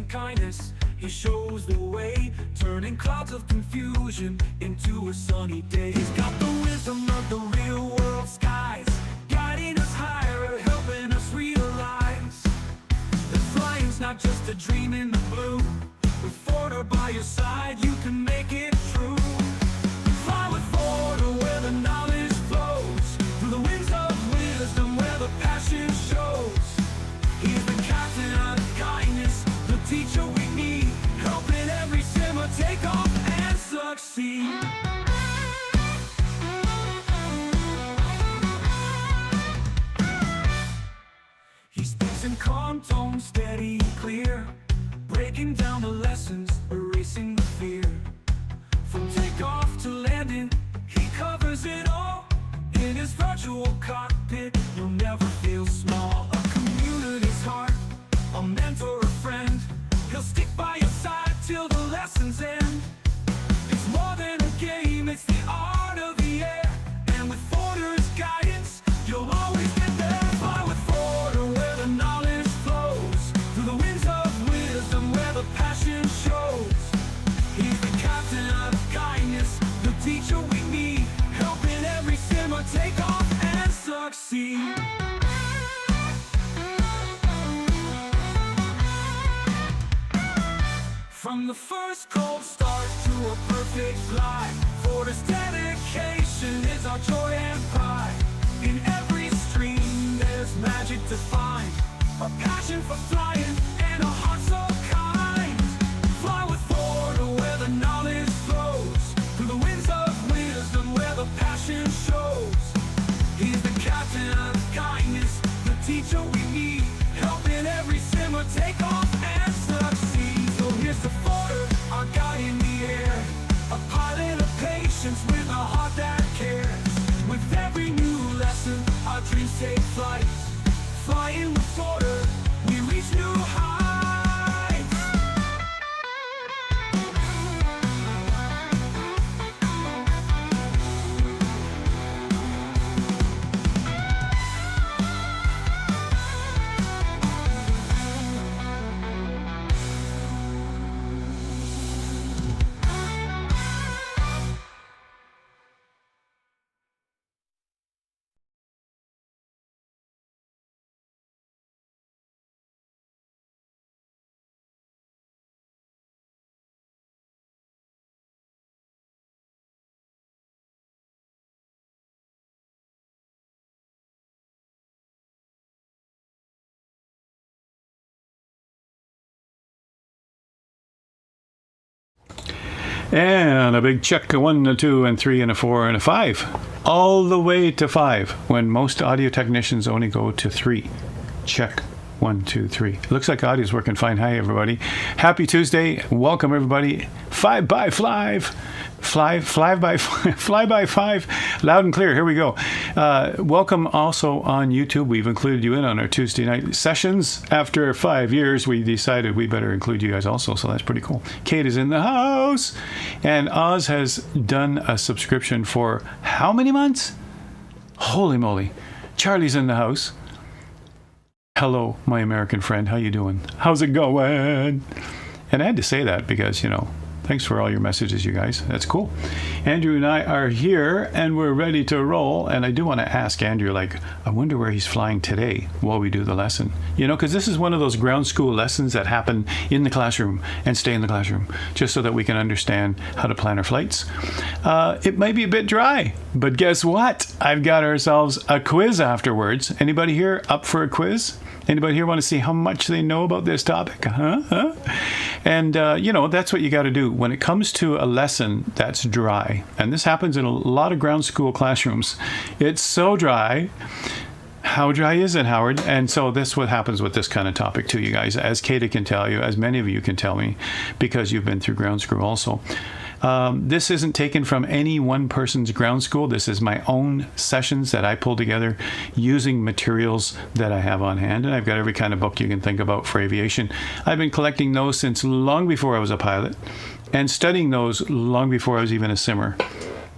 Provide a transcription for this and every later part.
and kindness. He shows the way, turning clouds of confusion into a sunny day. He's got the wisdom of the real world skies, guiding us higher, helping us realize that flying's not just a dream in the blue. With Forder by your side, you can make it true. Fly with Forder where the knowledge flows, through the winds of wisdom where the passion shows. He's the captain of kindness, the teacher we need, helping every simmer take off and succeed. He speaks in calm tones, steady, clear, breaking down the lessons, erasing the fear. From takeoff to landing, he covers it all. In his virtual cockpit, you'll never feel small. A community's heart, a mentor, a friend. He'll stick by your side till the lessons end. It's more than a game, it's the art of the air. And with Forder's guidance, you'll always get there. Fly with Forder where the knowledge flows, through the winds of wisdom where the passion shows. He's the captain of kindness, the teacher we need, helping every simmer take off and succeed. From the first cold start to a perfect flight, Forder's dedication is our joy and pride. In every stream there's magic to find, a passion for flying and a heart so kind. Fly with Forder where the knowledge flows, through the winds of wisdom where the passion shows. He's the captain of kindness, the teacher we need, helping every simmer take off and succeed. So here's the Forder, our guide in the air, a pilot of patience with a heart that cares. With every new lesson, our dreams take flight. Flying with Forder, we reach new heights. And a big check, a 1, a 2, and 3, and a 4, and a 5. All the way to 5, when most audio technicians only go to 3. Check. 1, 2, 3. It looks like audio's working fine. Hi, everybody. Happy Tuesday. Welcome, everybody. 5 by 5. Fly by 5. Loud and clear. Here we go. Welcome also on YouTube. We've included you in on our Tuesday night sessions. After 5 years, we decided we better include you guys also, so that's pretty cool. Kate is in the house. And Oz has done a subscription for how many months? Holy moly. Charlie's in the house. Hello, my American friend. How you doing? How's it going? And I had to say that because, you know, thanks for all your messages, you guys. That's cool. Andrew and I are here, and we're ready to roll. And I do want to ask Andrew, like, I wonder where he's flying today while we do the lesson. You know, because this is one of those ground school lessons that happen in the classroom and stay in the classroom, just so that we can understand how to plan our flights. It might be a bit dry, but guess what? I've got ourselves a quiz afterwards. Anybody here up for a quiz? Anybody here want to see how much they know about this topic? Huh? And, you know, that's what you got to do when it comes to a lesson that's dry. And this happens in a lot of ground school classrooms. It's so dry. How dry is it, Howard? And so this is what happens with this kind of topic too, you guys. As Katie can tell you, as many of you can tell me, because you've been through ground school also. This isn't taken from any one person's ground school. This is my own sessions that I pull together using materials that I have on hand. And I've got every kind of book you can think about for aviation. I've been collecting those since long before I was a pilot and studying those long before I was even a simmer.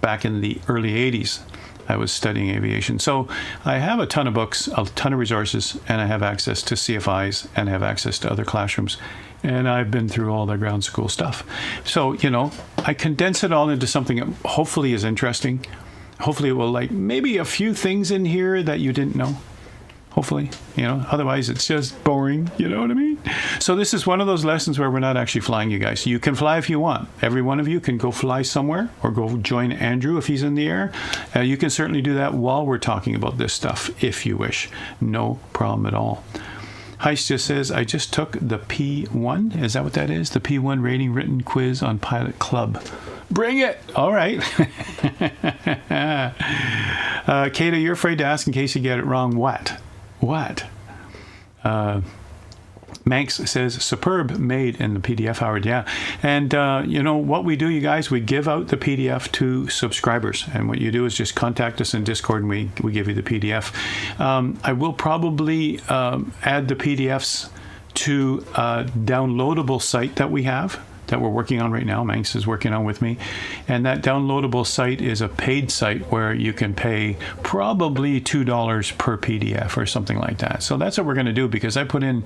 Back in the early 80s, I was studying aviation. So I have a ton of books, a ton of resources, and I have access to CFIs and I have access to other classrooms. and I've been through all the ground school stuff. So, I condense it all into something that hopefully is interesting. Hopefully it will, like, maybe a few things in here that you didn't know. Hopefully, otherwise it's just boring, you know what I mean? So this is one of those lessons where we're not actually flying, you guys. You can fly if you want. Every one of you can go fly somewhere or go join Andrew if he's in the air. You can certainly do that while we're talking about this stuff if you wish. No problem at all. Heist just says, I just took the P1. Is that what that is? The P1 rating written quiz on Pilot Club. Bring it. All right. Kata, you're afraid to ask in case you get it wrong. What? Manx says, superb, made in the PDF, Howard. Yeah. And, what we do, you guys, we give out the PDF to subscribers. And what you do is just contact us in Discord and we give you the PDF. I will probably add the PDFs to a downloadable site that we have, that we're working on right now. Manx is working on with me. And that downloadable site is a paid site where you can pay probably $2 per PDF or something like that. So that's what we're going to do, because I put in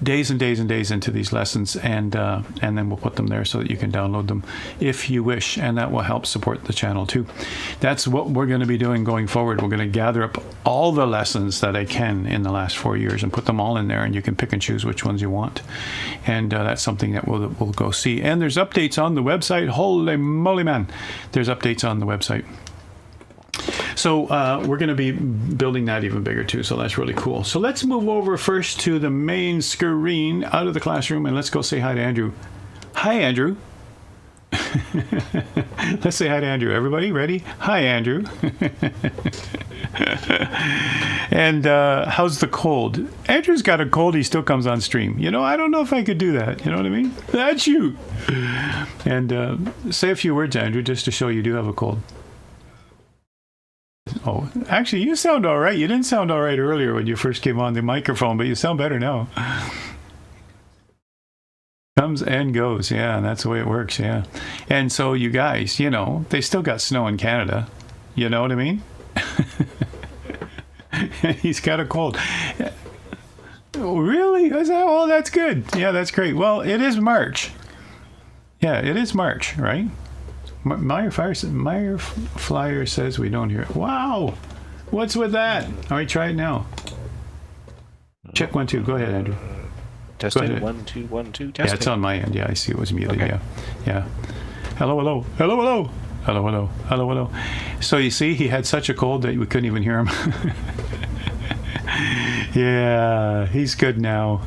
days and days and days into these lessons, and then we'll put them there so that you can download them if you wish, and that will help support the channel too. That's what we're going to be doing going forward. We're going to gather up all the lessons that I can in the last 4 years and put them all in there, and you can pick and choose which ones you want. And that's something that we'll go see. And there's updates on the website. Holy moly, man. There's updates on the website. So we're going to be building that even bigger too. So that's really cool. So let's move over first to the main screen out of the classroom, and let's go say hi to Andrew. Hi, Andrew. Let's say hi to Andrew. Everybody ready? Hi, Andrew. And how's the cold? Andrew's got a cold. He still comes on stream. I don't know if I could do that. You know what I mean? That's you. And say a few words, Andrew, just to show you do have a cold. Oh, actually, you sound all right. You didn't sound all right earlier when you first came on the microphone, but you sound better now. Comes and goes. Yeah, and that's the way it works. Yeah. And so you guys, they still got snow in Canada. You know what I mean? He's got a cold. Oh, really? Oh, that's good. Yeah, that's great. Well, it is March. Yeah, it is March, right? Meyer Flyer says we don't hear it. Wow. What's with that? All right, try it now. Check 1 2. Go ahead, Andrew. Testing 1 2 1 2. Testing. Yeah, it's on my end. Yeah, I see it was muted. Okay. Yeah. Hello, hello. Hello, hello. Hello, hello. Hello, hello. So you see, he had such a cold that we couldn't even hear him. Yeah, he's good now.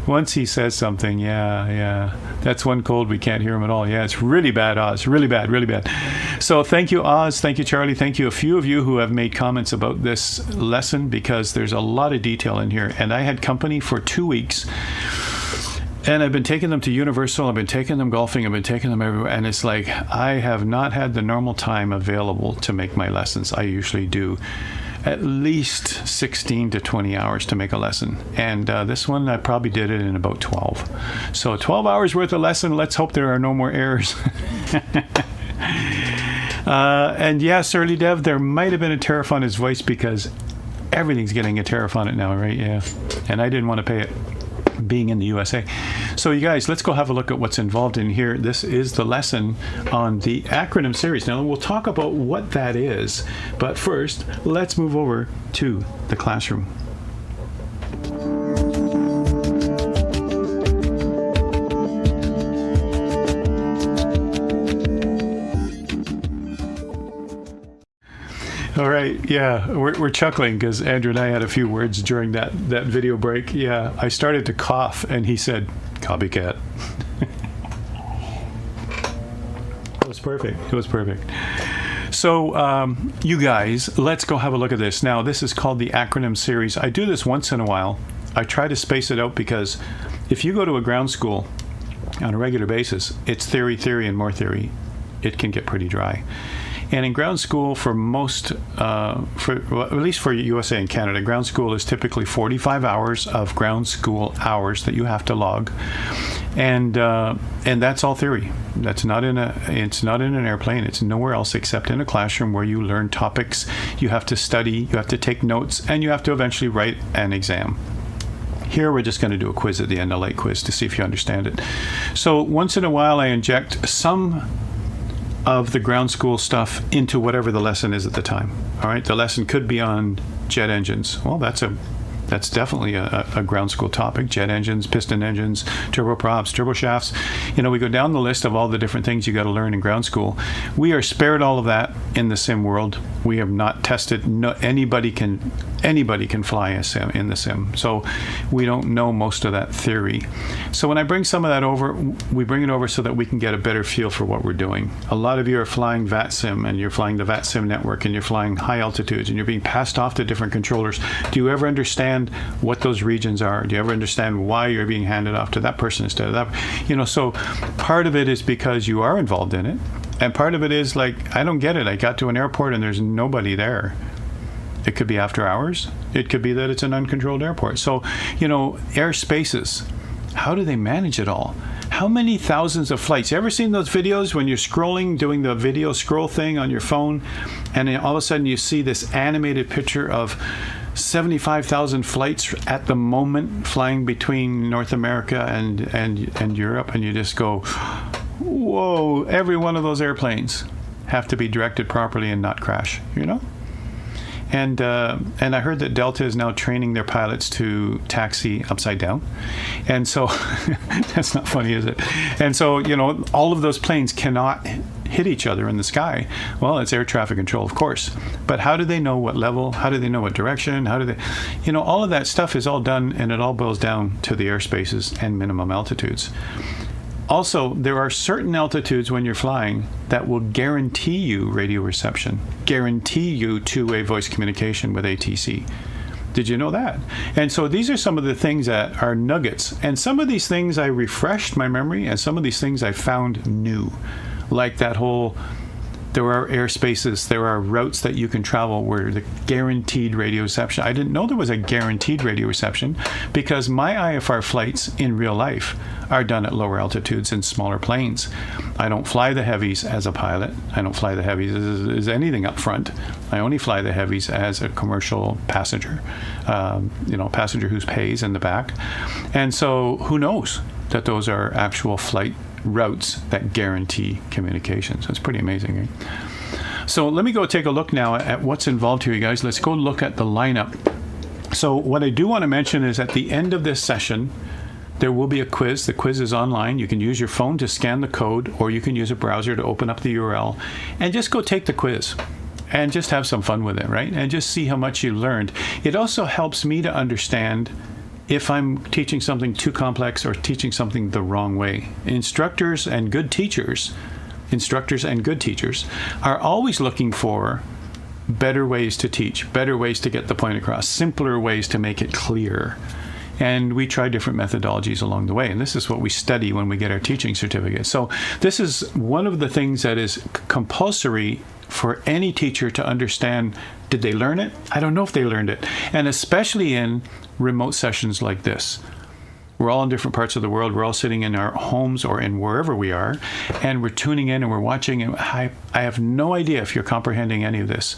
Once he says something, yeah. That's one cold we can't hear him at all. Yeah, it's really bad, Oz. Really bad, really bad. So thank you, Oz. Thank you, Charlie. Thank you, a few of you who have made comments about this lesson, because there's a lot of detail in here. And I had company for 2 weeks. And I've been taking them to Universal, I've been taking them golfing, I've been taking them everywhere, and it's like I have not had the normal time available to make my lessons. I usually do at least 16 to 20 hours to make a lesson. And this one, I probably did it in about 12. So 12 hours worth of lesson. Let's hope there are no more errors. And yes, Early Dev, there might have been a tariff on his voice because everything's getting a tariff on it now, right? Yeah. And I didn't want to pay it, being in the USA. So you guys, let's go have a look at what's involved in here. This is the lesson on the acronym series. Now we'll talk about what that is, but first let's move over to the classroom. All right, yeah, we're chuckling because Andrew and I had a few words during that video break. Yeah, I started to cough, and he said, "Copycat." It was perfect. It was perfect. So, you guys, let's go have a look at this. Now, this is called the acronym series. I do this once in a while. I try to space it out because if you go to a ground school on a regular basis, it's theory, and more theory. It can get pretty dry. And in ground school, for most, at least for USA and Canada, ground school is typically 45 hours of ground school hours that you have to log, and that's all theory. It's not in an airplane. It's nowhere else except in a classroom where you learn topics. You have to study. You have to take notes, and you have to eventually write an exam. Here we're just going to do a quiz at the end, a light quiz, to see if you understand it. So once in a while I inject some of the ground school stuff into whatever the lesson is at the time. All right, the lesson could be on jet engines. Well, that's definitely a ground school topic. Jet engines, piston engines, turboprops, turboshaft. We go down the list of all the different things you got to learn in ground school. We are spared all of that in the sim world. We have not tested. Anybody can fly a sim in the sim. So we don't know most of that theory. So when I bring some of that over, we bring it over so that we can get a better feel for what we're doing. A lot of you are flying VATSIM, and you're flying the VATSIM network, and you're flying high altitudes, and you're being passed off to different controllers. Do you ever understand what those regions are? Do you ever understand why you're being handed off to that person instead of that? So part of it is because you are involved in it, and part of it is like, I don't get it. I got to an airport and there's nobody there. It could be after hours. It could be that it's an uncontrolled airport. So, Airspaces, how do they manage it all? How many thousands of flights? You ever seen those videos when you're scrolling, doing the video scroll thing on your phone, and then all of a sudden you see this animated picture of 75,000 flights at the moment flying between North America and Europe, and you just go, whoa, every one of those airplanes have to be directed properly and not crash, And I heard that Delta is now training their pilots to taxi upside down. And so, that's not funny, is it? And so, all of those planes cannot hit each other in the sky. Well, it's air traffic control, of course. But how do they know what level? How do they know what direction? How do they, all of that stuff is all done, and it all boils down to the airspaces and minimum altitudes. Also, there are certain altitudes when you're flying that will guarantee you radio reception, guarantee you two-way voice communication with ATC. Did you know that? And so these are some of the things that are nuggets. And some of these things I refreshed my memory, and some of these things I found new. Like that whole, there are airspaces, there are routes that you can travel where the guaranteed radio reception. I didn't know there was a guaranteed radio reception because my IFR flights in real life are done at lower altitudes in smaller planes. I don't fly the heavies as a pilot. I don't fly the heavies as anything up front. I only fly the heavies as a commercial passenger, passenger who pays in the back. And so who knows that those are actual flight routes that guarantee communication. So it's pretty amazing, right? So let me go take a look now at what's involved here, you guys. Let's go look at the lineup. So what I do want to mention is at the end of this session, there will be a quiz. The quiz is online. You can use your phone to scan the code, or you can use a browser to open up the URL and just go take the quiz and just have some fun with it, right? And just see how much you learned. It also helps me to understand if I'm teaching something too complex or teaching something the wrong way. Instructors and good teachers are always looking for better ways to teach, better ways to get the point across, simpler ways to make it clear. And we try different methodologies along the way. And this is what we study when we get our teaching certificate. So this is one of the things that is compulsory for any teacher to understand. Did they learn it? I don't know if they learned it. And especially in remote sessions like this. We're all in different parts of the world. We're all sitting in our homes or in wherever we are, and we're tuning in and we're watching. And I have no idea if you're comprehending any of this.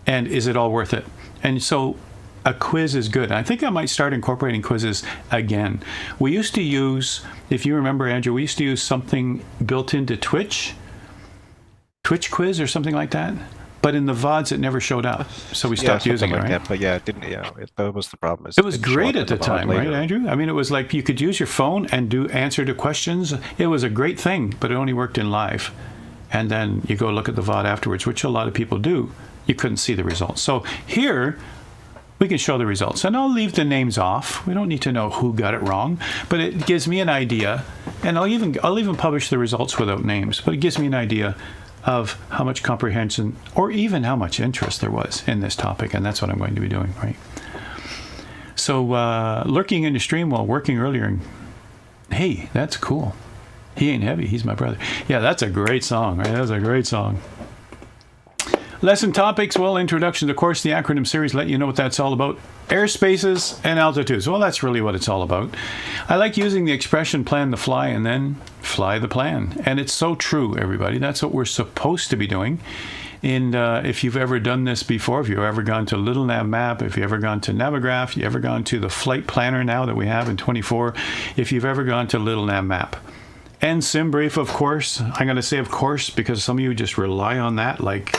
And is it all worth it? And so a quiz is good. I think I might start incorporating quizzes again. We used to use, if you remember, Andrew, we used to use something built into Twitch quiz or something like that. But in the VODs, it never showed up, so we stopped using it, right? That, but yeah, it didn't. That was the problem. It was great at the time, right, Andrew? I mean, it was like you could use your phone and do answer to questions. It was a great thing, but it only worked in live. And then you go look at the VOD afterwards, which a lot of people do. You couldn't see the results. So here, we can show the results. And I'll leave the names off. We don't need to know who got it wrong, but it gives me an idea. And I'll even publish the results without names, but it gives me an idea of how much comprehension or even how much interest there was in this topic. And that's what I'm going to be doing, right? So lurking in your stream while working earlier. And, hey, that's cool. He ain't heavy. He's my brother. Yeah, that's a great song, right? That's a great song. Lesson topics, well, introduction to the course, the acronym series, let you know what that's all about. Airspaces and altitudes. Well, that's really what it's all about. I like using the expression plan the fly and then fly the plan. And it's so true, everybody. That's what we're supposed to be doing. And if you've ever done this before, if you've ever gone to Little Nav Map, if you've ever gone to Navigraph, you've ever gone to the flight planner now that we have in 24, if you've ever gone to Little Nav Map. And SimBrief, of course. I'm going to say of course because some of you just rely on that, like,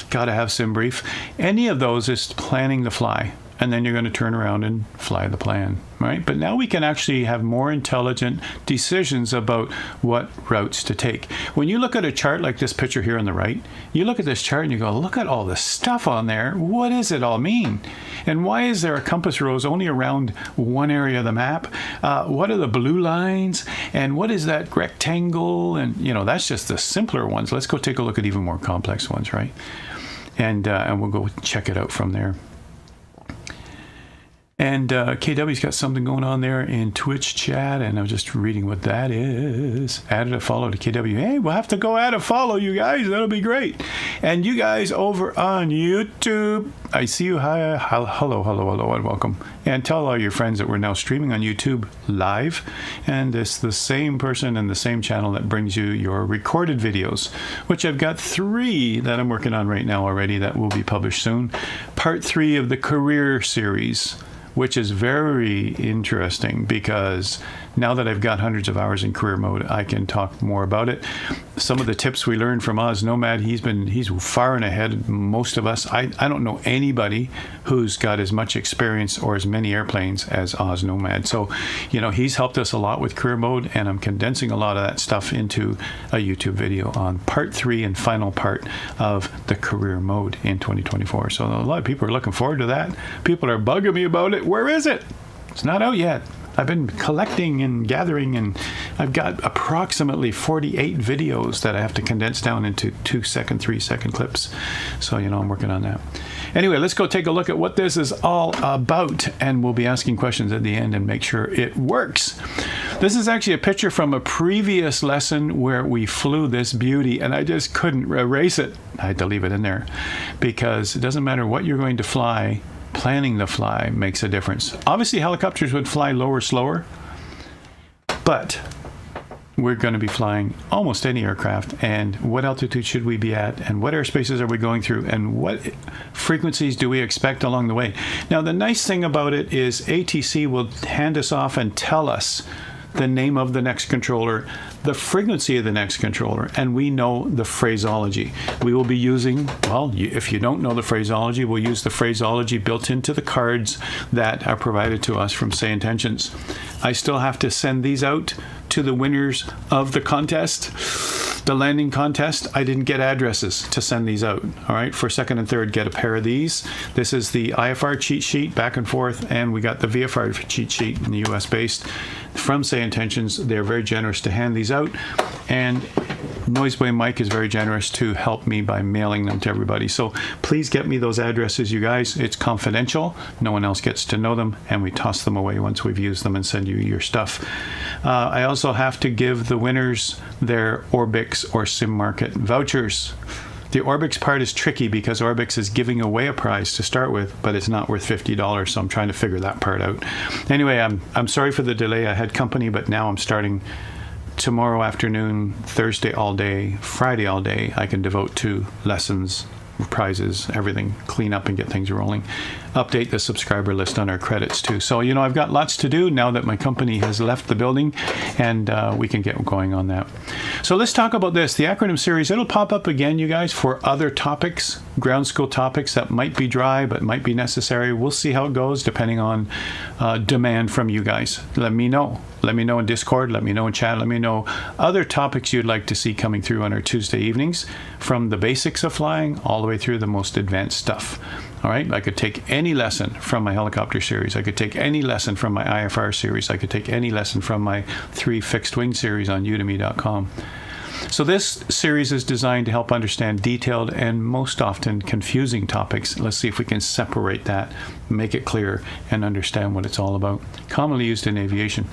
gotta have SimBrief. Any of those is planning the fly. And then you're going to turn around and fly the plan, right? But now we can actually have more intelligent decisions about what routes to take. When you look at a chart like this picture here on the right, you look at this chart and you go, look at all the stuff on there. What does it all mean? And why is there a compass rose only around one area of the map? What are the blue lines? And what is that rectangle? And, you know, that's just the simpler ones. Let's go take a look at even more complex ones, right? And we'll go check it out from there. And KW's got something going on there in Twitch chat, and I'm just reading what that is. Added a follow to KW. Hey, we'll have to go add a follow, you guys. That'll be great. And you guys over on YouTube, I see you. Hi, hello, and welcome. And tell all your friends that we're now streaming on YouTube live. And it's the same person and the same channel that brings you your recorded videos, which I've got 3 that I'm working on right now already that will be published soon. Part 3 of the career series, which is very interesting because now that I've got hundreds of hours in career mode, I can talk more about it. Some of the tips we learned from Oz Nomad, he's far and ahead of most of us. I don't know anybody who's got as much experience or as many airplanes as Oz Nomad. So, you know, he's helped us a lot with career mode, and I'm condensing a lot of that stuff into a YouTube video on part 3 and final part of the career mode in 2024. So a lot of people are looking forward to that. People are bugging me about it. Where is it? It's not out yet. I've been collecting and gathering, and I've got approximately 48 videos that I have to condense down into 2-second, 3-second clips. So, you know, I'm working on that. Anyway, let's go take a look at what this is all about, and we'll be asking questions at the end and make sure it works. This is actually a picture from a previous lesson where we flew this beauty, and I just couldn't erase it. I had to leave it in there because it doesn't matter what you're going to fly. Planning the fly makes a difference. Obviously, helicopters would fly lower, slower, but we're going to be flying almost any aircraft. And what altitude should we be at? And what airspaces are we going through? And what frequencies do we expect along the way? Now, the nice thing about it is ATC will hand us off and tell us the name of the next controller, the frequency of the next controller, and we know the phraseology. We will be using, well, if you don't know the phraseology, we'll use the phraseology built into the cards that are provided to us from Say Intentions. I still have to send these out to the winners of the contest, the landing contest. I didn't get addresses to send these out. All right, for second and third, get a pair of these. This is the IFR cheat sheet, back and forth, and we got the VFR cheat sheet in the US based from Say Intentions. They're very generous to hand these out, and Noiseway Mike is very generous to help me by mailing them to everybody. So please get me those addresses, you guys. It's confidential. No one else gets to know them, and we toss them away once we've used them and send you your stuff. I also have to give the winners their Orbix or SimMarket vouchers. The Orbix part is tricky because Orbix is giving away a prize to start with, but it's not worth $50, so I'm trying to figure that part out. Anyway, I'm sorry for the delay. I had company, but now I'm starting tomorrow afternoon, Thursday all day, Friday all day. I can devote to lessons, prizes, everything, clean up and get things rolling. Update the subscriber list on our credits too. So, you know, I've got lots to do now that my company has left the building, and we can get going on that. So let's talk about this. The acronym series, it'll pop up again, you guys, for other topics, ground school topics that might be dry but might be necessary. We'll see how it goes depending on demand from you guys. Let me know. Let me know in Discord. Let me know in chat. Let me know other topics you'd like to see coming through on our Tuesday evenings, from the basics of flying all the way through the most advanced stuff. All right, I could take any lesson from my helicopter series. I could take any lesson from my IFR series. I could take any lesson from my 3 fixed wing series on udemy.com. So this series is designed to help understand detailed and most often confusing topics. Let's see if we can separate that, make it clear, and understand what it's all about. Commonly used in aviation.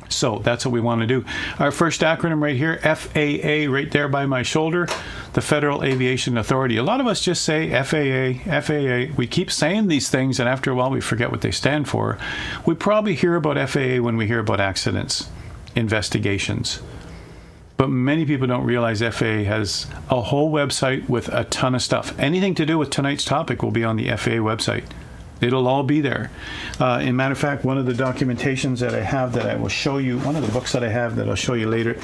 So that's what we want to do. Our first acronym right here, FAA, right there by my shoulder, the Federal Aviation Authority. A lot of us just say FAA, FAA. We keep saying these things, and after a while we forget what they stand for. We probably hear about FAA when we hear about accidents, investigations. But many people don't realize FAA has a whole website with a ton of stuff. Anything to do with tonight's topic will be on the FAA website. It'll all be there. In matter of fact, one of the documentations that I have that I will show you, one of the books that I have that I'll show you later,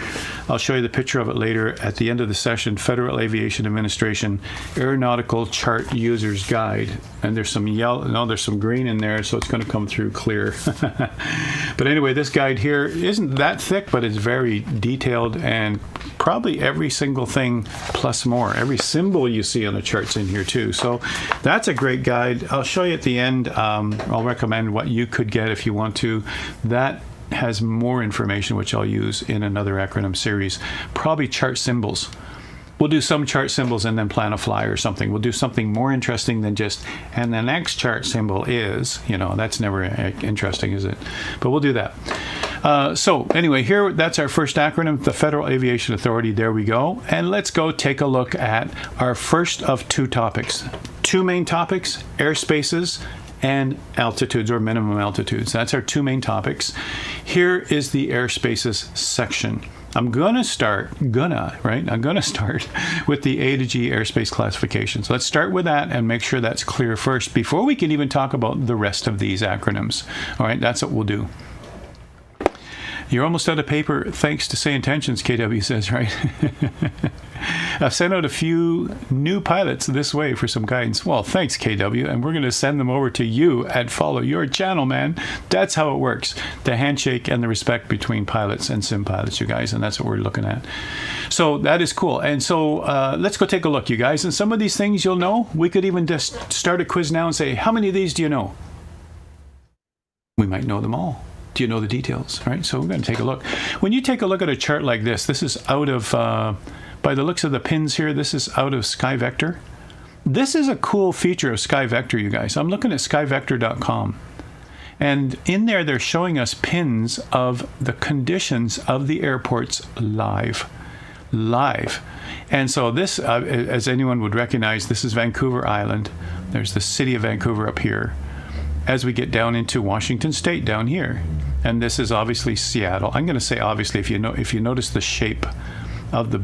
I'll show you the picture of it later at the end of the session, Federal Aviation Administration Aeronautical Chart User's Guide. And there's some yellow, no, there's some green in there, so it's going to come through clear. But anyway, this guide here isn't that thick, but it's very detailed, and probably every single thing plus more. Every symbol you see on the chart's in here too. So that's a great guide. I'll show you at the end. I'll recommend what you could get if you want to. That has more information, which I'll use in another acronym series. Probably chart symbols. We'll do some chart symbols and then plan a fly or something. We'll do something more interesting than just, and the next chart symbol is, you know, that's never interesting, is it? But we'll do that. So anyway, here, that's our first acronym, the Federal Aviation Authority. There we go. And let's go take a look at our first of two topics. Two main topics, airspaces and altitudes or minimum altitudes. That's our two main topics. Here is the airspaces section. I'm gonna start with the A to G airspace classifications. Let's start with that and make sure that's clear first before we can even talk about the rest of these acronyms. All right, that's what we'll do. You're almost out of paper thanks to Say Intentions, KW says, right? I've sent out a few new pilots this way for some guidance. Well, thanks, KW, and we're going to send them over to you at Follow Your Channel, man. That's how it works. The handshake and the respect between pilots and sim pilots, you guys, and that's what we're looking at. So that is cool. And so let's go take a look, you guys. And some of these things you'll know. We could even just start a quiz now and say, how many of these do you know? We might know them all. Do you know the details? All right, so we're going to take a look. When you take a look at a chart like this, this is out of, by the looks of the pins here, this is out of SkyVector. This is a cool feature of SkyVector, you guys. I'm looking at skyvector.com. And in there, they're showing us pins of the conditions of the airports live. And so this, as anyone would recognize, this is Vancouver Island. There's the city of Vancouver up here. As we get down into Washington State down here, and this is obviously Seattle. I'm going to say obviously, if you notice the shape of the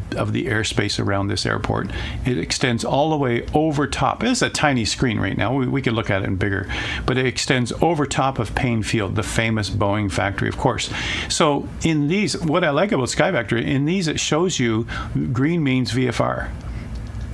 airspace around this airport, it extends all the way over top. It's a tiny screen right now. We can look at it in bigger, but it extends over top of Payne Field, the famous Boeing factory, of course. So in these, what I like about SkyVector, in these it shows you green means VFR,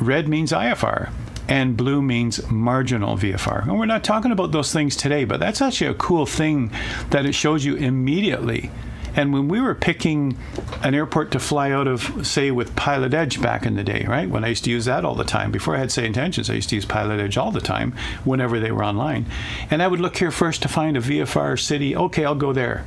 red means IFR, and blue means marginal VFR. And we're not talking about those things today, but that's actually a cool thing that it shows you immediately. And when we were picking an airport to fly out of, say, with Pilot Edge back in the day, right? When I used to use that all the time. Before I had Say Intentions, I used to use Pilot Edge all the time whenever they were online. And I would look here first to find a VFR city. Okay, I'll go there.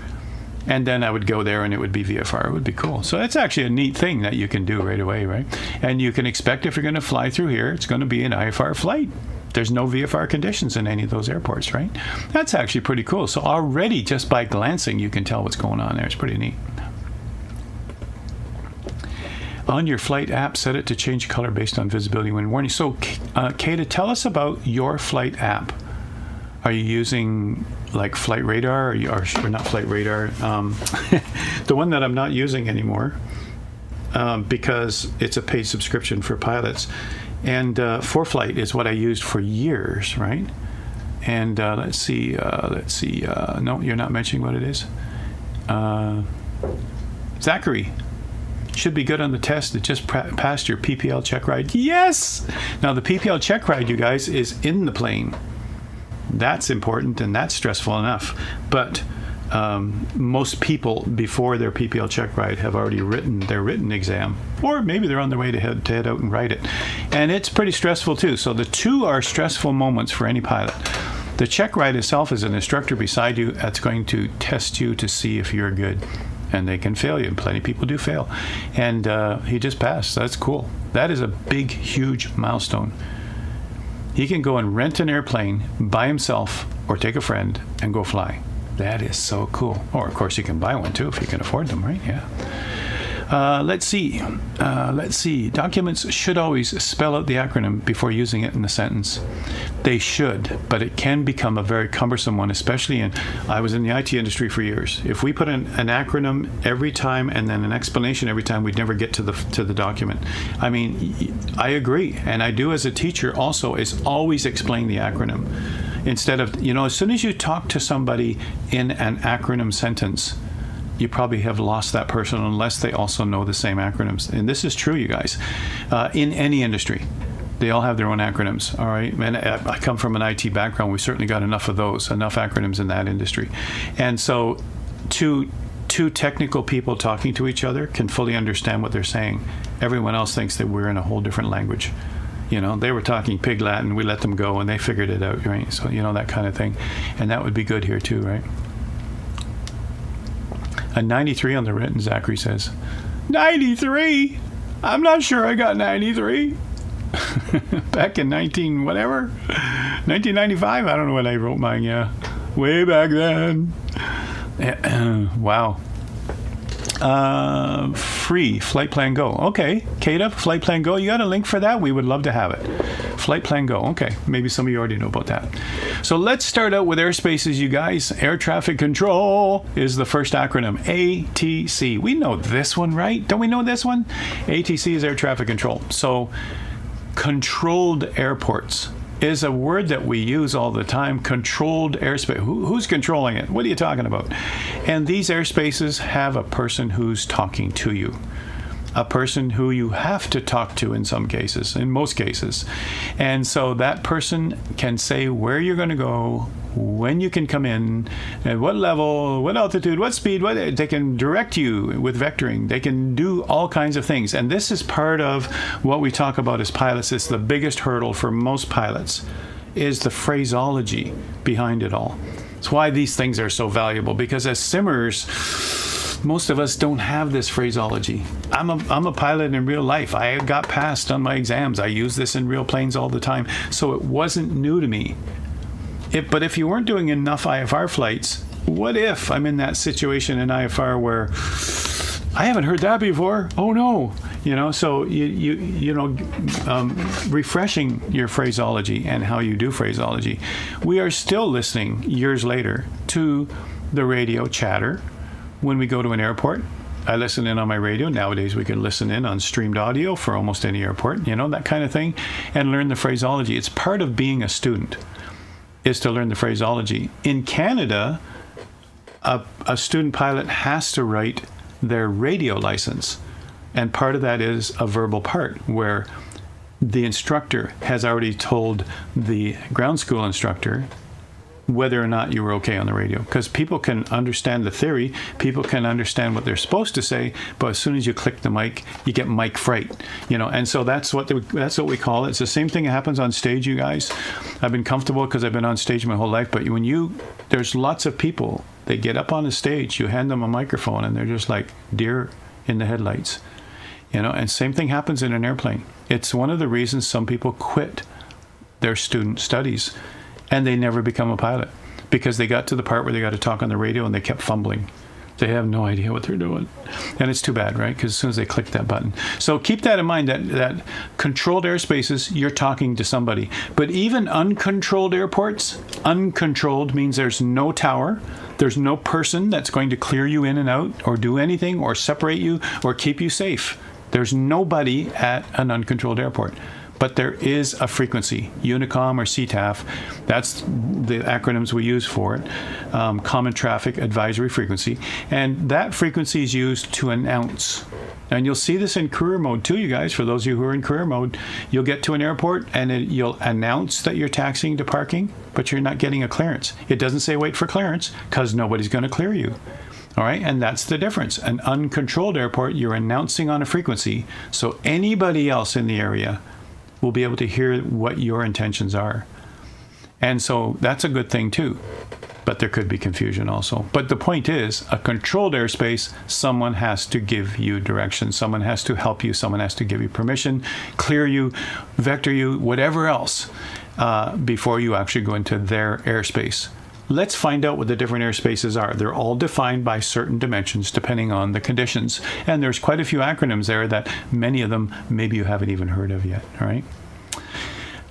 And then I would go there and it would be VFR. It would be cool. So that's actually a neat thing that you can do right away, right? And you can expect if you're going to fly through here, it's going to be an IFR flight. There's no VFR conditions in any of those airports, right? That's actually pretty cool. So already just by glancing, you can tell what's going on there. It's pretty neat. On your flight app, set it to change color based on visibility when warning. So, Kata, tell us about your flight app. Are you using like Flight Radar or not Flight Radar? The one that I'm not using anymore because it's a paid subscription for pilots. And ForFlight is what I used for years, right? And let's see. No, you're not mentioning what it is. Zachary. Should be good on the test. It just passed your PPL check ride. Yes! Now the PPL check ride, you guys, is in the plane. That's important and that's stressful enough. But most people before their PPL check ride have already written their written exam, or maybe they're on their way to head out and write it. And it's pretty stressful too. So the two are stressful moments for any pilot. The check ride itself is an instructor beside you that's going to test you to see if you're good. And they can fail you. Plenty of people do fail. And he just passed. That's cool. That is a big, huge milestone. He can go and rent an airplane by himself or take a friend and go fly. That is so cool. Or, of course, you can buy one, too, if you can afford them, right? Yeah. Let's see. Documents should always spell out the acronym before using it in a sentence. They should, but it can become a very cumbersome one, especially I was in the IT industry for years. If we put an acronym every time and then an explanation every time, we'd never get to the document. I mean, I agree, and I do as a teacher also, is always explain the acronym. Instead of, as soon as you talk to somebody in an acronym sentence, you probably have lost that person unless they also know the same acronyms. And this is true, you guys. In any industry, they all have their own acronyms, all right? And I come from an IT background. We certainly got enough of those, enough acronyms in that industry. And so two technical people talking to each other can fully understand what they're saying. Everyone else thinks that we're in a whole different language. They were talking Pig Latin, we let them go, and they figured it out, right? So, that kind of thing. And that would be good here too, right? A 93 on the written, Zachary says. 93? I'm not sure I got 93. Back in 1995? I don't know when I wrote mine, yeah. Way back then. Wow. Free Flight Plan Go. Okay, Kata, Flight Plan Go. You got a link for that? We would love to have it. Flight Plan Go. Okay, maybe some of you already know about that. So let's start out with Airspaces, you guys. Air Traffic Control is the first acronym. ATC. We know this one, right? Don't we know this one? ATC is Air Traffic Control. So controlled airports is a word that we use all the time. Controlled airspace. Who's controlling it? What are you talking about? And these airspaces have a person who's talking to you. A person who you have to talk to in some cases, in most cases. And so that person can say where you're going to go, when you can come in, at what level, what altitude, what speed, they can direct you with vectoring. They can do all kinds of things. And this is part of what we talk about as pilots. It's the biggest hurdle for most pilots, is the phraseology behind it all. It's why these things are so valuable, because as simmers, most of us don't have this phraseology. I'm a pilot in real life. I got passed on my exams. I use this in real planes all the time. So it wasn't new to me. But if you weren't doing enough IFR flights, what if I'm in that situation in IFR where I haven't heard that before? Oh no. So refreshing your phraseology and how you do phraseology. We are still listening years later to the radio chatter when we go to an airport. I listen in on my radio. Nowadays, we can listen in on streamed audio for almost any airport, that kind of thing, and learn the phraseology. It's part of being a student, is to learn the phraseology. In Canada, a student pilot has to write their radio license. And part of that is a verbal part where the instructor has already told the ground school instructor whether or not you were okay on the radio, because people can understand the theory, people can understand what they're supposed to say, but as soon as you click the mic, you get mic fright, and so that's what we call it. It's the same thing that happens on stage, you guys. I've been comfortable because I've been on stage my whole life, but there's lots of people, they get up on the stage, you hand them a microphone, and they're just like deer in the headlights, and same thing happens in an airplane. It's one of the reasons some people quit their student studies and they never become a pilot, because they got to the part where they got to talk on the radio and they kept fumbling. They have no idea what they're doing. And it's too bad, right? Because as soon as they click that button. So keep that in mind, that controlled airspaces, you're talking to somebody. But even uncontrolled airports, uncontrolled means there's no tower, there's no person that's going to clear you in and out or do anything or separate you or keep you safe. There's nobody at an uncontrolled airport. But there is a frequency, Unicom or CTAF. That's the acronyms we use for it, Common Traffic Advisory Frequency. And that frequency is used to announce. And you'll see this in career mode too, you guys. For those of you who are in career mode, you'll get to an airport and you'll announce that you're taxiing to parking, but you're not getting a clearance. It doesn't say wait for clearance, because nobody's going to clear you. All right, and that's the difference. An uncontrolled airport, you're announcing on a frequency, so anybody else in the area will be able to hear what your intentions are. And so that's a good thing too. But there could be confusion also. But the point is, a controlled airspace, someone has to give you direction. Someone has to help you. Someone has to give you permission, clear you, vector you, whatever else, before you actually go into their airspace. let's find out what the different airspaces are. They're all defined by certain dimensions depending on the conditions. And there's quite a few acronyms there that many of them maybe you haven't even heard of yet, all right?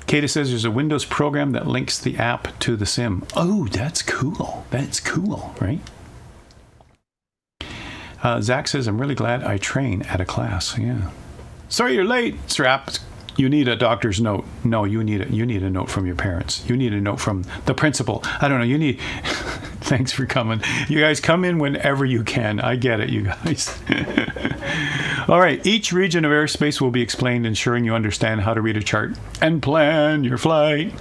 Kata says there's a Windows program that links the app to the sim. Oh, that's cool. That's cool, right? Zach says, I'm really glad I train at a class. Yeah. Sorry you're late, Strap. You need a doctor's note. No, you need a note from your parents. You need a note from the principal. I don't know. You need... Thanks for coming. You guys come in whenever you can. I get it, you guys. All right. Each region of airspace will be explained, ensuring you understand how to read a chart and plan your flight.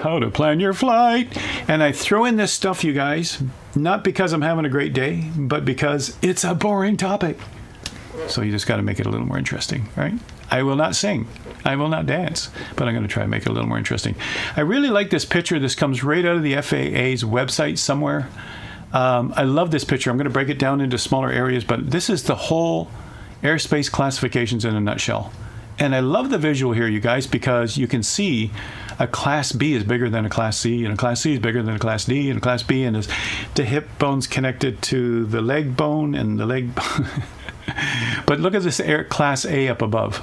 How to plan your flight. And I throw in this stuff, you guys, not because I'm having a great day, but because it's a boring topic. So you just got to make it a little more interesting, right? I will not sing. I will not dance, but I'm going to try and make it a little more interesting. I really like this picture. This comes right out of the FAA's website somewhere. I love this picture. I'm going to break it down into smaller areas, but this is the whole airspace classifications in a nutshell. And I love the visual here, you guys, because you can see a Class B is bigger than a Class C, and a Class C is bigger than a Class D, and a Class B, and the hip bone's connected to the leg bone, and the leg bone. But look at this Class A up above.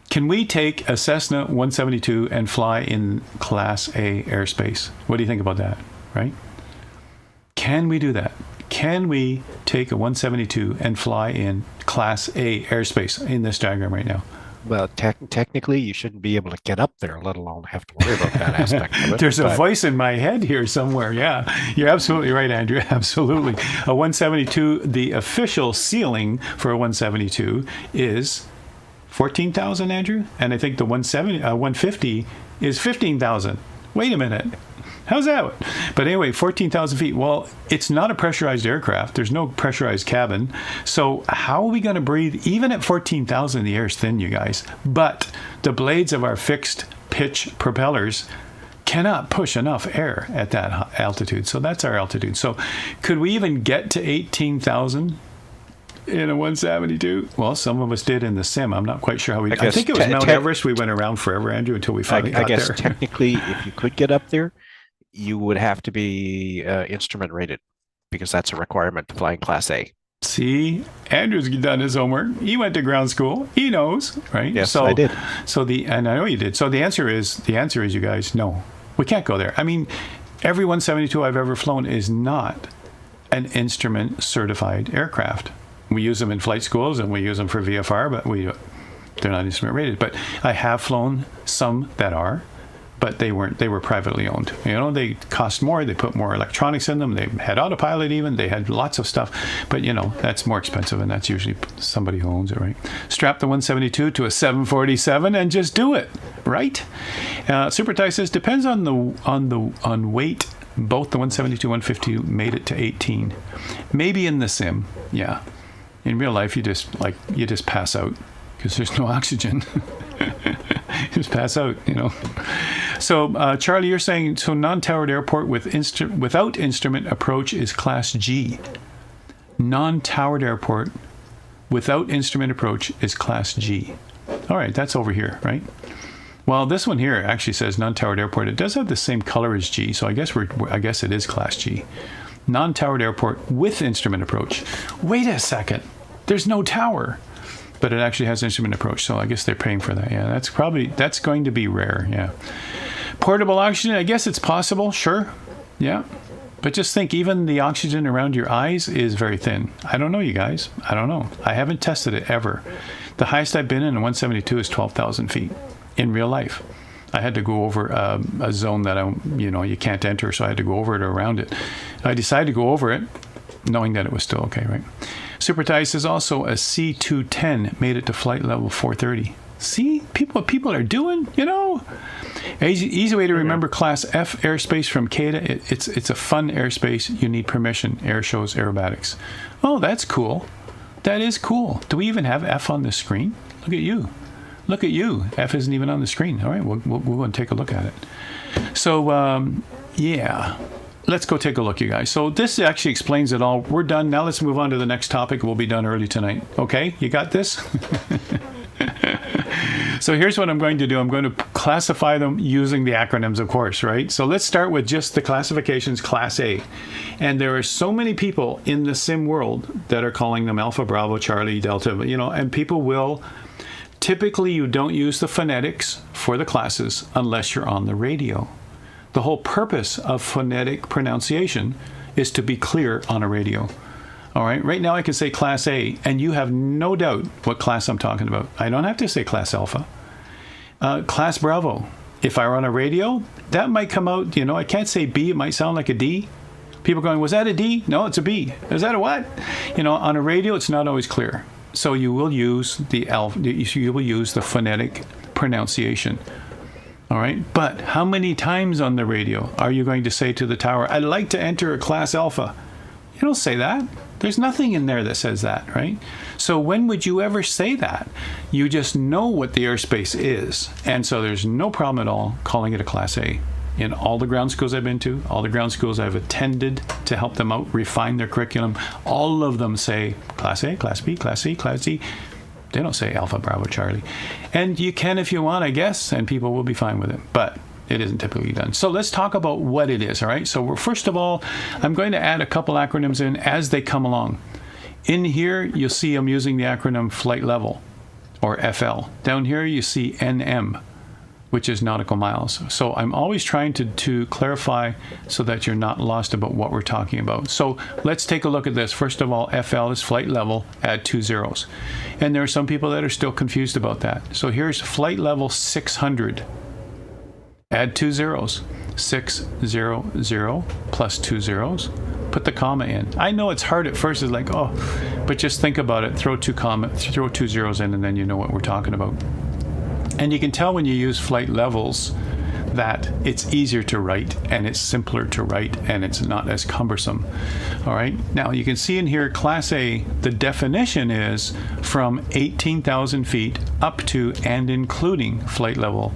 Can we take a Cessna 172 and fly in Class A airspace? What do you think about that, right? Can we do that? Can we take a 172 and fly in Class A airspace in this diagram right now? Well, technically, you shouldn't be able to get up there, let alone have to worry about that aspect of it. There's a voice in my head here somewhere. Yeah, you're absolutely right, Andrew. Absolutely. A 172, the official ceiling for a 172 is 14,000, Andrew, and I think the 150 is 15,000. Wait a minute. How's that? But anyway, 14,000 feet. Well, it's not a pressurized aircraft. There's no pressurized cabin. So how are we going to breathe? Even at 14,000, the air's thin, you guys. But the blades of our fixed pitch propellers cannot push enough air at that altitude. So that's our altitude. So could we even get to 18,000 in a 172? Well, some of us did in the sim. I'm not quite sure how we... I think it was Mount Everest. We went around forever, Andrew, until we finally got there. I guess technically, if you could get up there, you would have to be instrument rated, because that's a requirement to fly in Class A. See, Andrew's done his homework. He went to ground school. He knows, right? Yes, I did. And I know you did. So the answer is, you guys, no, we can't go there. I mean, every 172 I've ever flown is not an instrument certified aircraft. We use them in flight schools and we use them for VFR, but they're not instrument rated. But I have flown some that are, but they were privately owned. You know, they cost more, they put more electronics in them, they had autopilot even, they had lots of stuff, but you know, that's more expensive, and that's usually somebody who owns it, right? Strap the 172 to a 747 and just do it, right? Super Ty says, depends on weight. Both the 172 150 made it to 18. Maybe in the sim, yeah. In real life, you just pass out because there's no oxygen. Just pass out, you know. So, Charlie, you're saying, so non-towered airport without instrument approach is Class G. Non-towered airport without instrument approach is Class G. All right, that's over here, right? Well, this one here actually says non-towered airport. It does have the same color as G, so I guess it is Class G. Non-towered airport with instrument approach. Wait a second. There's no tower. But it actually has instrument approach, so I guess they're paying for that. Yeah, that's going to be rare. Yeah, portable oxygen. I guess it's possible. Sure. Yeah, but just think, even the oxygen around your eyes is very thin. I don't know, you guys. I don't know. I haven't tested it ever. The highest I've been in a 172 is 12,000 feet in real life. I had to go over a zone that you can't enter, so I had to go over it or around it. I decided to go over it, knowing that it was still okay, right? Super Ty says also a C210 made it to flight level 430. See, what people are doing, you know? Easy way to remember Class F airspace from CADA. It's a fun airspace. You need permission. Air shows aerobatics. Oh, that's cool. That is cool. Do we even have F on the screen? Look at you. Look at you. F isn't even on the screen. All right, we'll go and take a look at it. So, yeah. Let's go take a look, you guys. So this actually explains it all. We're done. Now let's move on to the next topic. We'll be done early tonight. Okay? You got this? So here's what I'm going to do. I'm going to classify them using the acronyms, of course, right? So let's start with just the classifications, Class A. And there are so many people in the sim world that are calling them Alpha, Bravo, Charlie, Delta, and people will, typically you don't use the phonetics for the classes unless you're on the radio. The whole purpose of phonetic pronunciation is to be clear on a radio. All right, right now I can say Class A, and you have no doubt what class I'm talking about. I don't have to say Class Alpha. Class Bravo. If I were on a radio, that might come out, I can't say B, it might sound like a D. People going, was that a D? No, it's a B. Is that a what? On a radio, it's not always clear. So you will use you will use the phonetic pronunciation. All right, but how many times on the radio are you going to say to the tower, I'd like to enter a Class Alpha? You don't say that. There's nothing in there that says that, right? So when would you ever say that? You just know what the airspace is. And so there's no problem at all calling it a Class A. In all the ground schools I've been to, all the ground schools I've attended to help them out, refine their curriculum, all of them say Class A, Class B, Class C, Class D. They don't say Alpha, Bravo, Charlie. And you can if you want, I guess, and people will be fine with it. But it isn't typically done. So let's talk about what it is, all right? So first of all, I'm going to add a couple acronyms in as they come along. In here, you'll see I'm using the acronym Flight Level, or FL. Down here, you see NM, which is nautical miles. So I'm always trying to clarify so that you're not lost about what we're talking about. So let's take a look at this. First of all, FL is flight level, add 2 zeros. And there are some people that are still confused about that. So here's flight level 600. Add 2 zeros, 600 plus 2 zeros. Put the comma in. I know it's hard at first. It's like, oh, but just think about it. Throw 2 zeros in, and then you know what we're talking about. And you can tell when you use flight levels that it's easier to write and it's simpler to write and it's not as cumbersome. All right. Now you can see in here, Class A, the definition is from 18,000 feet up to and including flight level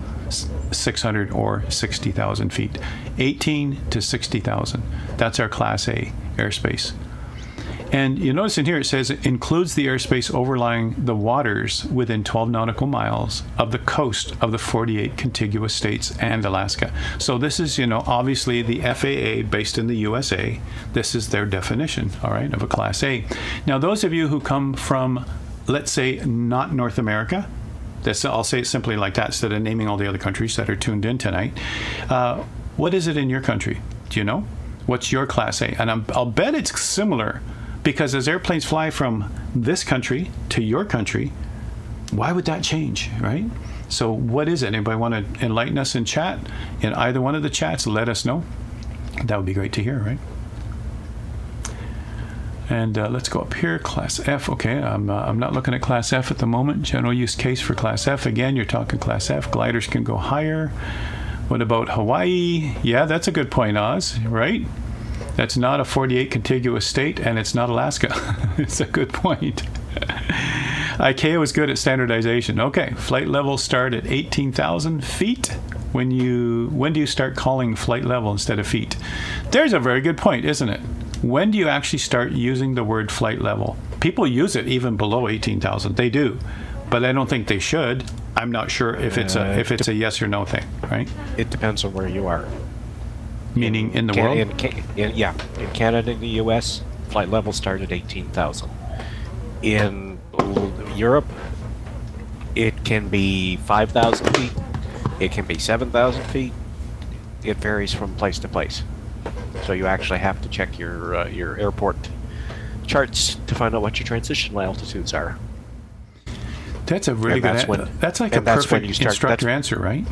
600 or 60,000 feet. 18 to 60,000. That's our Class A airspace. And you notice in here it says it includes the airspace overlying the waters within 12 nautical miles of the coast of the 48 contiguous states and Alaska. So this is, obviously the FAA based in the USA. This is their definition, all right, of a Class A. Now, those of you who come from, let's say, not North America, I'll say it simply like that instead of naming all the other countries that are tuned in tonight. What is it in your country? Do you know? What's your Class A? And I'll bet it's similar, because as airplanes fly from this country to your country, why would that change, right? So what is it? Anybody want to enlighten us in chat? In either one of the chats, let us know. That would be great to hear, right? And let's go up here, Class F. Okay, I'm not looking at Class F at the moment. General use case for Class F. Again, you're talking Class F. Gliders can go higher. What about Hawaii? Yeah, that's a good point, Oz, right? That's not a 48 contiguous state, and it's not Alaska. It's a good point. ICAO is good at standardization. Okay, flight levels start at 18,000 feet. When do you start calling flight level instead of feet? There's a very good point, isn't it? When do you actually start using the word flight level? People use it even below 18,000. They do, but I don't think they should. I'm not sure if it's a yes or no thing, right? It depends on where you are. Meaning in the world? In Canada and the US, flight levels start at 18,000. In Europe, it can be 5,000 feet. It can be 7,000 feet. It varies from place to place. So you actually have to check your airport charts to find out what your transitional altitudes are. That's a really good. That's like a perfect instructor answer, right?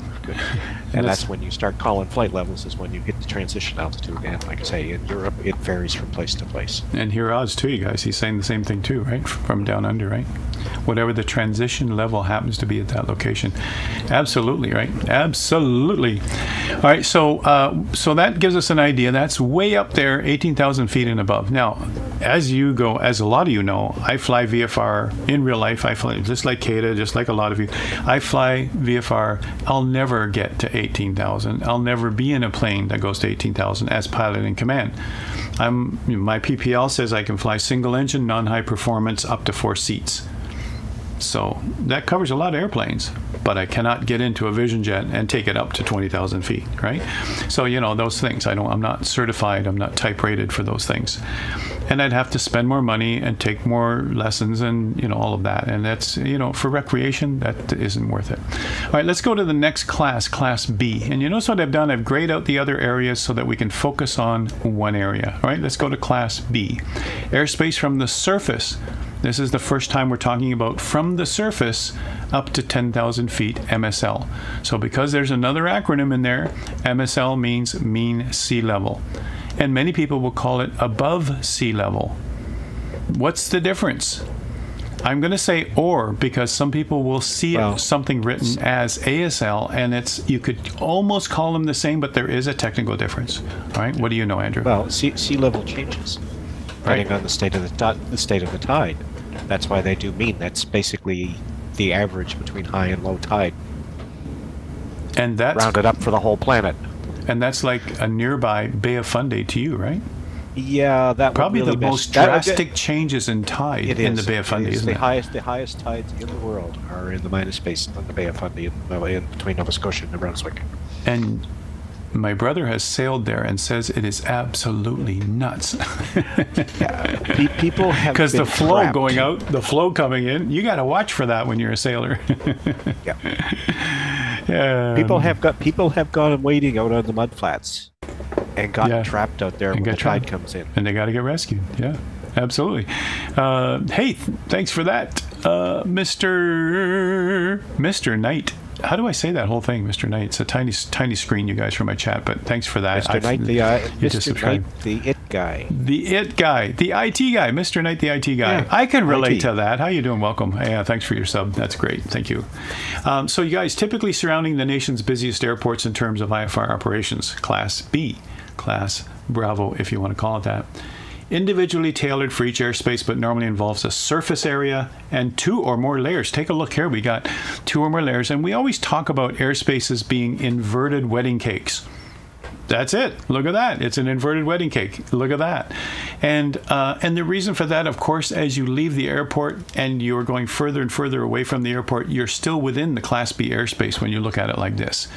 And that's when you start calling flight levels, is when you hit the transition altitude. And like I say, in Europe, it varies from place to place. And here Oz too, you guys. He's saying the same thing too, right? From down under, right? Whatever the transition level happens to be at that location. Absolutely, right? Absolutely. All right, so that gives us an idea. That's way up there, 18,000 feet and above. Now, as a lot of you know, I fly VFR in real life. I fly just like Kata, just like a lot of you. I fly VFR. I'll never get to 18,000. I'll never be in a plane that goes to 18,000 as pilot in command. My PPL says I can fly single engine, non-high performance, up to 4 seats. So that covers a lot of airplanes, but I cannot get into a Vision Jet and take it up to 20,000 feet, right? So, those things, I'm not certified, I'm not type rated for those things. And I'd have to spend more money and take more lessons and, all of that. And that's, for recreation, that isn't worth it. All right, let's go to the next class, Class B. And you notice what I've done? I've grayed out the other areas so that we can focus on one area. All right, let's go to Class B. Airspace from the surface. This is the first time we're talking about from the surface up to 10,000 feet, MSL. So because there's another acronym in there, MSL means mean sea level. And many people will call it above sea level. What's the difference? I'm going to say or because some people will see something written as ASL, and you could almost call them the same, but there is a technical difference. All right, what do you know, Andrew? Well, sea level changes depending on the state of the tide. That's why they do mean. That's basically the average between high and low tide. And that's rounded up for the whole planet. And that's like a nearby Bay of Fundy to you, right? Yeah, that probably would really the most drastic changes in tide in the Bay of Fundy, isn't it? The highest tides in the world are in the minus basin on the Bay of Fundy, in between Nova Scotia and New Brunswick. And my brother has sailed there and says it is absolutely nuts. People have because the flow trapped. Going out, the flow coming in. You got to watch for that when you're a sailor. Yeah. People have gone waiting out on the mudflats and got trapped out there when the tide comes in, and they got to get rescued. Yeah, absolutely. Hey, thanks for that, Mr. Knight. How do I say that whole thing, Mr. Knight? It's a tiny screen, you guys, for my chat, but thanks for that. Mr. Knight, the it guy. The it guy. The IT guy. Mr. Knight, the IT guy. Yeah, I can relate to that. How you doing? Welcome. Yeah, thanks for your sub. That's great. Thank you. So you guys, typically surrounding the nation's busiest airports in terms of IFR operations, Class B, Class Bravo, if you want to call it that. Individually tailored for each airspace, but normally involves a surface area and 2 or more layers. Take a look here. We got 2 or more layers, and we always talk about airspaces being inverted wedding cakes. That's it. Look at that. It's an inverted wedding cake. Look at that. And the reason for that, of course, as you leave the airport and you're going further and further away from the airport, you're still within the Class B airspace when you look at it like this.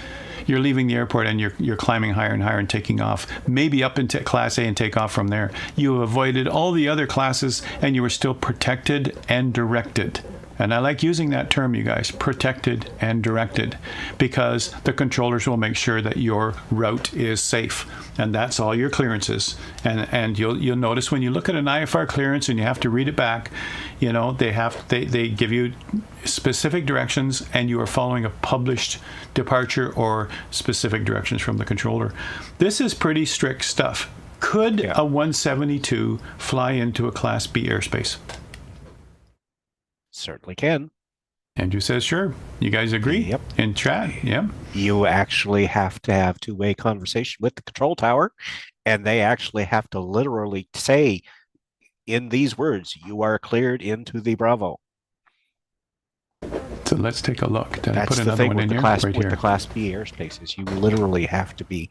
You're leaving the airport and you're climbing higher and higher and taking off, maybe up into Class A and take off from there. You have avoided all the other classes and you are still protected and directed. And I like using that term, you guys, protected and directed, because the controllers will make sure that your route is safe. And that's all your clearances. And you'll notice when you look at an IFR clearance and you have to read it back, they give you specific directions and you are following a published departure or specific directions from the controller. This is pretty strict stuff. Could a 172 fly into a Class B airspace? Certainly can. Andrew says sure. You guys agree? Yep. In chat? Yep. You actually have to have two-way conversation with the control tower, and they actually have to literally say in these words, you are cleared into the Bravo. So let's take a look. Did I put the another thing one with in the here? class, Right with here. the Class B airspaces. You literally have to be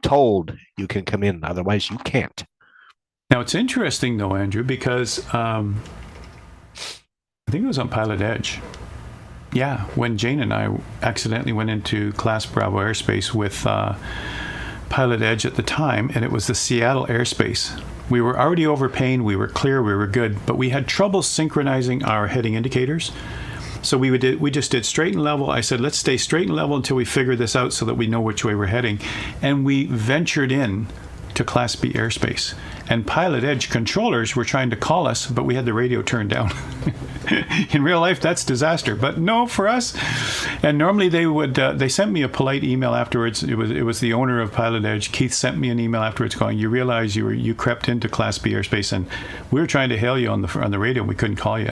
told you can come in, otherwise you can't. Now, it's interesting, though, Andrew, because I think it was on Pilot Edge. Yeah, when Jane and I accidentally went into Class Bravo airspace with Pilot Edge at the time, and it was the Seattle airspace. We were already overpaying, we were clear, we were good, but we had trouble synchronizing our heading indicators. So we just did straight and level. I said, let's stay straight and level until we figure this out so that we know which way we're heading. And we ventured in to Class B airspace. And Pilot Edge controllers were trying to call us, but we had the radio turned down. In real life, that's disaster. But no, for us. And normally they sent me a polite email afterwards. It was the owner of Pilot Edge. Keith sent me an email afterwards going, you realize you crept into Class B airspace, and we were trying to hail you on the radio, and we couldn't call you.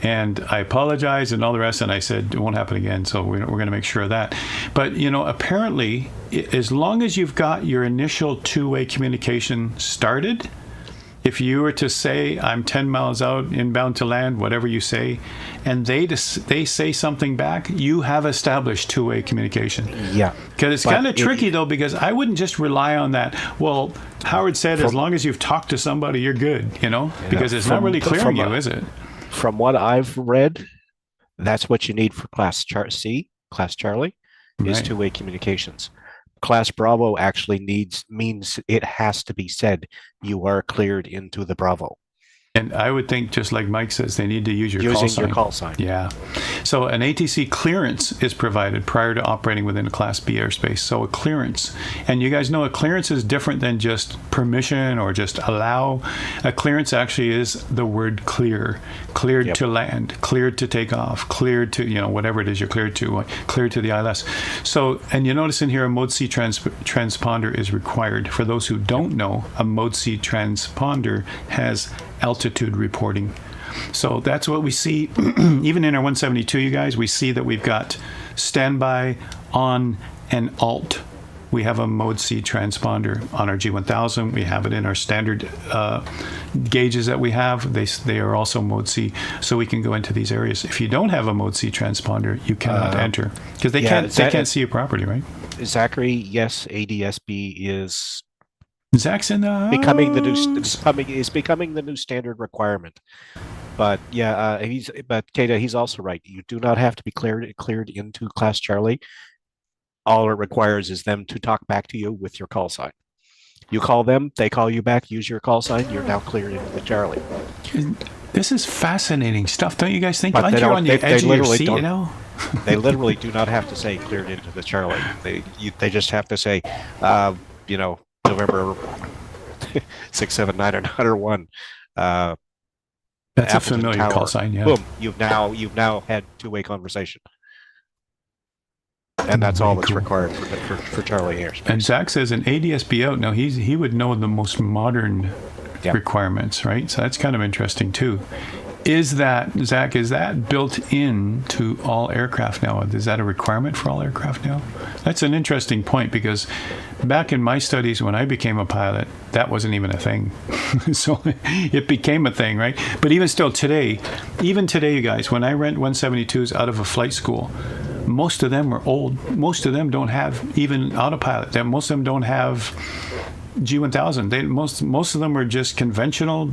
And I apologized and all the rest, and I said, it won't happen again, so we're going to make sure of that. But, apparently, as long as you've got your initial two-way communication started, if you were to say, I'm 10 miles out, inbound to land, whatever you say, and they say something back, you have established two-way communication. Yeah. Because it's kind of tricky, though, because I wouldn't just rely on that. Well, Howard said, as long as you've talked to somebody, you're good, because it's not really clearing you, is it? From what I've read, That's what you need for C, Class Charlie, is Right. two-way communications. Class Bravo actually means it has to be said you are cleared into the Bravo. And I would think, just like Mike says, they need to use your call Using sign. your call sign. Yeah. So an ATC clearance is provided prior to operating within a Class B airspace. So a clearance. And you guys know a clearance is different than just permission or just allow. A clearance actually is the word clear. Cleared Yep. to land, cleared to take off, cleared to, whatever it is you're cleared to the ILS. So, and you notice in here a Mode C transponder is required. For those who don't know, a Mode C transponder has altitude reporting. So that's what we see. Even in our 172, you guys, we see that we've got standby, on, and alt. We have a Mode C transponder on our G1000. We have it in our standard gauges that we have. They are also Mode C, so we can go into these areas. If you don't have a Mode C transponder, you cannot enter because they can't see your property, right? Zachary, yes, ADSB is Zach's in the becoming the new standard requirement. But yeah, Kata, he's also right. You do not have to be cleared into Class Charlie. All it requires is them to talk back to you with your call sign. You call them, they call you back, use your call sign, you're now cleared into the Charlie. This is fascinating stuff, don't you guys think? But Like you're on the edge of your seat, They literally do not have to say cleared into the Charlie. They just have to say, November 679 or 901. That's Appleton a familiar Tower. call sign, yeah. Boom! You've now had two-way conversation, and that's all that's Cool. required for Charlie Airspace. And Zach says an ADSB out. Now he would know the most modern Yeah. requirements, right? So that's kind of interesting too. Is that, Zach, is that built in to all aircraft now? Is that a requirement for all aircraft now? That's an interesting point because back in my studies when I became a pilot, that wasn't even a thing. So it became a thing, right? But even still today, you guys, when I rent 172s out of a flight school, most of them are old. Most of them don't have even autopilot. Most of them don't have G1000. Most of them are just conventional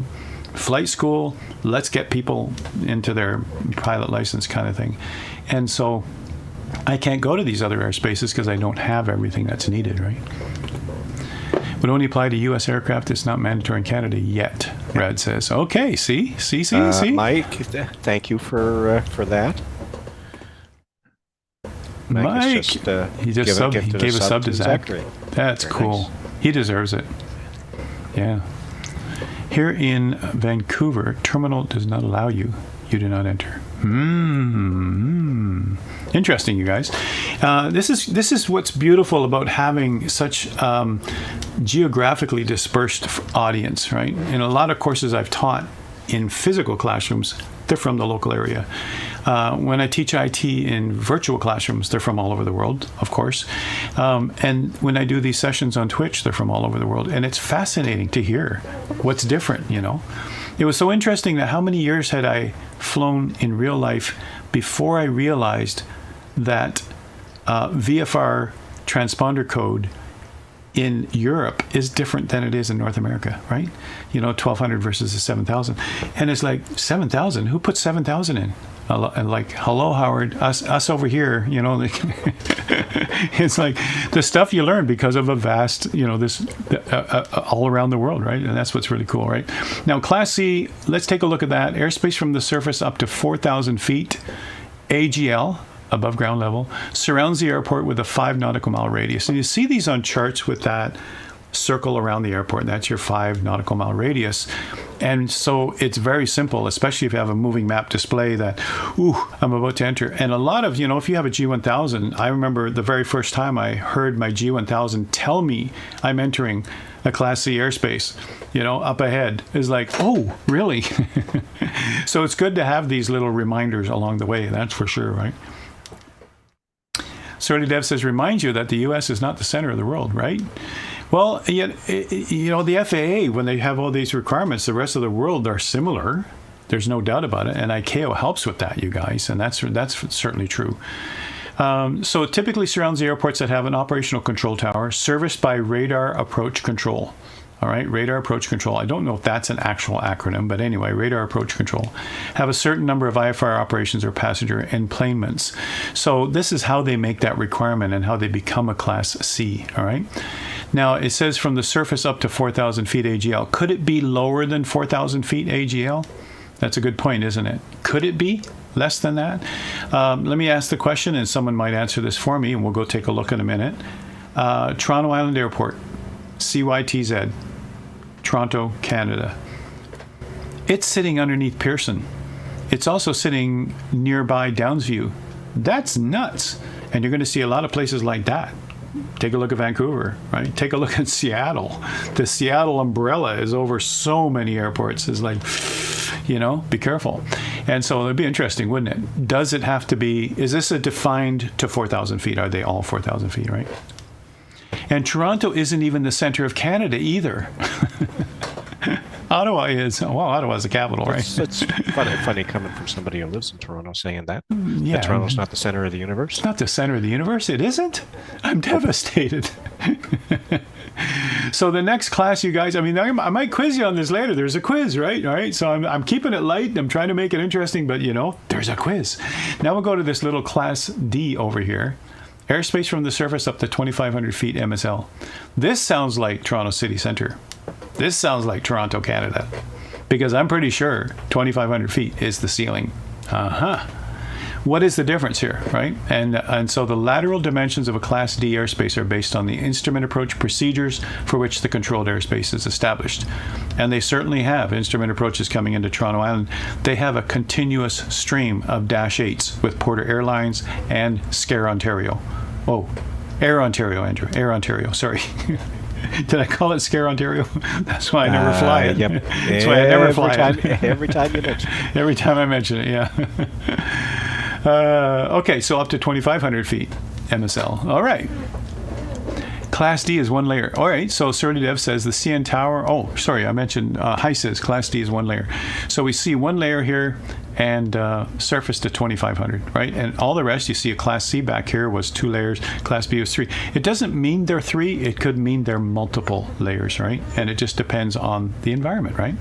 flight school, let's get people into their pilot license kind of thing. And so I can't go to these other airspaces because I don't have everything that's needed, right? Would only apply to U.S. aircraft. It's not mandatory in Canada yet, Brad says. Okay, see? Mike, thank you for that. Mike, he gave a sub to Zach. Zachary. That's Very cool. nice. He deserves it. Yeah. Here in Vancouver, terminal does not allow you. You do not enter. Interesting, you guys. This is what's beautiful about having such geographically dispersed audience, right? In a lot of courses I've taught in physical classrooms, they're from the local area. When I teach IT in virtual classrooms, they're from all over the world, of course. And when I do these sessions on Twitch, they're from all over the world. And it's fascinating to hear what's different, It was so interesting that how many years had I flown in real life before I realized that VFR transponder code in Europe is different than it is in North America, right? 1200 versus the 7000. And it's like, 7000? Who put 7000 in? And like, hello, Howard, us over here, it's like the stuff you learn because of a vast, this all around the world, right? And that's what's really cool, right? Now, Class C, let's take a look at that. Airspace from the surface up to 4,000 feet, AGL, above ground level, surrounds the airport with a 5 nautical mile radius. And you see these on charts with that circle around the airport. That's your 5 nautical mile radius. And so it's very simple, especially if you have a moving map display that, I'm about to enter. And a lot of, if you have a G1000, I remember the very first time I heard my G1000 tell me I'm entering a Class C airspace, up ahead, is like, oh, really? So it's good to have these little reminders along the way, that's for sure, right? Sorty Dev says, reminds you that the U.S. is not the center of the world, right? Well, yet, the FAA, when they have all these requirements, the rest of the world are similar. There's no doubt about it. And ICAO helps with that, you guys. And that's certainly true. So it typically surrounds the airports that have an operational control tower serviced by radar approach control. all right, radar approach control. I don't know if that's an actual acronym, but anyway, radar approach control, have a certain number of IFR operations or passenger enplanements. So this is how they make that requirement and how they become a Class C, all right? Now, it says from the surface up to 4,000 feet AGL. Could it be lower than 4,000 feet AGL? That's a good point, isn't it? Could it be less than that? Let me ask the question, and someone might answer this for me, and we'll go take a look in a minute. Toronto Island Airport, CYTZ, Toronto, Canada. It's sitting underneath Pearson. It's also sitting nearby Downsview. That's nuts. And you're going to see a lot of places like that. Take a look at Vancouver, right? Take a look at Seattle. The Seattle umbrella is over so many airports. It's like, you know, be careful. And so it'd be interesting, wouldn't it? Does it have to be, is this a defined to 4,000 feet? Are they all 4,000 feet, right? And Toronto isn't even the center of Canada either. Ottawa is. Well, Ottawa's the capital, right? It's funny coming from somebody who lives in Toronto saying that. Yeah. That Toronto's not the center of the universe. It's not the center of the universe. It isn't. I'm devastated. So the next class, you guys, I mean, I might quiz you on this later. There's a quiz, right? All right. So I'm keeping it light. I'm trying to make it interesting, but, you know, there's a quiz. Now we'll go to this little Class D over here. Airspace from the surface up to 2,500 feet MSL. This sounds like Toronto City Centre. This sounds like Toronto, Canada. Because I'm pretty sure 2,500 feet is the ceiling. What is the difference here, right? And so the lateral dimensions of a Class D airspace are based on the instrument approach procedures for which the controlled airspace is established. And they certainly have instrument approaches coming into Toronto Island. They have a continuous stream of Dash 8s with Porter Airlines and Scare Ontario. Oh, Air Ontario, Andrew. Air Ontario, sorry. Did I call it Scare Ontario? That's why I never fly it. Yep. That's why I never fly it. Every time you mention it. Every time I mention it, yeah. Okay, so up to 2,500 feet MSL. All right. Class D is one layer. All right, so Surly Dev says the CN Tower. Oh, sorry, I mentioned High says Class D is one layer. So we see one layer here and surface to 2,500, right? And all the rest, you see a Class C back here was 2 layers. Class B was 3. It doesn't mean they're 3. It could mean they're multiple layers, right? And it just depends on the environment, right?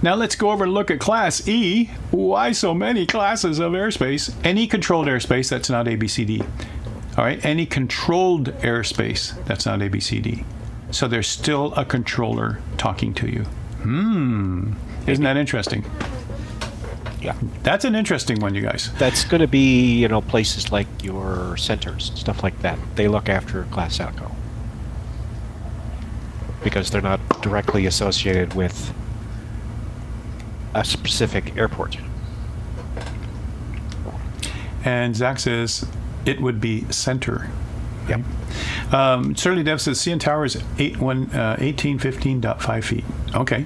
Now let's go over and look at Class E. Why so many classes of airspace? Any controlled airspace that's not ABCD. All right, any controlled airspace that's not ABCD. So there's still a controller talking to you. Isn't that interesting? Yeah. That's an interesting one, you guys. That's going to be, you know, places like your centers, stuff like that. They look after Class Alco. Because they're not directly associated with a specific airport. And Zach says it would be center. Yep. Surly Dev says CN Tower is 1815.5 feet. Okay.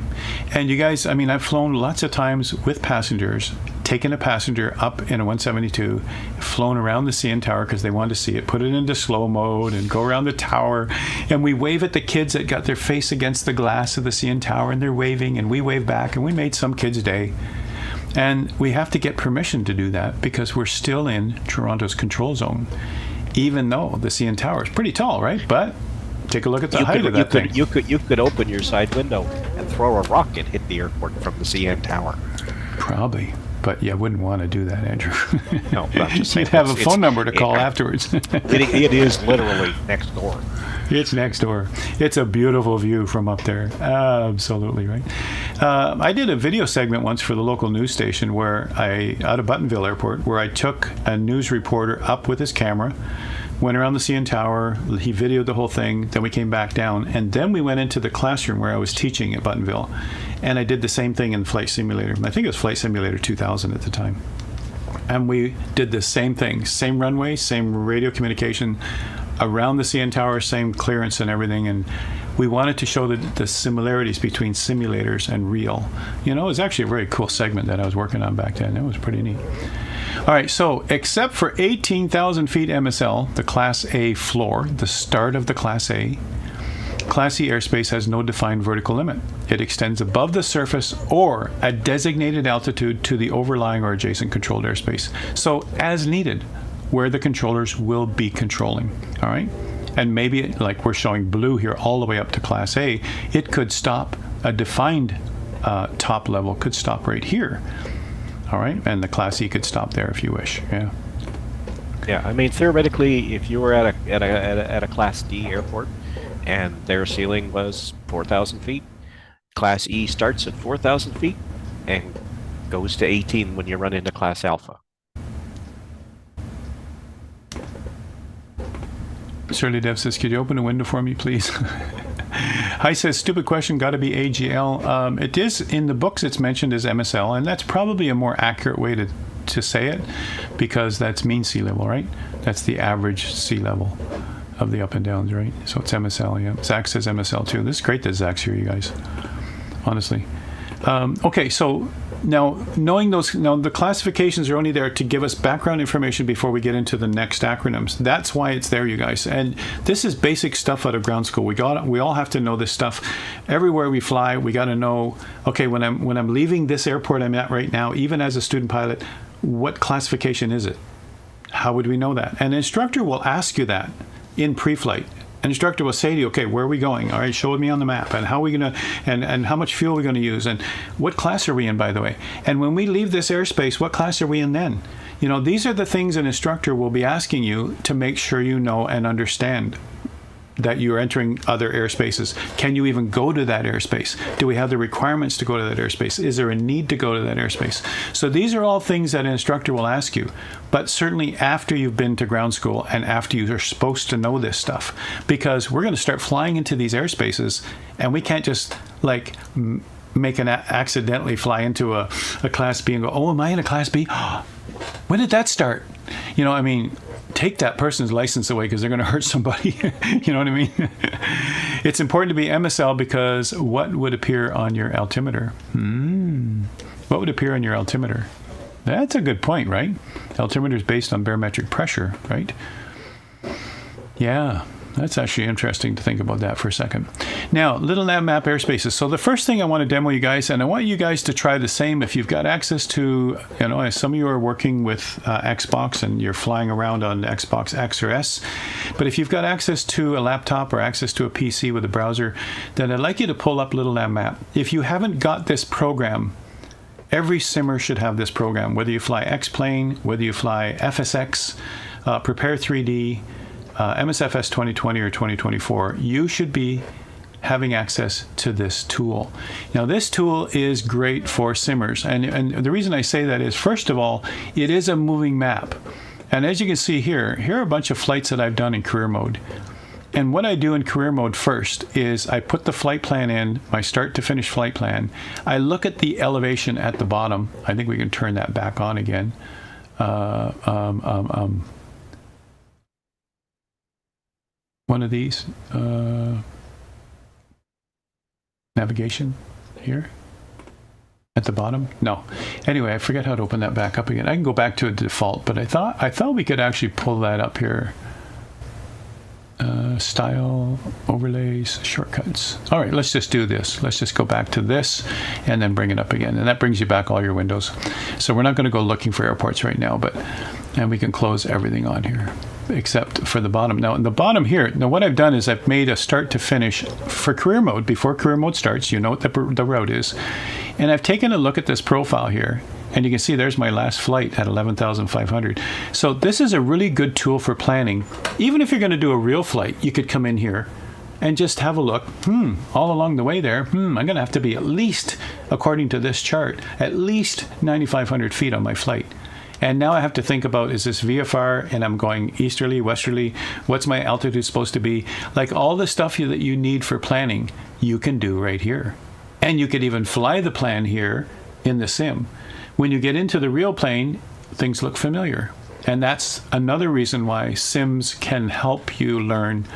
And you guys, I mean, I've flown lots of times with passengers, taken a passenger up in a 172, flown around the CN Tower because they wanted to see it, put it into slow mode and go around the tower. And we wave at the kids that got their face against the glass of the CN Tower and they're waving and we wave back and we made some kid's day. And we have to get permission to do that because we're still in Toronto's control zone. Even though the CN Tower is pretty tall, right? But take a look at the height of that thing. You could open your side window and throw a rock and hit the airport from the CN Tower. Probably. But you wouldn't want to do that, Andrew. No, but I'm just saying. You'd have a phone number to call afterwards. It is literally next door. It's next door. It's a beautiful view from up there. Absolutely, right? I did a video segment once for the local news station out of Buttonville Airport, where I took a news reporter up with his camera, went around the CN Tower, he videoed the whole thing, then we came back down, and then we went into the classroom where I was teaching at Buttonville, and I did the same thing in Flight Simulator. I think it was Flight Simulator 2000 at the time. And we did the same thing, same runway, same radio communication, around the CN Tower, same clearance and everything, and we wanted to show the similarities between simulators and real. You know, it was actually a very cool segment that I was working on back then. It was pretty neat. All right, so except for 18,000 feet MSL, the Class A floor, the start of the Class A, Class E airspace has no defined vertical limit. It extends above the surface or a designated altitude to the overlying or adjacent controlled airspace. So as needed, where the controllers will be controlling, all right? And maybe, like we're showing blue here all the way up to Class A, it could stop, a defined top level could stop right here. All right, and the Class E could stop there if you wish. Yeah. Yeah, I mean, theoretically, if you were at a Class D airport and their ceiling was 4,000 feet, Class E starts at 4,000 feet and goes to 18 when you run into Class Alpha. Shirley Dev says, could you open a window for me, please? Hi says, stupid question, got to be AGL. It is, in the books it's mentioned as MSL, and that's probably a more accurate way to say it, because that's mean sea level, right? That's the average sea level of the up and downs, right? So it's MSL, yeah. Zach says MSL too. This is great that Zach's here, you guys. Honestly. Okay, so now knowing those, now the classifications are only there to give us background information before we get into the next acronyms. That's why it's there, you guys. And this is basic stuff out of ground school. We all have to know this stuff. Everywhere we fly, we got to know, okay, when I'm leaving this airport I'm at right now, even as a student pilot, what classification is it? How would we know that? An instructor will ask you that in pre-flight. An instructor will say to you, okay, where are we going? All right, show me on the map. And how are we going to, and how much fuel are we going to use? And what class are we in, by the way? And when we leave this airspace, what class are we in then? You know, these are the things an instructor will be asking you to make sure you know and understand that you're entering other airspaces. Can you even go to that airspace? Do we have the requirements to go to that airspace? Is there a need to go to that airspace? So these are all things that an instructor will ask you, but certainly after you've been to ground school and after you are supposed to know this stuff, because we're going to start flying into these airspaces and we can't just like make an accidentally fly into a Class B and go, oh, am I in a Class B? When did that start? You know, I mean, take that person's license away because they're going to hurt somebody. You know what I mean? It's important to be MSL because what would appear on your altimeter? What would appear on your altimeter? That's a good point, right? Altimeter is based on barometric pressure, right? Yeah, that's actually interesting to think about that for a second. Now, little nav map airspaces. So the first thing I want to demo you guys, and I want you guys to try the same if you've got access to, you know, some of you are working with Xbox and you're flying around on Xbox X or S, but if you've got access to a laptop or access to a PC with a browser, then I'd like you to pull up Little Nav Map. If you haven't got this program, every simmer should have this program, whether you fly X-Plane, whether you fly FSX, Prepare 3D, MSFS 2020 or 2024, you should be having access to this tool. Now, this tool is great for simmers. And the reason I say that is, first of all, it is a moving map. And as you can see here are a bunch of flights that I've done in career mode. And what I do in career mode first is I put the flight plan in, my start to finish flight plan. I look at the elevation at the bottom. I think we can turn that back on again. One of these, navigation here at the bottom. No, anyway, I forget how to open that back up again. I can go back to a default, but I thought we could actually pull that up here. Style, overlays, shortcuts. All right, let's just do this. Let's just go back to this and then bring it up again. And that brings you back all your windows. So we're not going to go looking for airports right now, and we can close everything on here except for the bottom. Now, in the bottom here, now what I've done is I've made a start to finish for career mode. Before career mode starts, you know what the route is. And I've taken a look at this profile here, and you can see there's my last flight at 11,500. So this is a really good tool for planning. Even if you're going to do a real flight, you could come in here and just have a look. All along the way there, I'm going to have to be at least, according to this chart, at least 9,500 feet on my flight. And now I have to think about, is this VFR and I'm going easterly, westerly? What's my altitude supposed to be? Like all the stuff that you need for planning, you can do right here. And you could even fly the plan here in the sim. When you get into the real plane, things look familiar. And that's another reason why sims can help you learn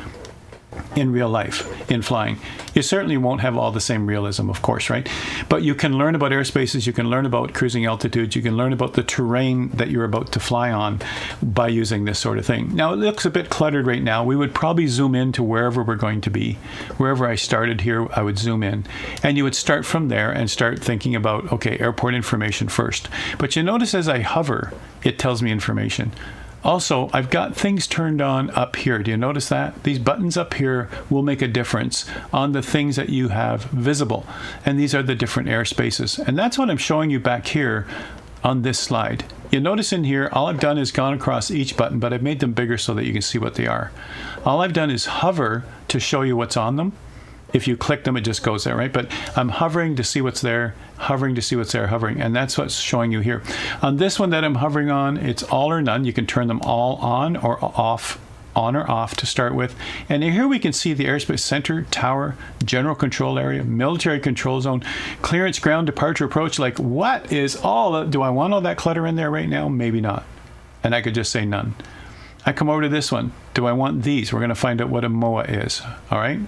in real life, in flying. You certainly won't have all the same realism, of course, right? But you can learn about airspaces, you can learn about cruising altitudes, you can learn about the terrain that you're about to fly on by using this sort of thing. Now, it looks a bit cluttered right now. We would probably zoom in to wherever we're going to be. Wherever I started here, I would zoom in. And you would start from there and start thinking about, okay, airport information first. But you notice as I hover, it tells me information. Also, I've got things turned on up here. Do you notice that? These buttons up here will make a difference on the things that you have visible. And these are the different airspaces. And that's what I'm showing you back here on this slide. You notice in here, all I've done is gone across each button, but I've made them bigger so that you can see what they are. All I've done is hover to show you what's on them. If you click them, it just goes there, right? But I'm hovering to see what's there, hovering to see what's there, hovering, and that's what's showing you here. On this one that I'm hovering on, it's all or none. You can turn them all on or off, on or off to start with. And here we can see the airspace center, tower, general control area, military control zone, clearance, ground, departure, approach. Like, what is all, do I want all that clutter in there right now? Maybe not. And I could just say none. I come over to this one. Do I want these? We're going to find out what a MOA is, all right?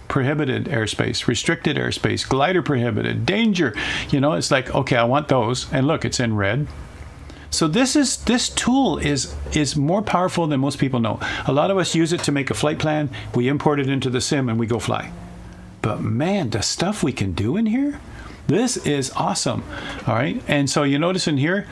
Prohibited airspace, restricted airspace, glider prohibited, danger. You know, it's like, okay, I want those. And look, it's in red. So this tool is more powerful than most people know. A lot of us use it to make a flight plan. We import it into the sim and we go fly. But man, the stuff we can do in here, this is awesome. All right. And so you notice in here,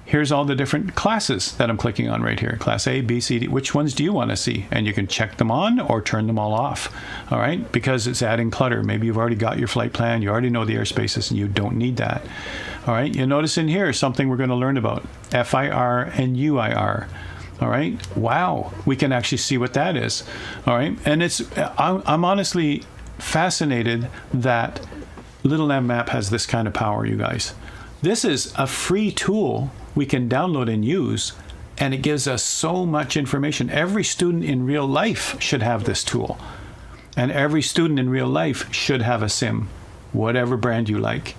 here's all the different classes that I'm clicking on right here. Class A, B, C, D. Which ones do you want to see? And you can check them on or turn them all off. All right, because it's adding clutter. Maybe you've already got your flight plan. You already know the airspaces and you don't need that. All right, you notice in here something we're going to learn about. FIR and UIR. All right, wow, we can actually see what that is. All right, and I'm honestly fascinated that Little Nav Map has this kind of power, you guys. This is a free tool we can download and use, and it gives us so much information. Every student in real life should have this tool, and every student in real life should have a sim, whatever brand you like,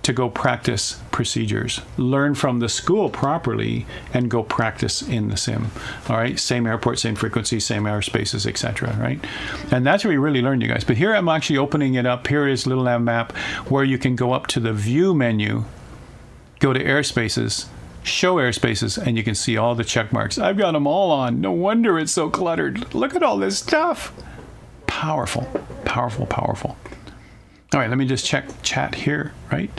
to go practice procedures, learn from the school properly, and go practice in the sim. All right, same airport, same frequency, same airspaces, etc. Right, and that's where you really learn, you guys. But here I'm actually opening it up. Here is Little Nav Map, where you can go up to the View menu, go to Airspaces, show airspaces, and you can see all the check marks. I've got them all on. No wonder it's so cluttered. Look at all this stuff. Powerful, powerful, powerful. All right, let me just check chat here, right?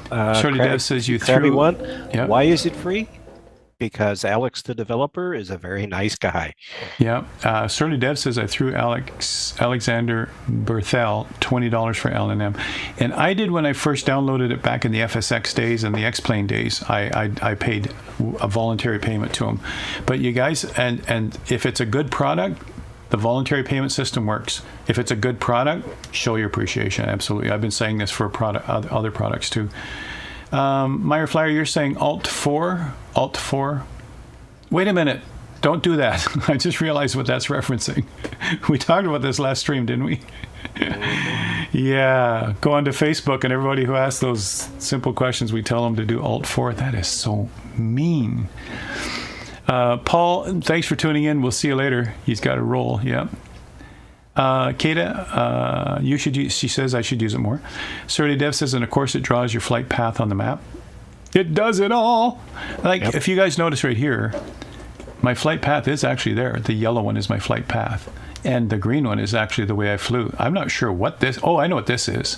Shirley Dev says you threw... Everyone, Yep. Why is it free? Because Alex, the developer, is a very nice guy. Yeah. Shirley Dev says I threw Alexander Berthel $20 for L&M. And I did when I first downloaded it back in the FSX days and the X-Plane days. I paid a voluntary payment to him. But you guys, and if it's a good product, the voluntary payment system works. If it's a good product, show your appreciation. Absolutely. I've been saying this for other products too. Meyer Flyer, you're saying Alt 4? Alt 4? Wait a minute. Don't do that. I just realized what that's referencing. We talked about this last stream, didn't we? Yeah. Go onto Facebook, and everybody who asks those simple questions, we tell them to do Alt 4. That is so mean. Paul, thanks for tuning in. We'll see you later. He's got a roll. Yeah. Kata, you should use, she says I should use it more. Surly Dev says, and of course it draws your flight path on the map. It does it all. Like, yep. If you guys notice right here, my flight path is actually there. The yellow one is my flight path, and the green one is actually the way I flew. I'm not sure what this, oh, I know what this is.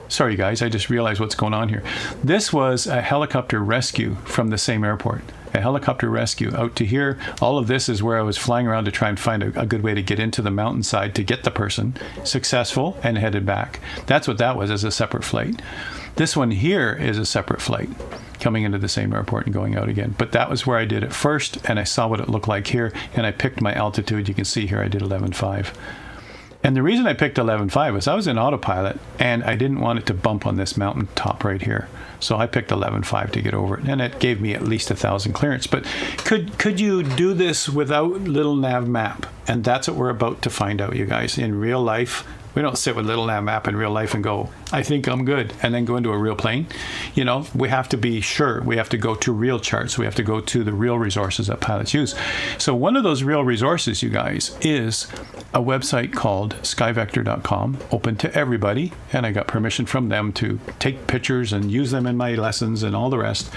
Sorry guys, I just realized what's going on here. This was a helicopter rescue from the same airport. A helicopter rescue out to here. All of this is where I was flying around to try and find a good way to get into the mountainside to get the person. Successful, and headed back. That's what that was, as a separate flight. This one here is a separate flight, coming into the same airport and going out again. But that was where I did it first, and I saw what it looked like here, and I picked my altitude. You can see here I did 11.5. And the reason I picked 11.5 was I was in autopilot, and I didn't want it to bump on this mountain top right here. So I picked 11.5 to get over it, and it gave me at least 1,000 clearance. But could you do this without Little Nav Map? And that's what we're about to find out, you guys. In real life, we don't sit with Little Nav Map in real life and go, I think I'm good, and then go into a real plane. You know, we have to be sure. We have to go to real charts. We have to go to the real resources that pilots use. So one of those real resources, you guys, is a website called skyvector.com, open to everybody, and I got permission from them to take pictures and use them in my lessons and all the rest.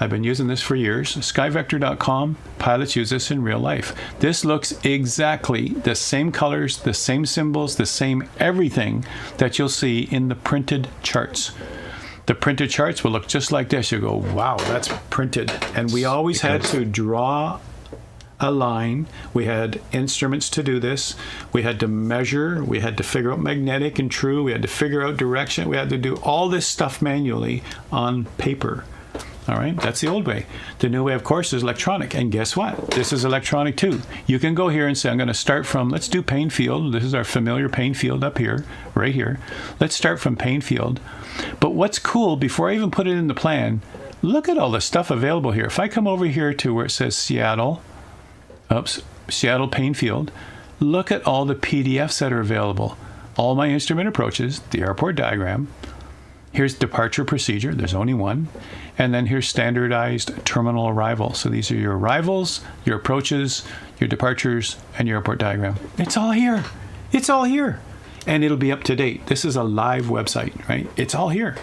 I've been using this for years. Skyvector.com, pilots use this in real life. This looks exactly the same colors, the same symbols, the same everything that you'll see in the printed charts. The printed charts will look just like this. You go, wow, that's printed. And we always had to draw a line. We had instruments to do this. We had to measure. We had to figure out magnetic and true. We had to figure out direction. We had to do all this stuff manually on paper. All right, that's the old way. The new way, of course, is electronic. And guess what? This is electronic too. You can go here and say, I'm going to start from, let's do pane field. This is our familiar pane field up here, right here. Let's start from pane field. But what's cool, before I even put it in the plan, look at all the stuff available here. If I come over here to where it says Seattle, Seattle pane field, look at all the PDFs that are available. All my instrument approaches, the airport diagram. Here's departure procedure. There's only one. And then here's standardized terminal arrival. So these are your arrivals, your approaches, your departures, and your airport diagram. It's all here. It's all here. And it'll be up to date. This is a live website, right? It's all here.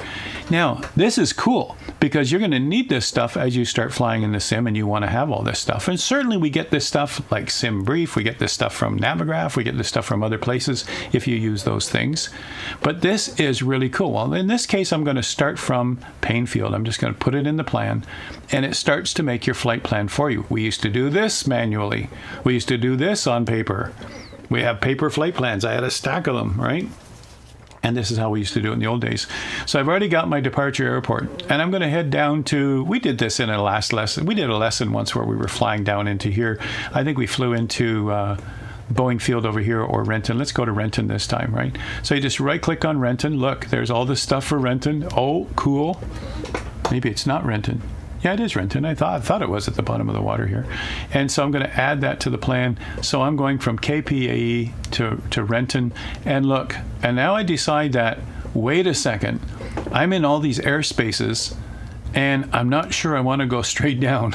Now, this is cool because you're going to need this stuff as you start flying in the sim, and you want to have all this stuff. And certainly we get this stuff like Sim Brief. We get this stuff from Navigraph. We get this stuff from other places if you use those things. But this is really cool. Well, in this case, I'm going to start from pane field. I'm just going to put it in the plan, and it starts to make your flight plan for you. We used to do this manually. We used to do this on paper. We have paper flight plans. I had a stack of them, right? And this is how we used to do it in the old days. So I've already got my departure airport, and I'm going to head down to, we did this in a last lesson. We did a lesson once where we were flying down into here. I think we flew into Boeing Field over here or Renton. Let's go to Renton this time, right? So you just right click on Renton. Look, there's all this stuff for Renton. Oh, cool. Maybe it's not Renton. Yeah, it is Renton. I thought it was at the bottom of the water here. And so I'm going to add that to the plan. So I'm going from KPAE to Renton. And look, and now I decide that, wait a second, I'm in all these airspaces, and I'm not sure I want to go straight down.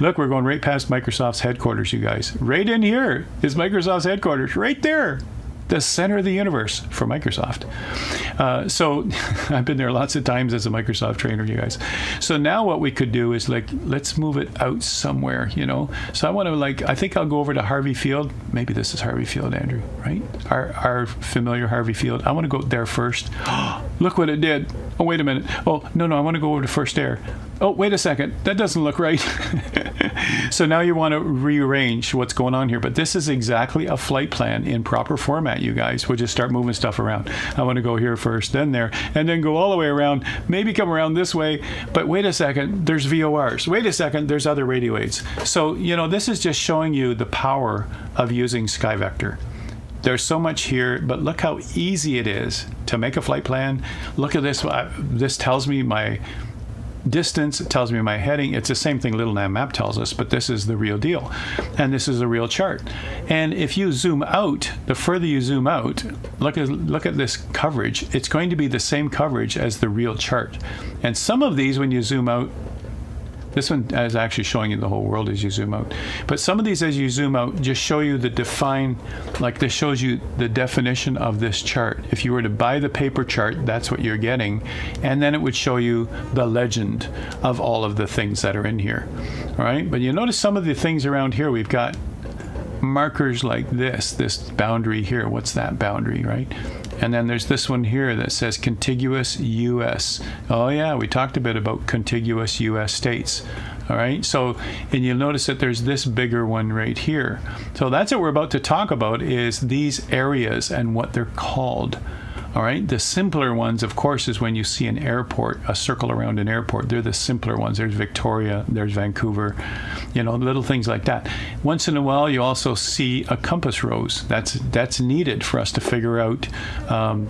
Look, we're going right past Microsoft's headquarters, you guys. Right in here is Microsoft's headquarters, right there. The center of the universe for Microsoft. So I've been there lots of times as a Microsoft trainer, you guys. So now what we could do is like, let's move it out somewhere, you know. So I want to I think I'll go over to Harvey Field. Maybe this is Harvey Field, Andrew, right? Our familiar Harvey Field. I want to go there first. Look what it did. Oh, wait a minute. Oh, no, I want to go over to First Air. Oh, wait a second. That doesn't look right. So now you want to rearrange what's going on here. But this is exactly a flight plan in proper format, you guys. We'll just start moving stuff around. I want to go here first, then there, and then go all the way around, maybe come around this way. But wait a second, there's VORs. Wait a second, there's other radio aids. So, you know, this is just showing you the power of using SkyVector. There's so much here, but look how easy it is to make a flight plan. Look at this. This tells me my distance, it tells me my heading. It's the same thing Little Nam Map tells us, but this is the real deal. And this is a real chart. And if you zoom out, the further you zoom out, look at this coverage. It's going to be the same coverage as the real chart. And some of these, when you zoom out, this one is actually showing you the whole world as you zoom out. But some of these, as you zoom out, just show you the like this shows you the definition of this chart. If you were to buy the paper chart, that's what you're getting. And then it would show you the legend of all of the things that are in here. All right, but you notice some of the things around here, we've got markers like this boundary here. What's that boundary, right? And then there's this one here that says contiguous U.S. Oh yeah, we talked a bit about contiguous U.S. states. All right, so, and you'll notice that there's this bigger one right here. So that's what we're about to talk about, is these areas and what they're called. All right, the simpler ones, of course, is when you see an airport, a circle around an airport. They're the simpler ones. There's Victoria, there's Vancouver, you know, little things like that. Once in a while, you also see a compass rose. That's needed for us to figure out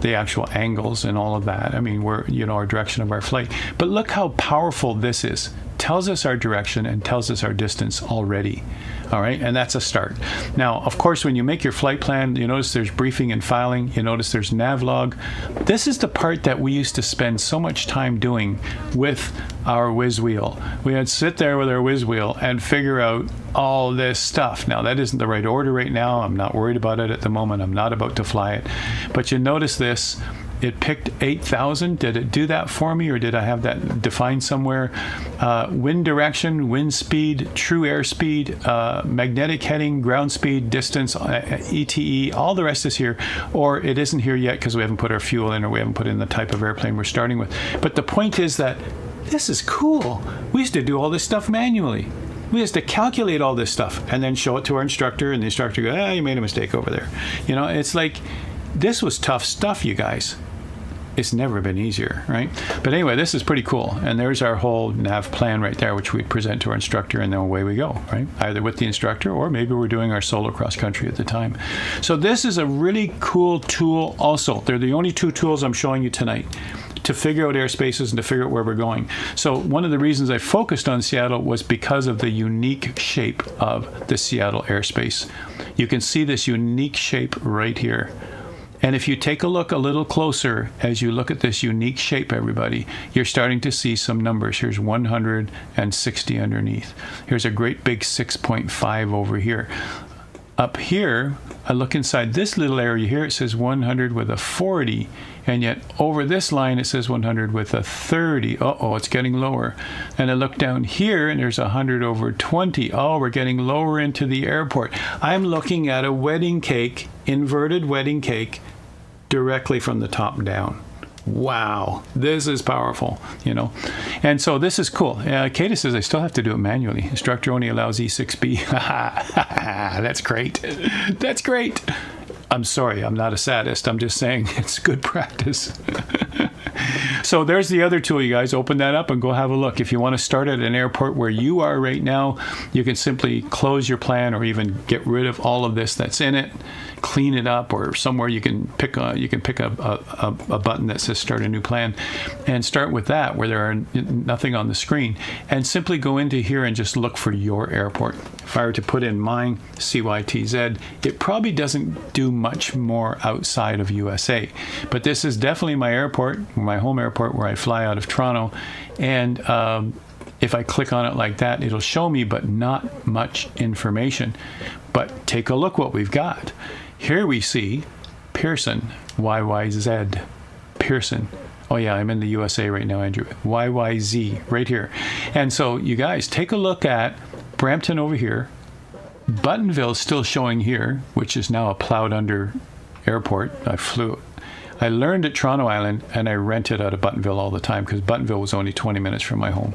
the actual angles and all of that. I mean, our direction of our flight. But look how powerful this is. Tells us our direction and tells us our distance already. All right, and that's a start. Now, of course, when you make your flight plan, you notice there's briefing and filing. You notice there's navlog. This is the part that we used to spend so much time doing with our whiz wheel. We had to sit there with our whiz wheel and figure out all this stuff. Now, that isn't the right order right now. I'm not worried about it at the moment. I'm not about to fly it. But you notice this. it picked 8,000. Did it do that for me, or did I have that defined somewhere? Wind direction, wind speed, true airspeed, magnetic heading, ground speed, distance, ETE, all the rest is here. Or it isn't here yet because we haven't put our fuel in, or we haven't put in the type of airplane we're starting with. But the point is that this is cool. We used to do all this stuff manually. We used to calculate all this stuff and then show it to our instructor, and the instructor goes, you made a mistake over there. You know, it's like, this was tough stuff, you guys. It's never been easier, right? But anyway, this is pretty cool. And there's our whole nav plan right there, which we present to our instructor, and then away we go, right? Either with the instructor, or maybe we're doing our solo cross country at the time. So this is a really cool tool also. They're the only two tools I'm showing you tonight to figure out airspaces and to figure out where we're going. So one of the reasons I focused on Seattle was because of the unique shape of the Seattle airspace. You can see this unique shape right here. And if you take a look a little closer, as you look at this unique shape, everybody, you're starting to see some numbers. Here's 160 underneath. Here's a great big 6.5 over here. Up here, I look inside this little area here, it says 100 with a 40, and yet over this line it says 100 with a 30. Uh-oh, it's getting lower. And I look down here and there's 100 over 20. Oh, we're getting lower into the airport. I'm looking at a wedding cake, inverted wedding cake, directly from the top down. Wow, this is powerful, you know. And so this is cool. Kata says I still have to do it manually. Instructor only allows E6B. That's great. That's great. I'm sorry, I'm not a sadist. I'm just saying it's good practice. So there's the other tool, you guys. Open that up and go have a look. If you want to start at an airport where you are right now, you can simply close your plan, or even get rid of all of this that's in it, clean it up, or somewhere you can pick a button that says start a new plan, and start with that where there are nothing on the screen, and simply go into here and just look for your airport. If I were to put in mine, CYTZ, it probably doesn't do much more outside of USA, but this is definitely my airport, my home airport, where I fly out of Toronto. And if I click on it like that, it'll show me, but not much information. But take a look what we've got. Here we see Pearson, YYZ, Pearson. Oh yeah, I'm in the USA right now, Andrew. YYZ, right here. And so you guys, take a look at Brampton over here. Buttonville still showing here, which is now a plowed under airport. I learned at Toronto Island, and I rented out of Buttonville all the time because Buttonville was only 20 minutes from my home.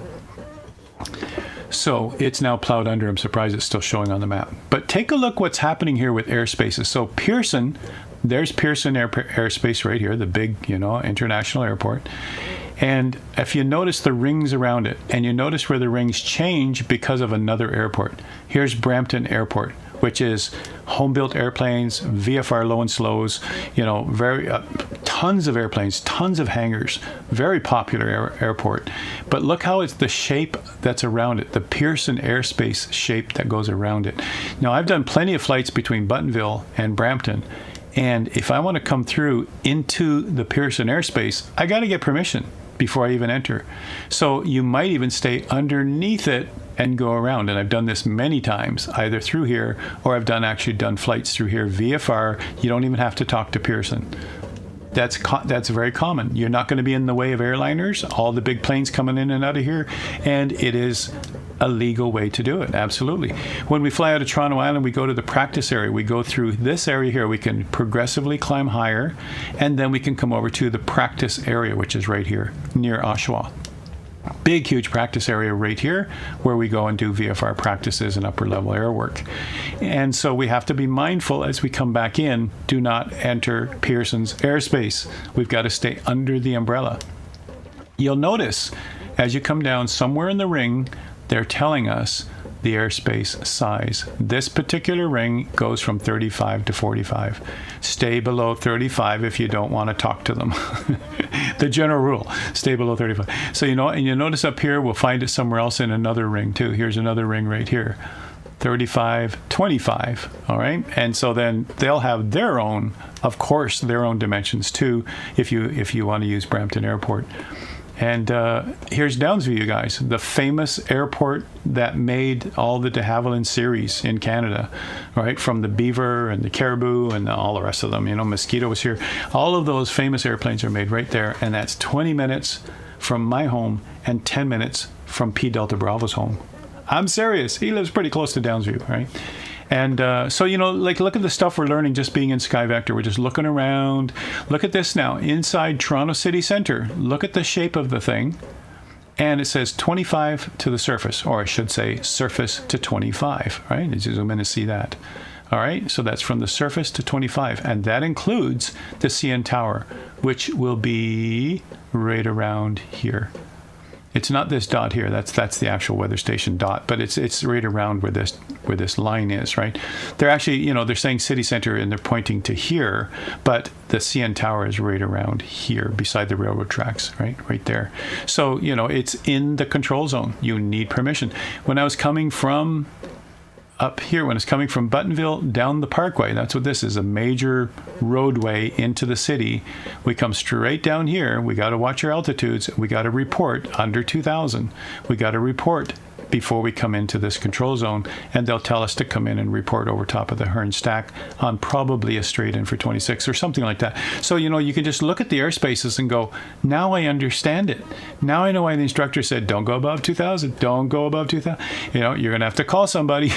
So it's now plowed under. I'm surprised it's still showing on the map. But take a look what's happening here with airspaces. So Pearson, there's Pearson airspace right here, the big, international airport. And if you notice the rings around it, and you notice where the rings change because of another airport. Here's Brampton Airport, which is home-built airplanes, VFR low and slows, very tons of airplanes, tons of hangars, very popular airport. But look how it's the shape that's around it, the Pearson airspace shape that goes around it. Now, I've done plenty of flights between Buttonville and Brampton, and if I want to come through into the Pearson airspace, I got to get permission before I even enter. So you might even stay underneath it and go around. And I've done this many times, either through here, or I've actually done flights through here, VFR. You don't even have to talk to Pearson. That's very common. You're not going to be in the way of airliners, all the big planes coming in and out of here, and it is a legal way to do it, absolutely. When we fly out of Toronto Island, we go to the practice area. We go through this area here. We can progressively climb higher, and then we can come over to the practice area, which is right here near Oshawa. Big, huge practice area right here where we go and do VFR practices and upper level air work. And so we have to be mindful as we come back in, do not enter Pearson's airspace. We've got to stay under the umbrella. You'll notice as you come down somewhere in the ring, they're telling us the airspace size. This particular ring goes from 35 to 45. Stay below 35 if you don't want to talk to them. The general rule, stay below 35. So and you notice up here, we'll find it somewhere else in another ring too. Here's another ring right here. 35, 25, all right? And so then they'll have their own, of course, their own dimensions too, if you want to use Brampton Airport. And here's Downsview, you guys, the famous airport that made all the de Havilland series in Canada, right? From the Beaver and the Caribou and all the rest of them, you know, Mosquito was here. All of those famous airplanes are made right there, and that's 20 minutes from my home and 10 minutes from P Delta Bravo's home. I'm serious. He lives pretty close to Downsview, right? And so, you know, like, look at the stuff we're learning just being in SkyVector. We're just looking around. Look at this now. Inside Toronto City Centre, look at the shape of the thing. And it says 25 to the surface, or I should say surface to 25, right? As you zoom in to see that. All right, so that's from the surface to 25. And that includes the CN Tower, which will be right around here. It's not this dot here. That's the actual weather station dot, but it's right around where this line is, right? They're actually, you know, they're saying city center and they're pointing to here, but the CN Tower is right around here beside the railroad tracks, right there. So, you know, it's in the control zone. You need permission. When I was coming from up here, when it's coming from Buttonville down the Parkway, that's what this is, a major roadway into the city. We come straight down here. We got to watch our altitudes. We got to report under 2,000. We got to report before we come into this control zone, and they'll tell us to come in and report over top of the Hearn stack on probably a straight in for 26 or something like that. So, you know, you can just look at the airspaces and go, now I understand it. Now I know why the instructor said, don't go above 2,000. Don't go above 2,000. You know, you're going to have to call somebody.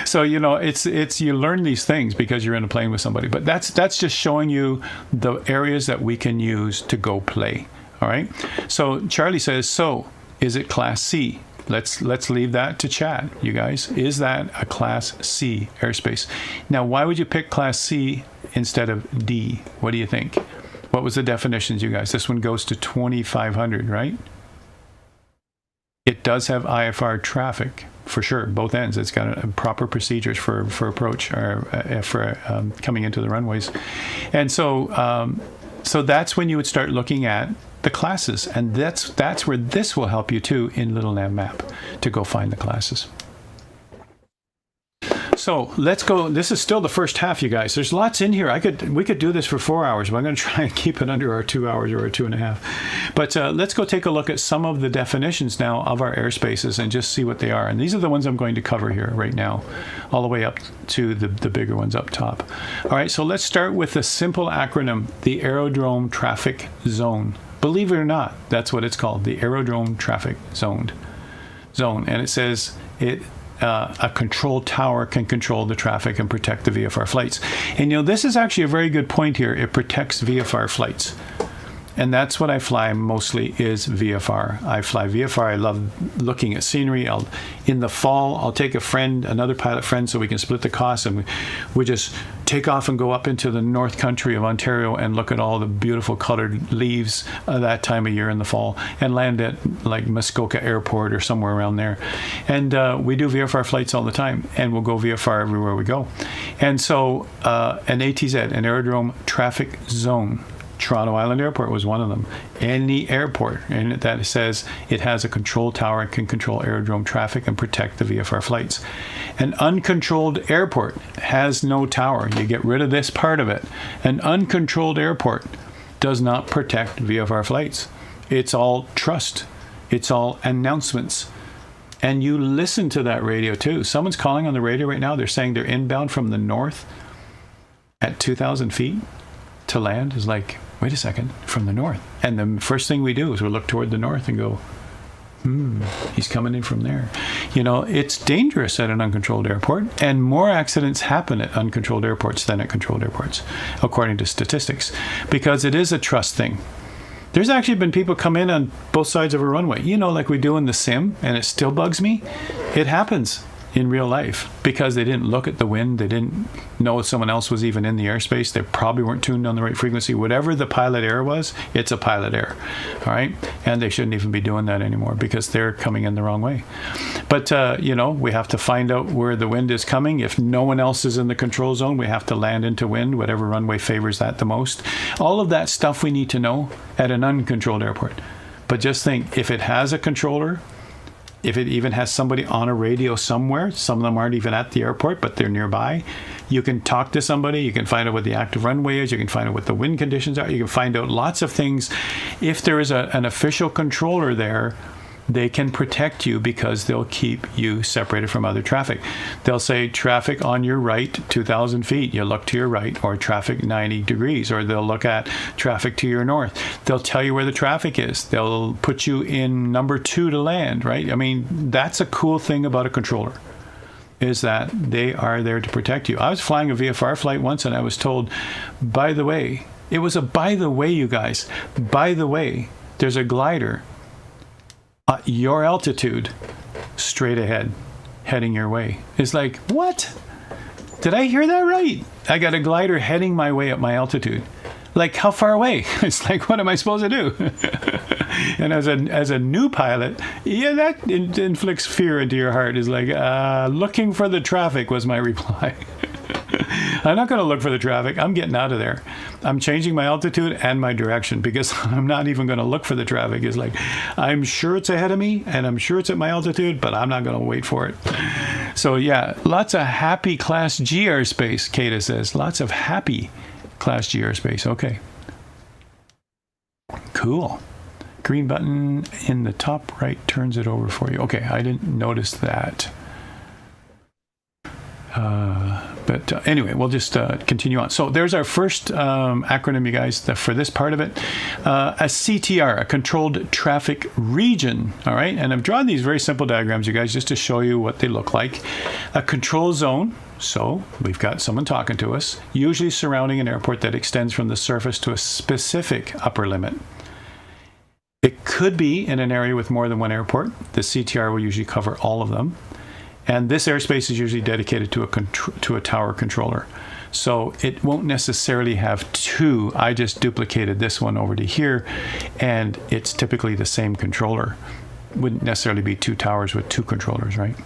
So, you know, it's you learn these things because you're in a plane with somebody. But that's just showing you the areas that we can use to go play. All right. So Charlie says, so is it Class C? Let's leave that to chat, you guys. Is that a Class C airspace? Now, why would you pick Class C instead of D? What do you think? What was the definitions, you guys? This one goes to 2,500, right? It does have IFR traffic, for sure, both ends. It's got proper procedures for approach or for coming into the runways. And so, so that's when you would start looking at the classes, and that's where this will help you too in Little Nav Map to go find the classes. So let's go. This is still the first half, you guys. There's lots in here. We could do this for 4 hours, but I'm going to try and keep it under our 2 hours or our 2.5. But let's go take a look at some of the definitions now of our airspaces and just see what they are. And these are the ones I'm going to cover here right now, all the way up to the bigger ones up top. All right, so let's start with the simple acronym, the Aerodrome Traffic Zone. Believe it or not, that's what it's called, the Aerodrome Traffic Zone. And it says a control tower can control the traffic and protect the VFR flights. And you know, this is actually a very good point here. It protects VFR flights. And that's what I fly mostly, is VFR. I fly VFR. I love looking at scenery. In the fall, I'll take another pilot friend, so we can split the costs, and we just take off and go up into the North Country of Ontario and look at all the beautiful colored leaves that time of year in the fall, and land at like Muskoka Airport or somewhere around there. And we do VFR flights all the time, and we'll go VFR everywhere we go. And so an ATZ, an Aerodrome Traffic Zone, Toronto Island Airport was one of them. Any airport, and that says it has a control tower and can control aerodrome traffic and protect the VFR flights. An uncontrolled airport has no tower. You get rid of this part of it. An uncontrolled airport does not protect VFR flights. It's all trust. It's all announcements. And you listen to that radio too. Someone's calling on the radio right now. They're saying they're inbound from the north at 2,000 feet to land. Is like, wait a second, from the north. And the first thing we do is we look toward the north and go, he's coming in from there. You know, it's dangerous at an uncontrolled airport, and more accidents happen at uncontrolled airports than at controlled airports, according to statistics, because it is a trust thing. There's actually been people come in on both sides of a runway, you know, like we do in the sim, and it still bugs me. It happens in real life because they didn't look at the wind. They didn't know someone else was even in the airspace. They probably weren't tuned on the right frequency. Whatever the pilot error was, it's a pilot error. All right. And they shouldn't even be doing that anymore because they're coming in the wrong way. But, you know, we have to find out where the wind is coming. If no one else is in the control zone, we have to land into wind, whatever runway favors that the most. All of that stuff we need to know at an uncontrolled airport. But just think, if it has a controller, if it even has somebody on a radio somewhere, some of them aren't even at the airport, but they're nearby, You can talk to somebody. You can find out what the active runway is. You can find out what the wind conditions are. You can find out lots of things. If there is an official controller there, they can protect you because they'll keep you separated from other traffic. They'll say traffic on your right, 2,000 feet. You look to your right, or traffic 90 degrees, or they'll look at traffic to your north. They'll tell you where the traffic is. They'll put you in number 2 to land, right? I mean, that's a cool thing about a controller, is that they are there to protect you. I was flying a VFR flight once and I was told, by the way, it was a by the way, you guys, by the way, there's a glider at your altitude straight ahead heading your way. It's like, what? Did I hear that right? I got a glider heading my way at my altitude. Like, how far away? It's like, what am I supposed to do? And as a new pilot, yeah, that inflicts fear into your heart. Is like, looking for the traffic was my reply. I'm not going to look for the traffic. I'm getting out of there. I'm changing my altitude and my direction because I'm not even going to look for the traffic. It's like, I'm sure it's ahead of me and I'm sure it's at my altitude, but I'm not going to wait for it. So yeah, lots of happy Class G airspace, Kata says. Lots of happy Class G airspace. Okay. Cool. Green button in the top right turns it over for you. Okay, I didn't notice that. But anyway, we'll just continue on. So there's our first acronym, you guys, for this part of it. A CTR, a controlled traffic region. All right, and I've drawn these very simple diagrams, you guys, just to show you what they look like. A control zone. So we've got someone talking to us, usually surrounding an airport that extends from the surface to a specific upper limit. It could be in an area with more than one airport. The CTR will usually cover all of them. And this airspace is usually dedicated to a tower controller. So it won't necessarily have two. I just duplicated this one over to here, and it's typically the same controller. Wouldn't necessarily be two towers with two controllers, right?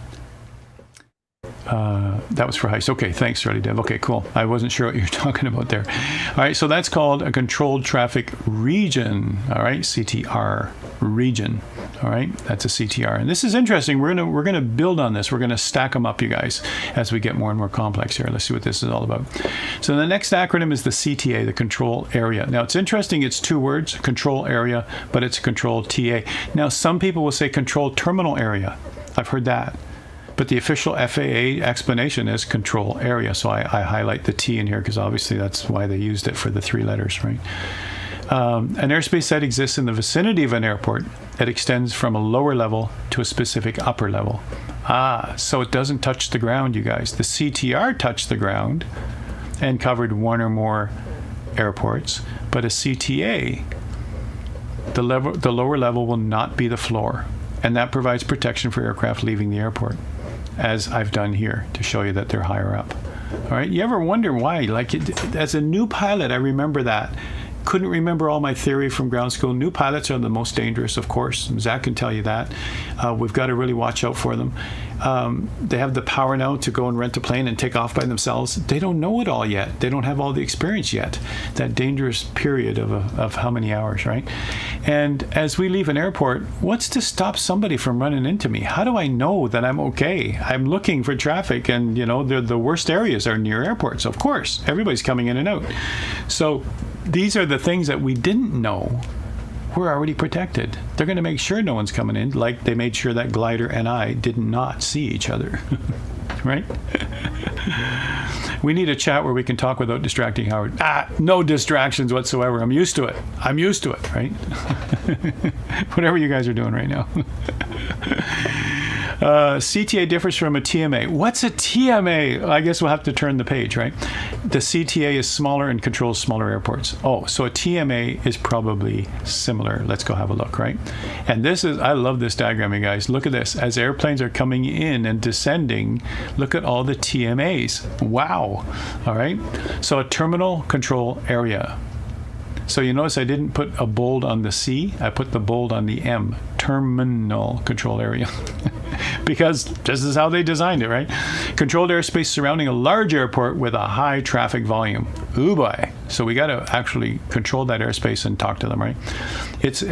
That was for heist. Okay, thanks, Ready Dev. Okay, cool. I wasn't sure what you're talking about there. All right, so that's called a controlled traffic region. All right, CTR region. All right, that's a CTR, and this is interesting. We're gonna build on this. We're gonna stack them up, you guys, as we get more and more complex here. Let's see what this is all about. So the next acronym is the CTA, the control area. Now it's interesting. It's two words, control area, but it's control TA. Now some people will say control terminal area. I've heard that. But the official FAA explanation is control area. So I highlight the T in here because obviously that's why they used it for the 3 letters, right? An airspace that exists in the vicinity of an airport that extends from a lower level to a specific upper level. So it doesn't touch the ground, you guys. The CTR touched the ground and covered one or more airports, but a CTA, the lower level will not be the floor, and that provides protection for aircraft leaving the airport, as I've done here to show you that they're higher up. All right, you ever wonder why? Like, as a new pilot, I remember that. Couldn't remember all my theory from ground school. New pilots are the most dangerous, of course. Zach can tell you that. We've got to really watch out for them. They have the power now to go and rent a plane and take off by themselves. They don't know it all yet. They don't have all the experience yet. That dangerous period of how many hours, right? And as we leave an airport, what's to stop somebody from running into me? How do I know that I'm okay? I'm looking for traffic, and you know, the worst areas are near airports. Of course, everybody's coming in and out. So these are the things that we didn't know. We're already protected. They're going to make sure no one's coming in, like they made sure that glider and I did not see each other. Right? We need a chat where we can talk without distracting Howard. No distractions whatsoever. I'm used to it. I'm used to it, right? Whatever you guys are doing right now. CTA differs from a TMA. What's a TMA? I guess we'll have to turn the page, right? The CTA is smaller and controls smaller airports. Oh, so a TMA is probably similar. Let's go have a look, right? And this is, I love this diagram, you guys. Look at this. As airplanes are coming in and descending, look at all the TMAs. Wow. All right. So a terminal control area. So you notice I didn't put a bold on the C. I put the bold on the M. Terminal control area. Because this is how they designed it, right? Controlled airspace surrounding a large airport with a high traffic volume. Ooh boy. So we got to actually control that airspace and talk to them, right? It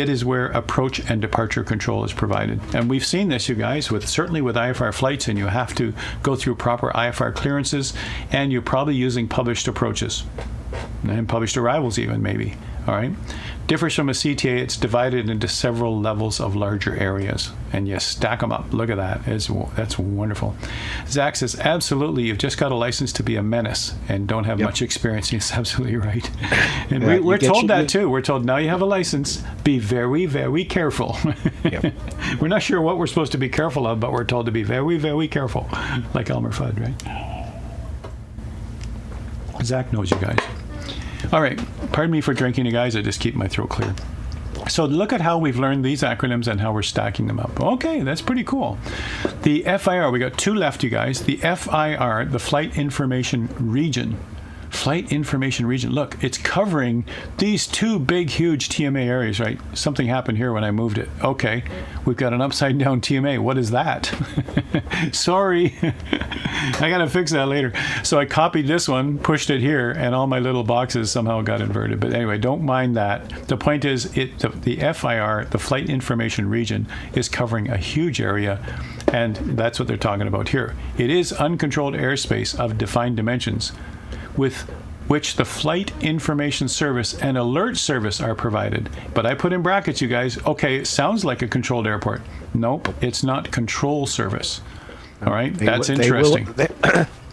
is where approach and departure control is provided. And we've seen this, you guys, certainly with IFR flights, and you have to go through proper IFR clearances, and you're probably using published approaches and published arrivals even, maybe. All right. Differs from a CTA. It's divided into several levels of larger areas, and you stack them up. Look at that. That's wonderful. Zach says, absolutely. You've just got a license to be a menace and don't have much experience. He's absolutely right. And we're told that too. We're told now you have a license. Be very, very careful. Yep. We're not sure what we're supposed to be careful of, but we're told to be very, very careful, like Elmer Fudd, right? Zach knows you guys. All right, pardon me for drinking, you guys. I just keep my throat clear. So look at how we've learned these acronyms and how we're stacking them up. Okay, that's pretty cool. The FIR, we got 2 left, you guys. The FIR, the Flight Information Region. Flight Information Region. Look, it's covering these 2 big, huge TMA areas, right? Something happened here when I moved it. Okay, we've got an upside down TMA. What is that? Sorry. I got to fix that later. So I copied this one, pushed it here, and all my little boxes somehow got inverted. But anyway, don't mind that. The point is, the FIR, the Flight Information Region, is covering a huge area, and that's what they're talking about here. It is uncontrolled airspace of defined dimensions, with which the Flight Information Service and Alert Service are provided. But I put in brackets, you guys, okay, it sounds like a controlled airport. Nope, it's not control service. All right, that's interesting.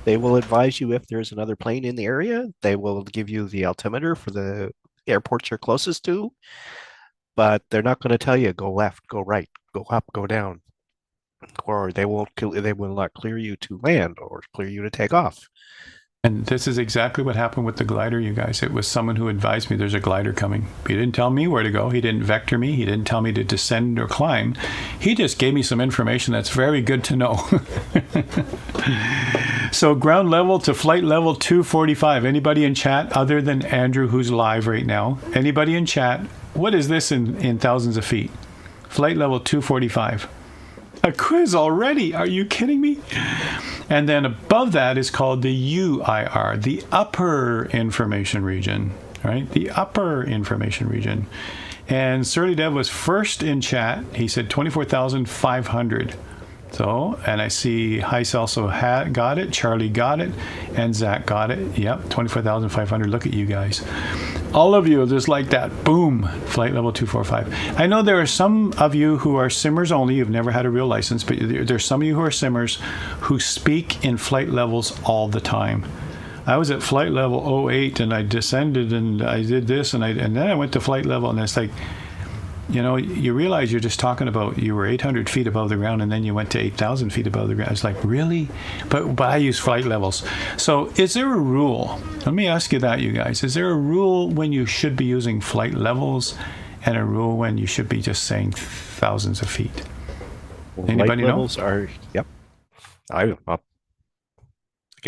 They will advise you if there's another plane in the area. They will give you the altimeter for the airports you're closest to, but they're not going to tell you go left, go right, go up, go down, or they will not clear you to land or clear you to take off. And this is exactly what happened with the glider, you guys. It was someone who advised me there's a glider coming. He didn't tell me where to go. He didn't vector me. He didn't tell me to descend or climb. He just gave me some information that's very good to know. So ground level to flight level 245. Anybody in chat other than Andrew, who's live right now? Anybody in chat? What is this in thousands of feet? Flight level 245. A quiz already? Are you kidding me? And then above that is called the UIR, the Upper Information Region, right? The Upper Information Region. And Surly Dev was first in chat. He said 24,500. So, and I see Heiss also got it, Charlie got it, and Zach got it. Yep, 24,500. Look at you guys. All of you are just like that. Boom. Flight level 245. I know there are some of you who are simmers only. You've never had a real license, but there's some of you who are simmers who speak in flight levels all the time. I was at flight level 08 and I descended and I did this and then I went to flight level, and it's like, you know, you realize you're just talking about you were 800 feet above the ground and then you went to 8,000 feet above the ground. It's like, really? But I use flight levels. So is there a rule? Let me ask you that, you guys. Is there a rule when you should be using flight levels and a rule when you should be just saying thousands of feet? Anybody know? Levels are, yep. Go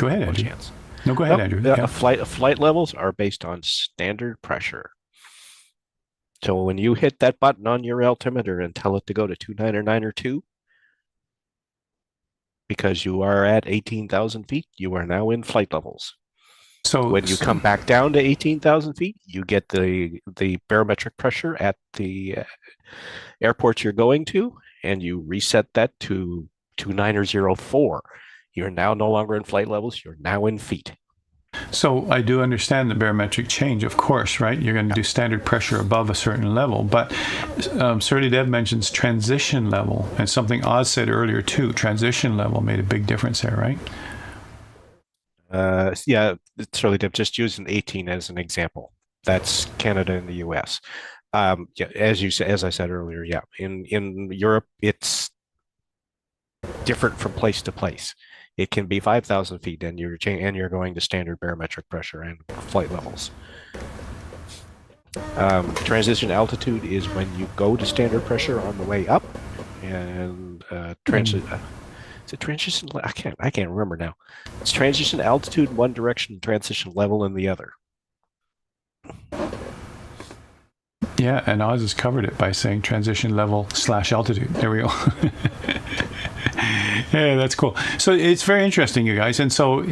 ahead, Andrew. No, go ahead, Andrew. Yeah. Flight levels are based on standard pressure. So when you hit that button on your altimeter and tell it to go to 29 or 9 or 2, because you are at 18,000 feet, you are now in flight levels. So when you come back down to 18,000 feet, you get the barometric pressure at the airport you're going to, and you reset that to 29 or 04. You're now no longer in flight levels. You're now in feet. So I do understand the barometric change, of course, right? You're going to do standard pressure above a certain level. But Surly Dev mentions transition level, and something Oz said earlier too. Transition level made a big difference there, right? Yeah, Surly Dev just using 18 as an example. That's Canada and the US. Yeah, as I said earlier, yeah, in Europe, it's different from place to place. It can be 5,000 feet, and you're going to standard barometric pressure and flight levels. Transition altitude is when you go to standard pressure on the way up, and is it transition? I can't remember now. It's transition altitude in one direction, transition level in the other. Yeah, and Oz has covered it by saying transition level / altitude. There we go. Yeah, that's cool. So it's very interesting, you guys. And so,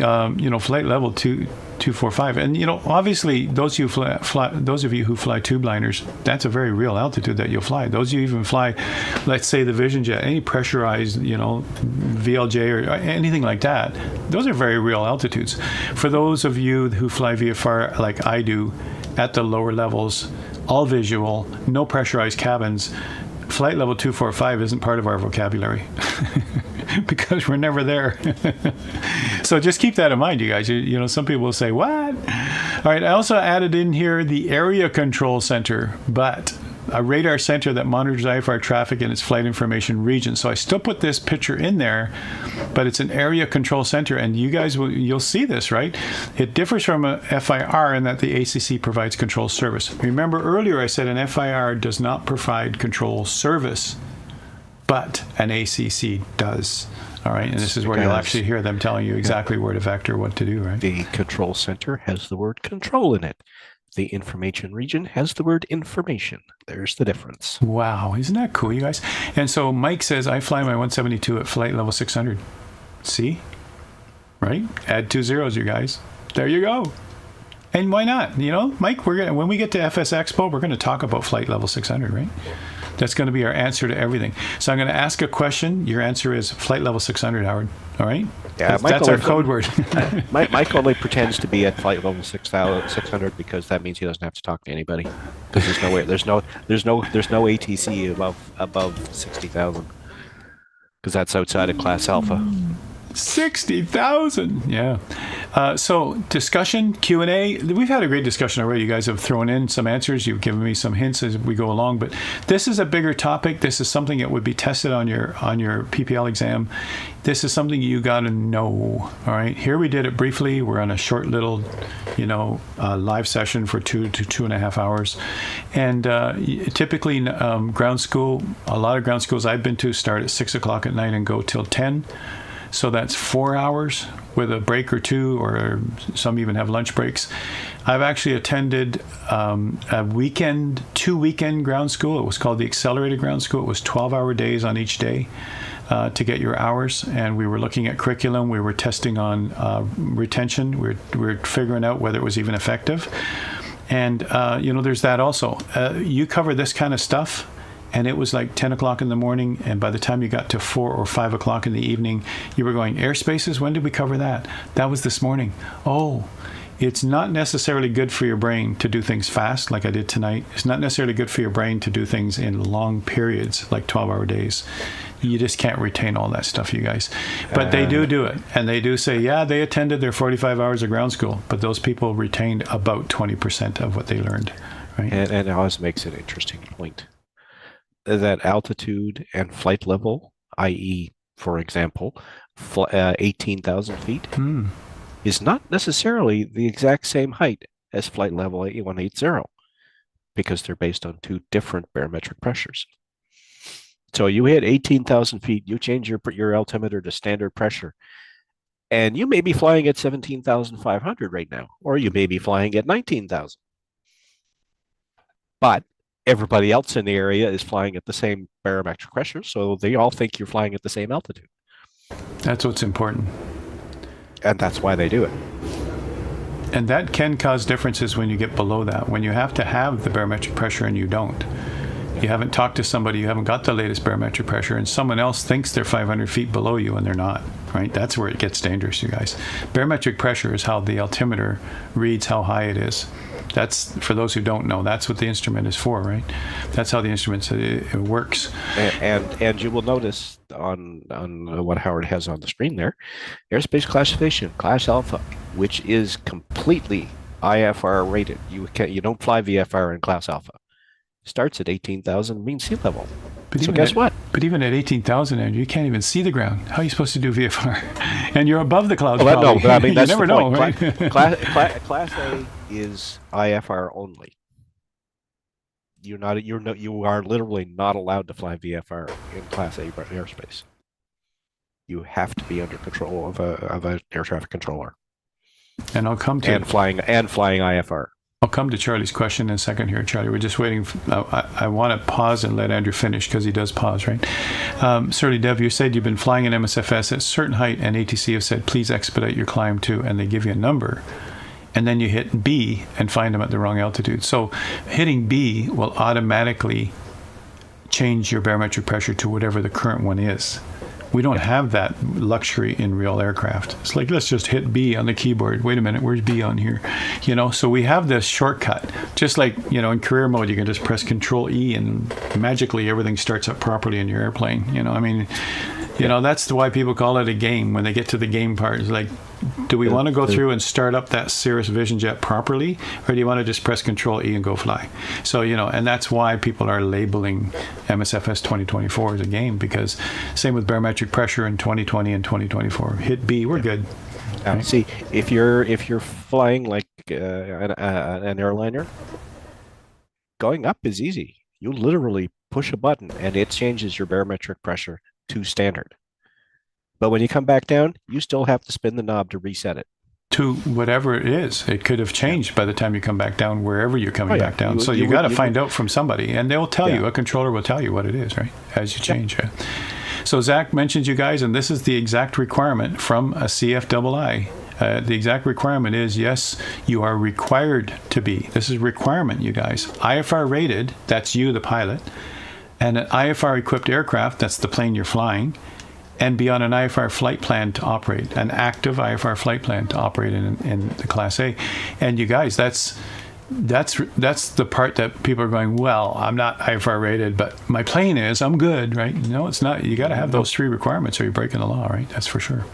flight level 245, and obviously, those of you who fly tube liners, that's a very real altitude that you'll fly. Those of you even fly, let's say, the Vision Jet, any pressurized, VLJ or anything like that, those are very real altitudes. For those of you who fly VFR like I do, at the lower levels, all visual, no pressurized cabins, flight level 245 isn't part of our vocabulary because we're never there. So just keep that in mind, you guys. Some people will say, what? All right, I also added in here the area control center, but a radar center that monitors IFR traffic in its flight information region. So I still put this picture in there, but it's an area control center, and you guys you'll see this, right? It differs from a FIR in that the ACC provides control service. Remember earlier I said an FIR does not provide control service, but an ACC does. All right, and this is where you'll actually hear them telling you exactly where to vector, what to do, right? The control center has the word control in it. The information region has the word information. There's the difference. Wow, isn't that cool, you guys? And so Mike says, I fly my 172 at flight level 600. See? Right? Add 2 zeros, you guys. There you go. And why not? Mike, when we get to FS Expo, we're going to talk about flight level 600, right? That's going to be our answer to everything. So I'm going to ask a question. Your answer is flight level 600, Howard. All right? Yeah, that's our code word. Mike only pretends to be at flight level 600 because that means he doesn't have to talk to anybody. Because there's no ATC above 60,000. Because that's outside of class alpha. 60,000. Yeah. So discussion, Q&A. We've had a great discussion already. You guys have thrown in some answers. You've given me some hints as we go along. But this is a bigger topic. This is something that would be tested on your PPL exam. This is something you got to know. All right. Here we did it briefly. We're on a short little, live session for 2 to 2.5 hours. And typically ground school, a lot of ground schools I've been to start at 6 o'clock at night and go till 10. So that's 4 hours with a break or two, or some even have lunch breaks. I've actually attended a weekend, 2-weekend ground school. It was called the Accelerated Ground School. It was 12-hour days on each day to get your hours. And we were looking at curriculum. We were testing on retention. We were figuring out whether it was even effective. And, there's that also. You cover this kind of stuff, and it was like 10 o'clock in the morning, and by the time you got to 4 or 5 o'clock in the evening, you were going, Airspaces, when did we cover that? That was this morning. Oh, it's not necessarily good for your brain to do things fast like I did tonight. It's not necessarily good for your brain to do things in long periods like 12-hour days. You just can't retain all that stuff, you guys. But they do it. And they do say, yeah, they attended their 45 hours of ground school, but those people retained about 20% of what they learned. Right? And it always makes an interesting point. That altitude and flight level, i.e., for example, 18,000 feet, is not necessarily the exact same height as flight level 8180, because they're based on 2 different barometric pressures. So you hit 18,000 feet, you change your altimeter to standard pressure, and you may be flying at 17,500 right now, or you may be flying at 19,000. But everybody else in the area is flying at the same barometric pressure, so they all think you're flying at the same altitude. That's what's important. And that's why they do it. And that can cause differences when you get below that. When you have to have the barometric pressure and you don't. You haven't talked to somebody, you haven't got the latest barometric pressure, and someone else thinks they're 500 feet below you and they're not, right? That's where it gets dangerous, you guys. Barometric pressure is how the altimeter reads how high it is. That's, for those who don't know, that's what the instrument is for, right? That's how the instrument it works. And you will notice on what Howard has on the screen there, airspace classification, class alpha, which is completely IFR rated. You don't fly VFR in class alpha. Starts at 18,000 mean sea level. But so guess what? But even at 18,000, and you can't even see the ground. How are you supposed to do VFR? And you're above the clouds. Well, no, but I mean, you that's never the know, point. right? Class A is IFR only. You are literally not allowed to fly VFR in Class A airspace. You have to be under control of an air traffic controller. And I'll come to and flying IFR. I'll come to Charlie's question in a second here, Charlie. We're just waiting. I want to pause and let Andrew finish because he does pause, right? Surly Dev, you said you've been flying in MSFS at a certain height and ATC have said, please expedite your climb to, and they give you a number. And then you hit B and find them at the wrong altitude. So hitting B will automatically change your barometric pressure to whatever the current one is. We don't have that luxury in real aircraft. It's like, let's just hit B on the keyboard. Wait a minute, where's B on here? You know, so we have this shortcut. Just like, you know, in career mode, you can just press Control E and magically everything starts up properly in your airplane. You know, I mean, you know, that's why people call it a game when they get to the game part. It's like, do we want to go through and start up that Cirrus Vision Jet properly, or do you want to just press Control E and go fly? So, you know, and that's why people are labeling MSFS 2024 as a game, because same with barometric pressure in 2020 and 2024. Hit B, we're good. Right? See, if you're flying like an airliner, going up is easy. You literally push a button and it changes your barometric pressure to standard. But when you come back down, you still have to spin the knob to reset it. To whatever it is. It could have changed by the time you come back down, wherever you're coming back down. So you got to find out from somebody, and they'll tell you, a controller will tell you what it is, right, as you change it. So Zach mentions you guys, and this is the exact requirement from a CFII. The exact requirement is, yes, you are required to be. This is requirement, you guys. IFR rated, that's you, the pilot, and an IFR equipped aircraft, that's the plane you're flying, and be on an IFR flight plan to operate, an active IFR flight plan to operate in the Class A. And you guys, that's the part that people are going, well, I'm not IFR rated, but my plane is, I'm good, right? No, it's not. You got to have those three requirements or you're breaking the law, right? That's for sure.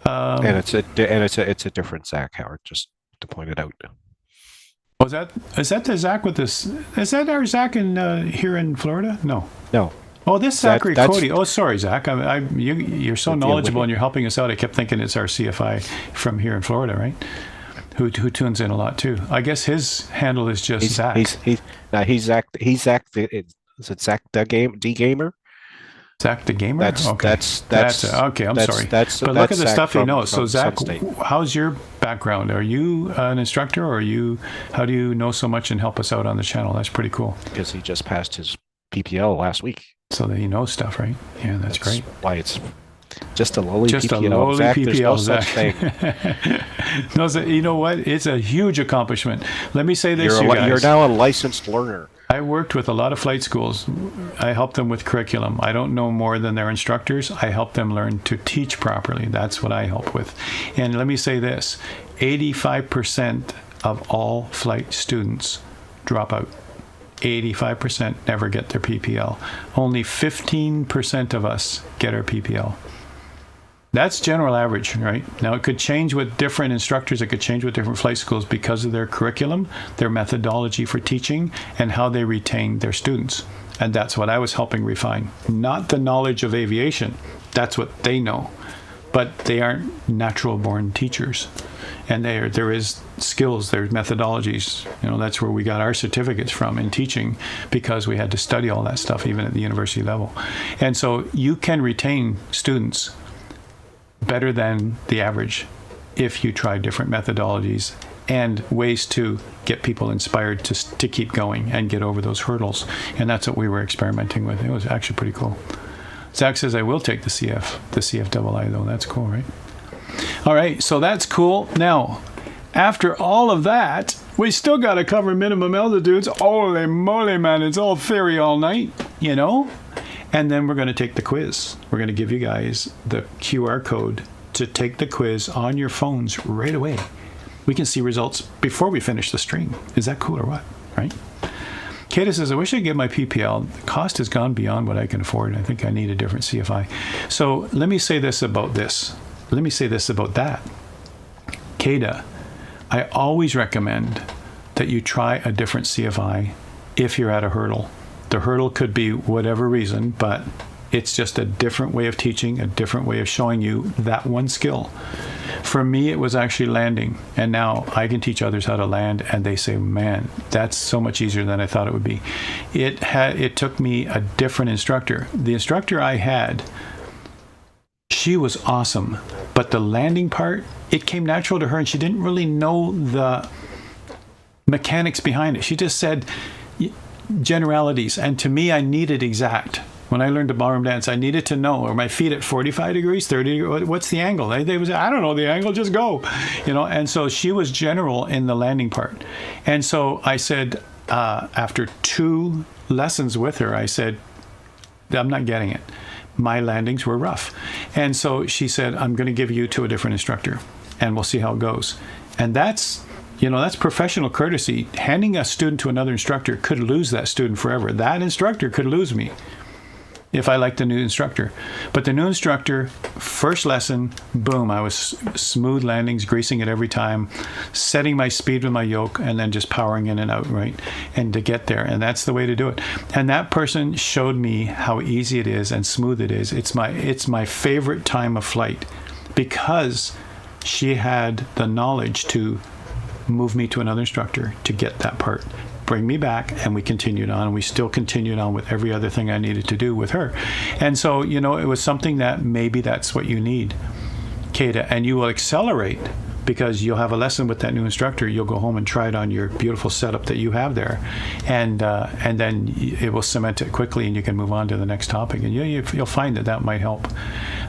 And it's a different Zach, Howard, just to point it out. Oh, is that the Zach with this? Is that our Zach in here in Florida? No. Oh, this Zachary Cody. Oh, sorry, Zach. You're so knowledgeable and you're helping us out. I kept thinking it's our CFI from here in Florida, right? Who tunes in a lot too. I guess his handle is just Zach. He's Zach. Is it Zach the Gamer? Zach the Gamer. That's okay. I'm sorry. But look at the stuff he knows. So Zach, how's your background? Are you an instructor, or how do you know so much and help us out on the channel? That's pretty cool. Because he just passed his PPL last week. So that he knows stuff, right? Yeah, that's great. Why it's just a lowly just PPL. A lowly Zach, PPL, there's no Zach. such thing. No, you know what? It's a huge accomplishment. Let me say this, you guys. You're now a licensed learner. I worked with a lot of flight schools. I helped them with curriculum. I don't know more than their instructors. I help them learn to teach properly. That's what I help with. And let me say this, 85% of all flight students drop out. 85% never get their PPL. Only 15% of us get our PPL. That's general average, right? Now, it could change with different instructors. It could change with different flight schools because of their curriculum, their methodology for teaching, and how they retain their students. And that's what I was helping refine. Not the knowledge of aviation. That's what they know. But they aren't natural-born teachers. And there is skills, there's methodologies. You know, that's where we got our certificates from in teaching, because we had to study all that stuff even at the university level. And so you can retain students better than the average if you try different methodologies and ways to get people inspired to keep going and get over those hurdles. And that's what we were experimenting with. It was actually pretty cool. Zach says, I will take the CFII though. That's cool, right? All right, so that's cool. Now, after all of that, we still got to cover minimum altitudes. Holy moly, man, it's all theory all night, you know? And then we're going to take the quiz. We're going to give you guys the QR code to take the quiz on your phones right away. We can see results before we finish the stream. Is that cool or what, right? Kata says, I wish I could get my PPL. The cost has gone beyond what I can afford. I think I need a different CFI. So let me say this about this. Let me say this about that. Kata, I always recommend that you try a different CFI if you're at a hurdle. The hurdle could be whatever reason, but it's just a different way of teaching, a different way of showing you that one skill. For me, it was actually landing, and now I can teach others how to land, and they say, man, that's so much easier than I thought it would be. It took me a different instructor. The instructor I had, she was awesome, but the landing part, it came natural to her, and she didn't really know mechanics behind it. She just said generalities. And to me, I needed exact. When I learned the ballroom dance, I needed to know, are my feet at 45 degrees, 30 degrees? What's the angle? They was, I don't know the angle, just go. And so she was general in the landing part. And so I said, after 2 lessons with her, I said, I'm not getting it. My landings were rough. And so she said, I'm going to give you to a different instructor and we'll see how it goes. And that's professional courtesy. Handing a student to another instructor could lose that student forever. That instructor could lose me if I liked the new instructor. But the new instructor, first lesson, boom, I was smooth landings, greasing it every time, setting my speed with my yoke, and then just powering in and out, right? And to get there. And that's the way to do it. And that person showed me how easy it is and smooth it is. It's my favorite time of flight because she had the knowledge to move me to another instructor to get that part, bring me back, and we continued on. And we still continued on with every other thing I needed to do with her. And so, it was something that maybe that's what you need, Kata, and you will accelerate because you'll have a lesson with that new instructor. You'll go home and try it on your beautiful setup that you have there, and then it will cement it quickly, and you can move on to the next topic. And you'll find that might help.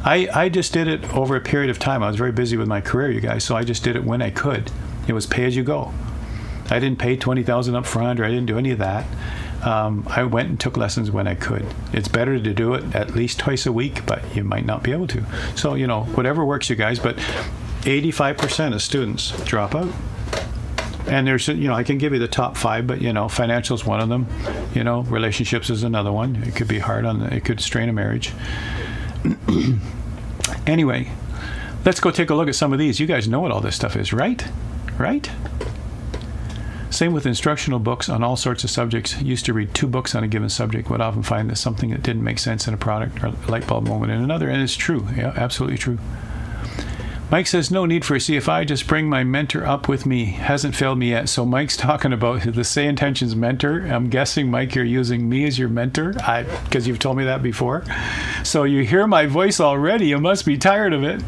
I just did it over a period of time. I was very busy with my career, you guys, so I just did it when I could. It was pay as you go. I didn't pay $20,000 up front, or I didn't do any of that. I went and took lessons when I could. It's better to do it at least twice a week, but you might not be able to. So, whatever works, you guys. But 85% of students drop out. And there's, I can give you the top 5, but, financial's one of them. Relationships is another one. It could be hard it could strain a marriage. Anyway, let's go take a look at some of these. You guys know what all this stuff is, right? Right? Same with instructional books on all sorts of subjects. Used to read 2 books on a given subject, would often find that something that didn't make sense in a product or a light bulb moment in another. And it's true. Yeah, absolutely true. Mike says, no need for a CFI, just bring my mentor up with me. Hasn't failed me yet. So Mike's talking about the Say Intentions mentor. I'm guessing, Mike, you're using me as your mentor because you've told me that before. So you hear my voice already. You must be tired of it.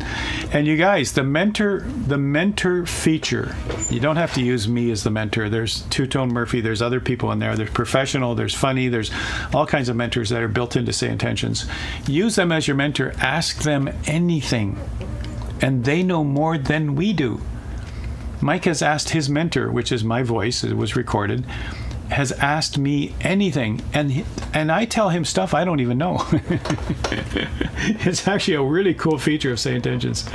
And you guys, the mentor feature, you don't have to use me as the mentor. There's Two-Tone Murphy. There's other people in there. There's professional. There's funny. There's all kinds of mentors that are built into Say Intentions. Use them as your mentor. Ask them anything. And they know more than we do. Mike has asked his mentor, which is my voice, it was recorded, has asked me anything, and I tell him stuff I don't even know. It's actually a really cool feature of Say Intentions.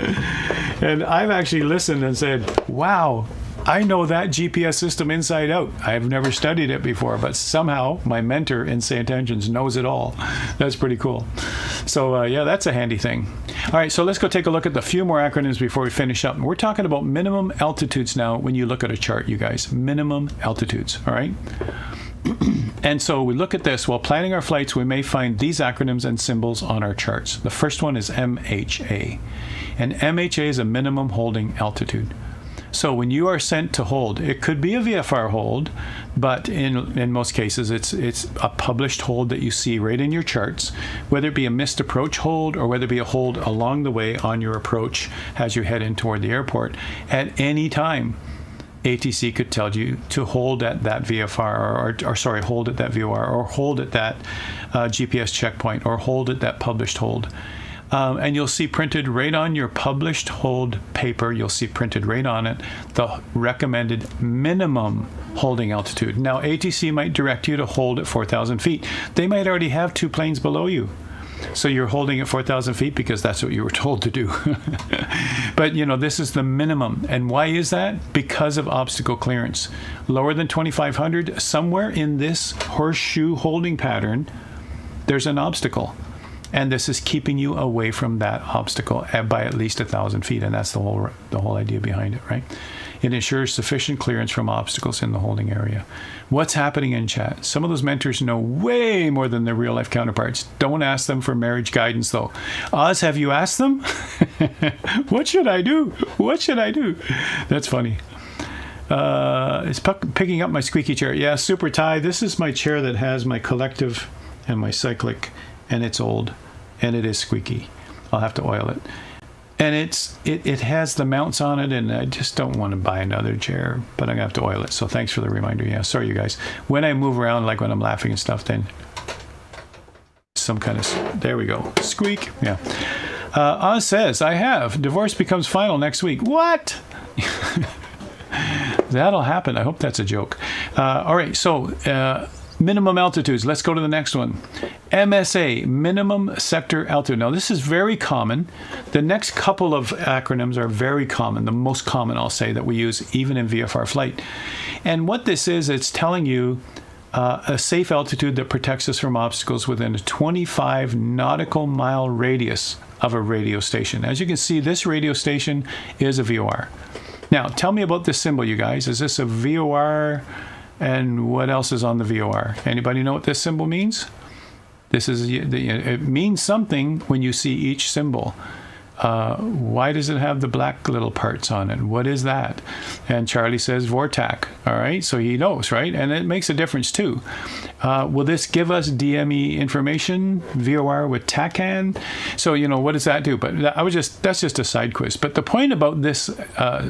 And I've actually listened and said, wow, I know that GPS system inside out. I've never studied it before, but somehow my mentor in Say Intentions knows it all. That's pretty cool. So yeah, that's a handy thing. All right, so let's go take a look at the few more acronyms before we finish up. We're talking about minimum altitudes now when you look at a chart, you guys. Minimum altitudes, all right? And so we look at this. While planning our flights, we may find these acronyms and symbols on our charts. The first one is MHA. And MHA is a minimum holding altitude. So when you are sent to hold, it could be a VFR hold, but in most cases it's a published hold that you see right in your charts, whether it be a missed approach hold or whether it be a hold along the way on your approach as you head in toward the airport. At any time, ATC could tell you to hold at that VFR, or hold at that VOR, or hold at that GPS checkpoint, or hold at that published hold. And you'll see printed right on your published hold paper, you'll see printed right on it the recommended minimum holding altitude. Now, ATC might direct you to hold at 4,000 feet. They might already have 2 planes below you. So you're holding at 4,000 feet because that's what you were told to do. But, this is the minimum. And why is that? Because of obstacle clearance. Lower than 2,500, somewhere in this horseshoe holding pattern, there's an obstacle. And this is keeping you away from that obstacle by at least 1,000 feet. And that's the whole idea behind it, right? It ensures sufficient clearance from obstacles in the holding area. What's happening in chat? Some of those mentors know way more than their real life counterparts. Don't ask them for marriage guidance, though. Oz, have you asked them? What should I do? What should I do? That's funny. It's picking up my squeaky chair. Yeah, Super Ty, this is my chair that has my collective and my cyclic, and it's old, and it is squeaky. I'll have to oil it. And it has the mounts on it, and I just don't want to buy another chair, but I'm going to have to oil it. So thanks for the reminder. Yeah, sorry, you guys. When I move around, like when I'm laughing and stuff, then some kind of, there we go, squeak. Yeah. Oz says, I have. Divorce becomes final next week. What? That'll happen. I hope that's a joke. All right, so minimum altitudes. Let's go to the next one. MSA, minimum sector altitude. Now, this is very common. The next couple of acronyms are very common, the most common, I'll say, that we use even in VFR flight. And what this is, it's telling you a safe altitude that protects us from obstacles within a 25 nautical mile radius of a radio station. As you can see, this radio station is a VOR. Now, tell me about this symbol, you guys. Is this a VOR? And what else is on the VOR? Anybody know what this symbol means? This is it means something when you see each symbol. Why does it have the black little parts on it? What is that? And Charlie says VORTAC. All right, so he knows, right? And it makes a difference too. Will this give us DME information? VOR with TACAN? So, you know, what does that do? But that's just a side quiz. But the point about this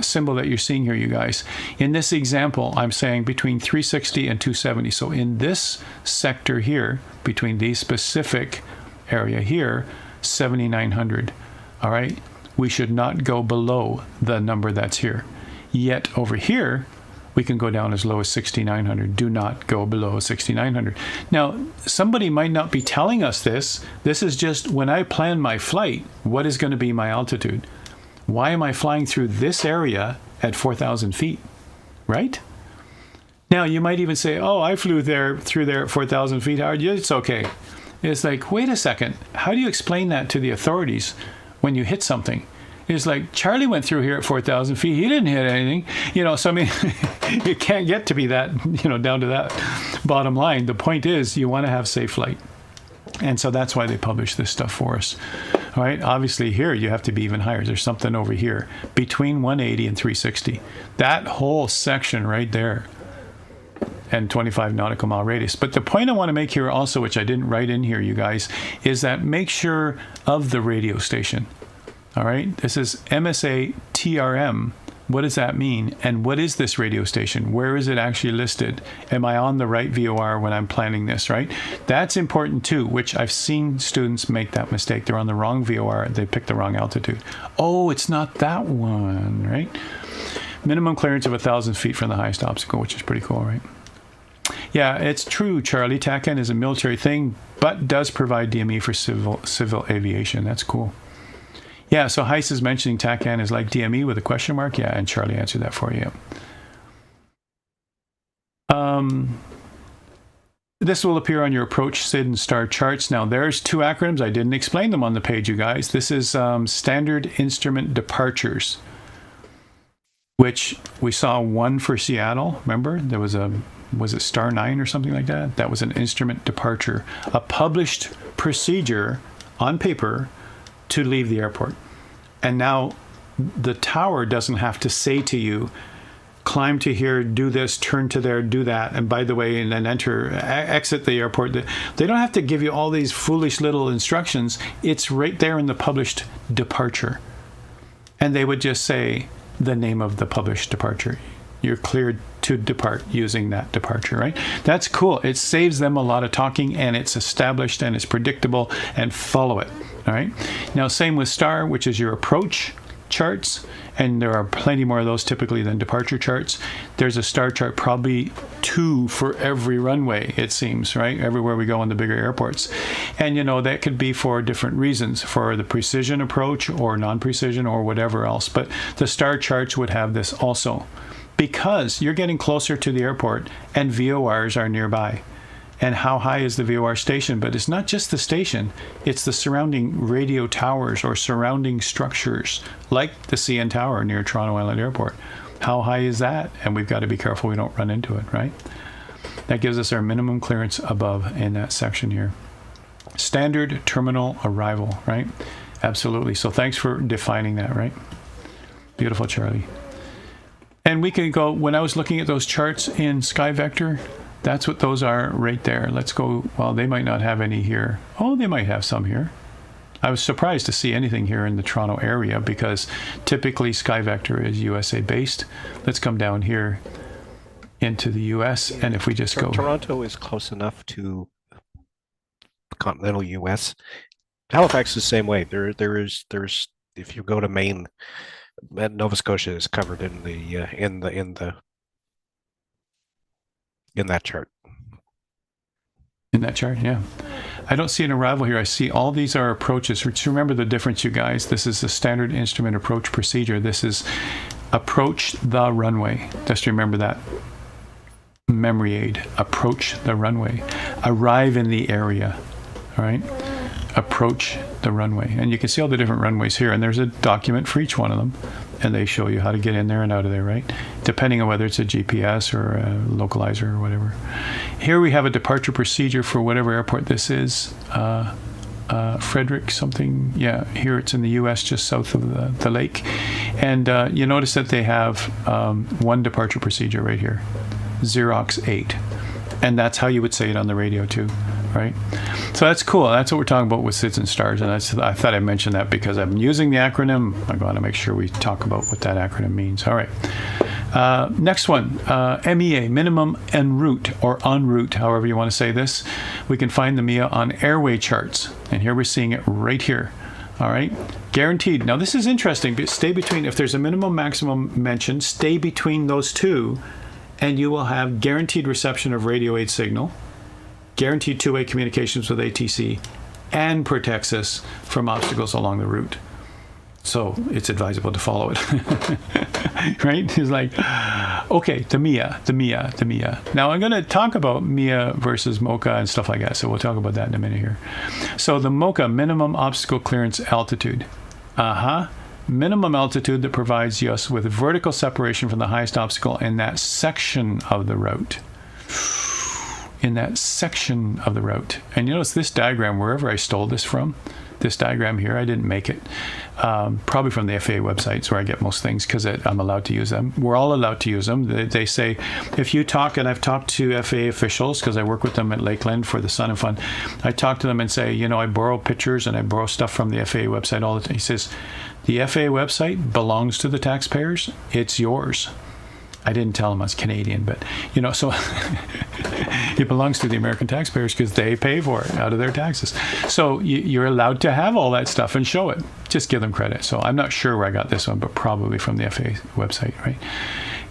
symbol that you're seeing here, you guys, in this example, I'm saying between 360 and 270. So in this sector here, between these specific area here, 7,900. All right, we should not go below the number that's here. Yet over here, we can go down as low as 6,900. Do not go below 6,900. Now, somebody might not be telling us this. This is just when I plan my flight, what is going to be my altitude? Why am I flying through this area at 4,000 feet, right? Now, you might even say, oh, I flew through there at 4,000 feet, Howard. Yeah, it's okay. It's like, wait a second. How do you explain that to the authorities when you hit something? It's like, Charlie went through here at 4,000 feet. He didn't hit anything. You know, so I mean, it can't get to be that, you know, down to that bottom line. The point is you want to have safe flight. And so that's why they publish this stuff for us. All right. Obviously here you have to be even higher. There's something over here between 180 and 360. That whole section right there. And 25 nautical mile radius. But the point I want to make here also, which I didn't write in here, you guys, is that make sure of the radio station. All right, this is MSA TRM. What does that mean? And what is this radio station? Where is it actually listed? Am I on the right VOR when I'm planning this, right? That's important too, which I've seen students make that mistake. They're on the wrong VOR. They pick the wrong altitude. Oh, it's not that one, right? Minimum clearance of 1,000 feet from the highest obstacle, which is pretty cool, right? Yeah, it's true, Charlie. TACAN is a military thing, but does provide DME for civil aviation. That's cool. Yeah, so Heiss is mentioning TACAN is like DME with a question mark. Yeah, and Charlie answered that for you. This will appear on your approach, SID, and STAR charts. Now, there's two acronyms. I didn't explain them on the page, you guys. This is Standard Instrument Departures, which we saw one for Seattle. Remember? There was was it Star 9 or something like that? That was an instrument departure, a published procedure on paper to leave the airport. And now the tower doesn't have to say to you, climb to here, do this, turn to there, do that, and by the way, and then exit the airport. They don't have to give you all these foolish little instructions. It's right there in the published departure. And they would just say the name of the published departure. You're cleared to depart using that departure, right? That's cool. It saves them a lot of talking, and it's established and it's predictable, and follow it. All right. Now, same with STAR, which is your approach charts, and there are plenty more of those typically than departure charts. There's a STAR chart, probably 2 for every runway, it seems, right? Everywhere we go in the bigger airports. And, you know, that could be for different reasons, for the precision approach or non-precision or whatever else. But the STAR charts would have this also, because you're getting closer to the airport and VORs are nearby. And how high is the VOR station? But it's not just the station, it's the surrounding radio towers or surrounding structures, like the CN Tower near Toronto Island Airport. How high is that? And we've got to be careful we don't run into it, right? That gives us our minimum clearance above in that section here. Standard terminal arrival, right? Absolutely. So thanks for defining that, right? Beautiful, Charlie. And we can go, when I was looking at those charts in SkyVector, that's what those are right there. Let's go, well, they might not have any here. Oh, they might have some here. I was surprised to see anything here in the Toronto area because typically SkyVector is USA based. Let's come down here into the US, and if we just go... Toronto is close enough to the continental US. Halifax is the same way. There's if you go to Maine, Nova Scotia is covered in that chart. In that chart, yeah. I don't see an arrival here. I see all these are approaches. Just remember the difference, you guys. This is a standard instrument approach procedure. This is approach the runway. Just remember that. Memory aid. Approach the runway. Arrive in the area. All right? Approach the runway. And you can see all the different runways here. And there's a document for each one of them. And they show you how to get in there and out of there, right? Depending on whether it's a GPS or a localizer or whatever. Here we have a departure procedure for whatever airport this is. Frederick something. Yeah, here it's in the US just south of the lake. And you notice that they have one departure procedure right here. Xerox 8. And that's how you would say it on the radio too, right? So that's cool. That's what we're talking about with SIDS and stars. And I thought I'd mention that because I'm using the acronym. I'm going to make sure we talk about what that acronym means. All right. Next one, MEA, minimum en route or en route, however you want to say this. We can find the MEA on airway charts. And here we're seeing it right here. All right. Guaranteed. Now this is interesting. Stay between, if there's a minimum maximum mentioned, stay between those two and you will have guaranteed reception of radio aid signal, guaranteed two-way communications with ATC, and protects us from obstacles along the route. So it's advisable to follow it. Right? It's like, okay, the MIA. Now I'm going to talk about MIA versus MOCA and stuff like that. So we'll talk about that in a minute here. So the MOCA, minimum obstacle clearance altitude. Minimum altitude that provides us with vertical separation from the highest obstacle in that section of the route. In that section of the route. And you notice this diagram, wherever I stole this from, this diagram here, I didn't make it. Probably from the FAA websites where I get most things because I'm allowed to use them. We're all allowed to use them. They say, if you talk, and I've talked to FAA officials because I work with them at Lakeland for the Sun and Fun. I talk to them and say, you know, I borrow pictures and I borrow stuff from the FAA website all the time. He says, the FAA website belongs to the taxpayers. It's yours. I didn't tell him I was Canadian, but, you know, so it belongs to the American taxpayers because they pay for it out of their taxes. So you're allowed to have all that stuff and show it. Just give them credit. So I'm not sure where I got this one, but probably from the FAA website, right?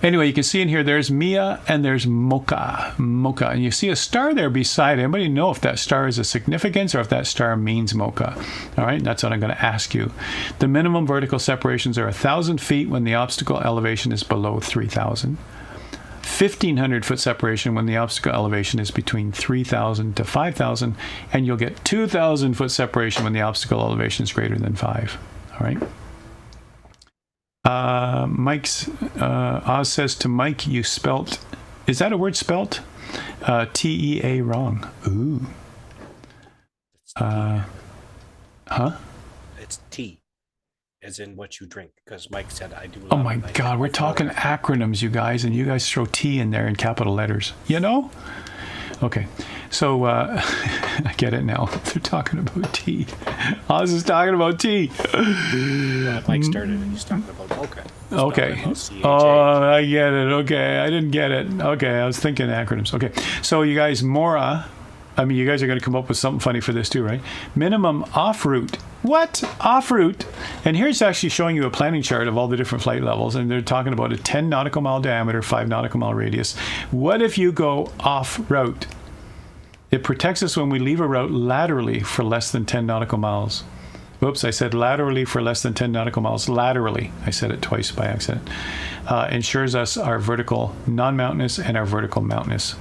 Anyway, you can see in here, there's MIA and there's MOCA. MOCA. And you see a star there beside it. Anybody know if that star is a significance or if that star means MOCA? All right, that's what I'm going to ask you. The minimum vertical separations are 1,000 feet when the obstacle elevation is below 3,000. 1,500 foot separation when the obstacle elevation is between 3,000 to 5,000. And you'll get 2,000 foot separation when the obstacle elevation is greater than 5. All right. Mike's Oz says to Mike, you spelt, is that a word spelt? TEA wrong. Ooh. It's T, as in what you drink, because Mike said I do. Oh my God, we're talking acronyms, you guys, and you guys throw T in there in capital letters. You know? Okay, so I get it now. They're talking about tea. Oz is talking about tea. Mike started and he's talking about MOCA. Okay. Oh, I get it. Okay, I didn't get it. Okay, I was thinking acronyms. Okay, so you guys, MORA. I mean, you guys are going to come up with something funny for this too, right? Minimum off route. What? Off route? And here it's actually showing you a planning chart of all the different flight levels, and they're talking about a 10 nautical mile diameter, 5 nautical mile radius. What if you go off route? It protects us when we leave a route laterally for less than 10 nautical miles. Whoops, I said laterally for less than 10 nautical miles. Laterally. I said it twice by accident. Ensures us our vertical non-mountainous and our vertical mountainous.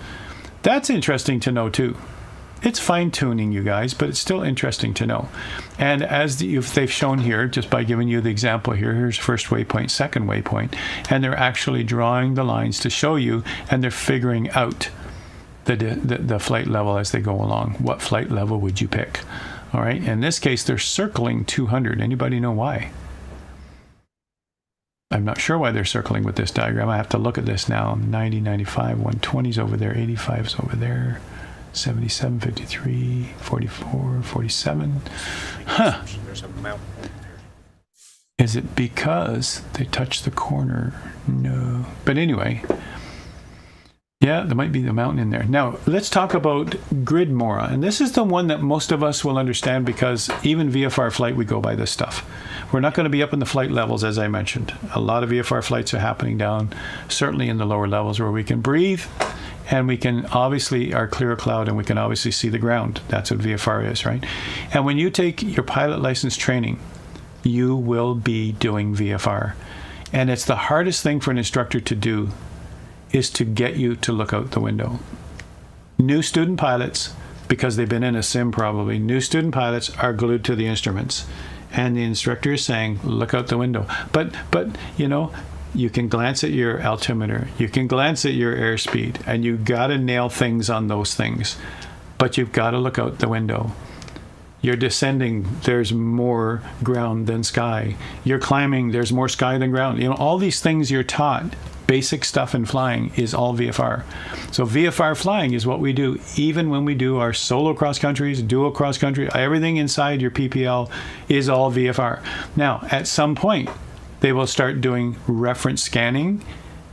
That's interesting to know too. It's fine-tuning, you guys, but it's still interesting to know. And as if they've shown here, just by giving you the example here, here's first waypoint, second waypoint, and they're actually drawing the lines to show you, and they're figuring out the flight level as they go along. What flight level would you pick? All right. In this case, they're circling 200. Anybody know why? I'm not sure why they're circling with this diagram. I have to look at this now. 90, 95, 120's over there, 85's over there. 77, 53, 44, 47. Huh. There's a mountain. Is it because they touched the corner? No. But anyway, yeah, there might be the mountain in there. Now, let's talk about grid Mora. And this is the one that most of us will understand because even VFR flight, we go by this stuff. We're not going to be up in the flight levels, as I mentioned. A lot of VFR flights are happening down, certainly in the lower levels where we can breathe. And we can obviously are clear of cloud and we can obviously see the ground. That's what VFR is, right? And when you take your pilot license training, you will be doing VFR. And it's the hardest thing for an instructor to do is to get you to look out the window. New student pilots, because they've been in a sim probably, new student pilots are glued to the instruments. And the instructor is saying, look out the window. But you know, you can glance at your altimeter, you can glance at your airspeed, and you got to nail things on those things. But you've got to look out the window. You're descending, there's more ground than sky. You're climbing, there's more sky than ground. You know, all these things you're taught, basic stuff in flying is all VFR. So VFR flying is what we do even when we do our solo cross countries, dual cross country, everything inside your PPL is all VFR. Now, at some point, they will start doing reference scanning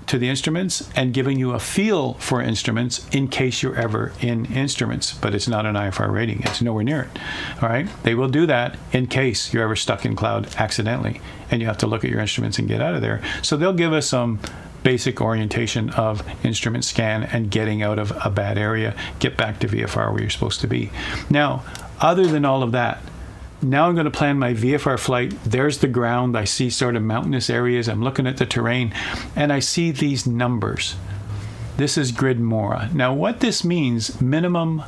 to the instruments and giving you a feel for instruments in case you're ever in instruments, but it's not an IFR rating. It's nowhere near it. All right. They will do that in case you're ever stuck in cloud accidentally and you have to look at your instruments and get out of there. So they'll give us some basic orientation of instrument scan and getting out of a bad area, get back to VFR where you're supposed to be. Now, other than all of that, now I'm going to plan my VFR flight. There's the ground. I see sort of mountainous areas. I'm looking at the terrain, and I see these numbers. This is grid Mora. Now, what this means, minimum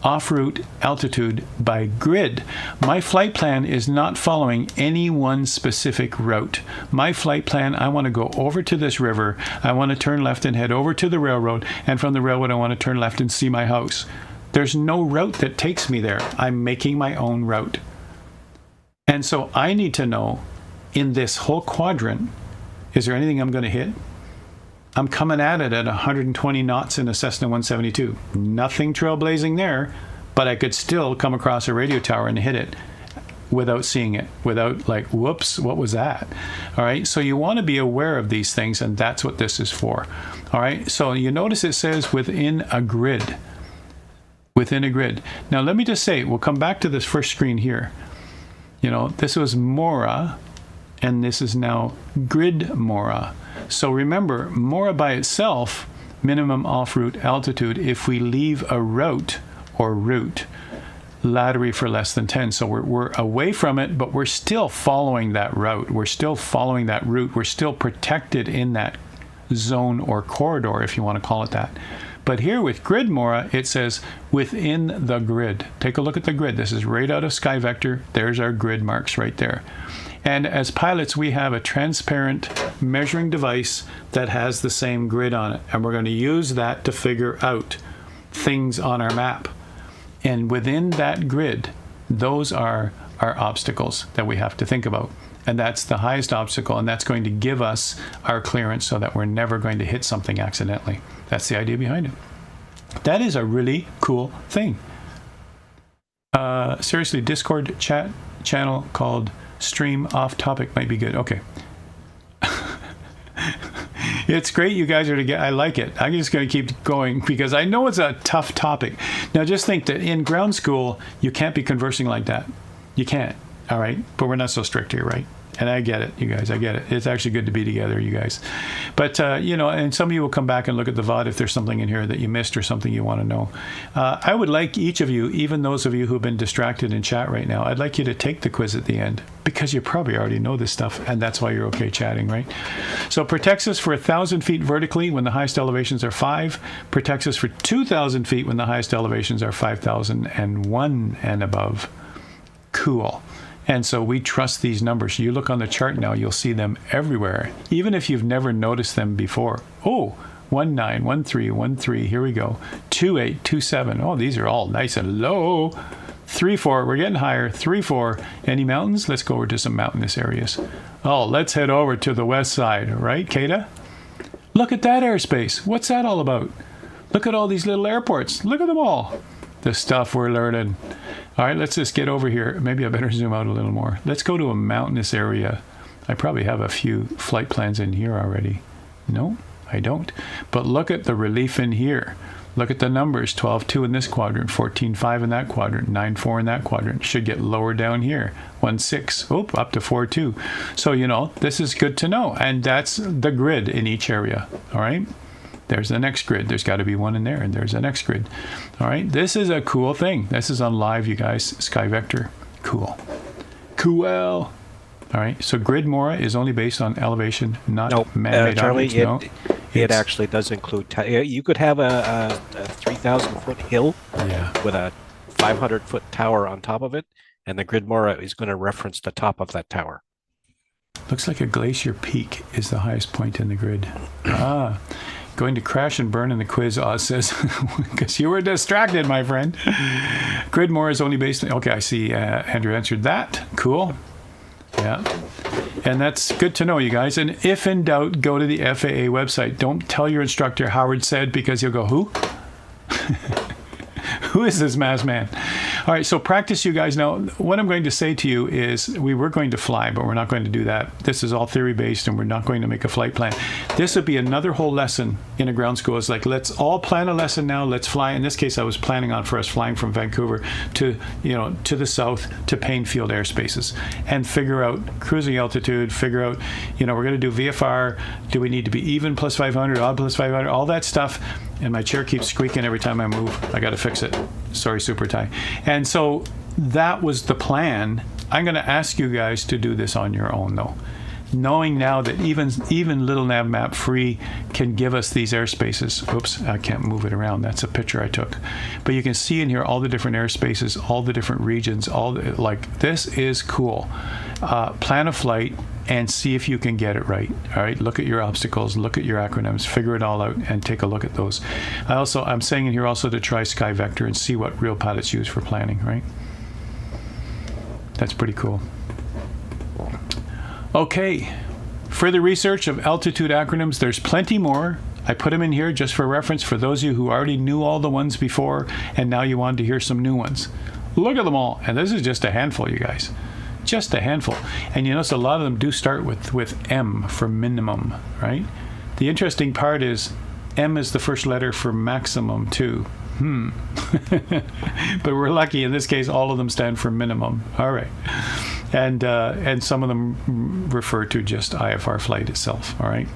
off-route altitude by grid. My flight plan is not following any one specific route. My flight plan, I want to go over to this river. I want to turn left and head over to the railroad, and from the railroad, I want to turn left and see my house. There's no route that takes me there. I'm making my own route. And so I need to know in this whole quadrant, is there anything I'm going to hit? I'm coming at it at 120 knots in a Cessna 172. Nothing trailblazing there, but I could still come across a radio tower and hit it without seeing it, without like, whoops, what was that? All right, so you want to be aware of these things, and that's what this is for. All right, so you notice it says within a grid. Within a grid. Now let me just say, we'll come back to this first screen here. You know, this was Mora, and this is now grid Mora. So remember, Mora by itself, minimum off-route altitude, if we leave a route or route, latitude for less than 10. So we're away from it, but we're still following that route. We're still following that route. We're still protected in that zone or corridor, if you want to call it that. But here with grid Mora, it says within the grid. Take a look at the grid. This is right out of SkyVector. There's our grid marks right there. And as pilots, we have a transparent measuring device that has the same grid on it. And we're going to use that to figure out things on our map. And within that grid, those are our obstacles that we have to think about. And that's the highest obstacle, and that's going to give us our clearance so that we're never going to hit something accidentally. That's the idea behind it. That is a really cool thing. Seriously, Discord chat channel called Stream Off Topic might be good. Okay. It's great you guys are together. I like it. I'm just going to keep going because I know it's a tough topic. Now just think that in ground school, you can't be conversing like that. You can't. All right, but we're not so strict here, right? And I get it, you guys. I get it. It's actually good to be together, you guys. But, you know, and some of you will come back and look at the VOD if there's something in here that you missed or something you want to know. I would like each of you, even those of you who've been distracted in chat right now, I'd like you to take the quiz at the end because you probably already know this stuff, and that's why you're okay chatting, right? So protects us for 1,000 feet vertically when the highest elevations are 5. Protects us for 2,000 feet when the highest elevations are 5,001 and above. Cool. And so we trust these numbers. You look on the chart now, you'll see them everywhere, even if you've never noticed them before. Oh, 19, 13, 13, here we go. 28, 27. Oh, these are all nice and low. 34, we're getting higher. 34. Any mountains? Let's go over to some mountainous areas. Oh, let's head over to the west side, right, Kata? Look at that airspace. What's that all about? Look at all these little airports. Look at them all. the stuff we're learning. All right, let's just get over here. Maybe I better zoom out a little more. Let's go to a mountainous area. I probably have a few flight plans in here already. No, I don't. But look at the relief in here. Look at the numbers, 12.2 in this quadrant, 14.5 in that quadrant, 9.4 in that quadrant. Should get lower down here, 1.6, oop, up to 4.2. So, you know, this is good to know. And that's the grid in each area, all right? There's the next grid. There's got to be one in there, and there's the next grid. All right, this is a cool thing. This is on live, you guys, Sky Vector. Cool. Cool. All right, so grid Mora is only based on elevation, not man-made Charlie, objects. No. It actually does include. You could have a 3,000-foot hill with a 500-foot tower on top of it, and the grid Mora is going to reference the top of that tower. Looks like a glacier peak is the highest point in the grid. Going to crash and burn in the quiz, Oz says, because you were distracted, my friend. Grid Mora is only based on. Okay, I see. Andrew answered that. Cool. Yeah. And that's good to know, you guys. And if in doubt, go to the FAA website. Don't tell your instructor Howard said, because you'll go, who? Who is this masked man? All right, so practice, you guys. Now, what I'm going to say to you is we were going to fly, but we're not going to do that. This is all theory-based, and we're not going to make a flight plan. This would be another whole lesson in a ground school. It's like, let's all plan a lesson now. Let's fly. In this case, I was planning on for us flying from Vancouver to, you know, to the south to Painfield Airspaces and figure out cruising altitude, figure out, you know, we're going to do VFR. Do we need to be even plus 500, odd plus 500, all that stuff. And my chair keeps squeaking every time I move. I got to fix it. Sorry, Super Ty. And so that was the plan. I'm going to ask you guys to do this on your own, though. Knowing now that even Little Nav Map Free can give us these airspaces. Oops, I can't move it around. That's a picture I took. But you can see in here all the different airspaces, all the different regions, like this is cool. Plan a flight and see if you can get it right. All right, look at your obstacles, look at your acronyms, figure it all out, and take a look at those. I'm saying in here also to try Sky Vector and see what real pilots use for planning, right? That's pretty cool. Okay, further research of altitude acronyms. There's plenty more. I put them in here just for reference for those of you who already knew all the ones before, and now you wanted to hear some new ones. Look at them all, and this is just a handful, you guys. Just a handful. And you notice a lot of them do start with M for minimum, right? The interesting part is M is the first letter for maximum too. But we're lucky in this case, all of them stand for minimum. All right. And some of them refer to just IFR flight itself. All right.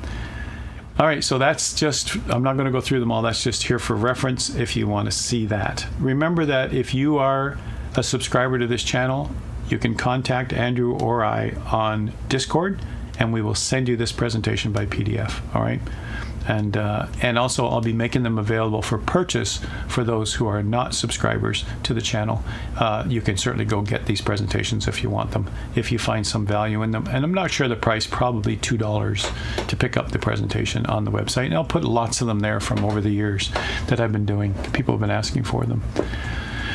All right, so that's just, I'm not going to go through them all. That's just here for reference if you want to see that. Remember that if you are a subscriber to this channel, you can contact Andrew or I on Discord, and we will send you this presentation by PDF, all right? And also, I'll be making them available for purchase for those who are not subscribers to the channel. You can certainly go get these presentations if you want them, if you find some value in them. And I'm not sure the price, probably $2 to pick up the presentation on the website. And I'll put lots of them there from over the years that I've been doing. People have been asking for them.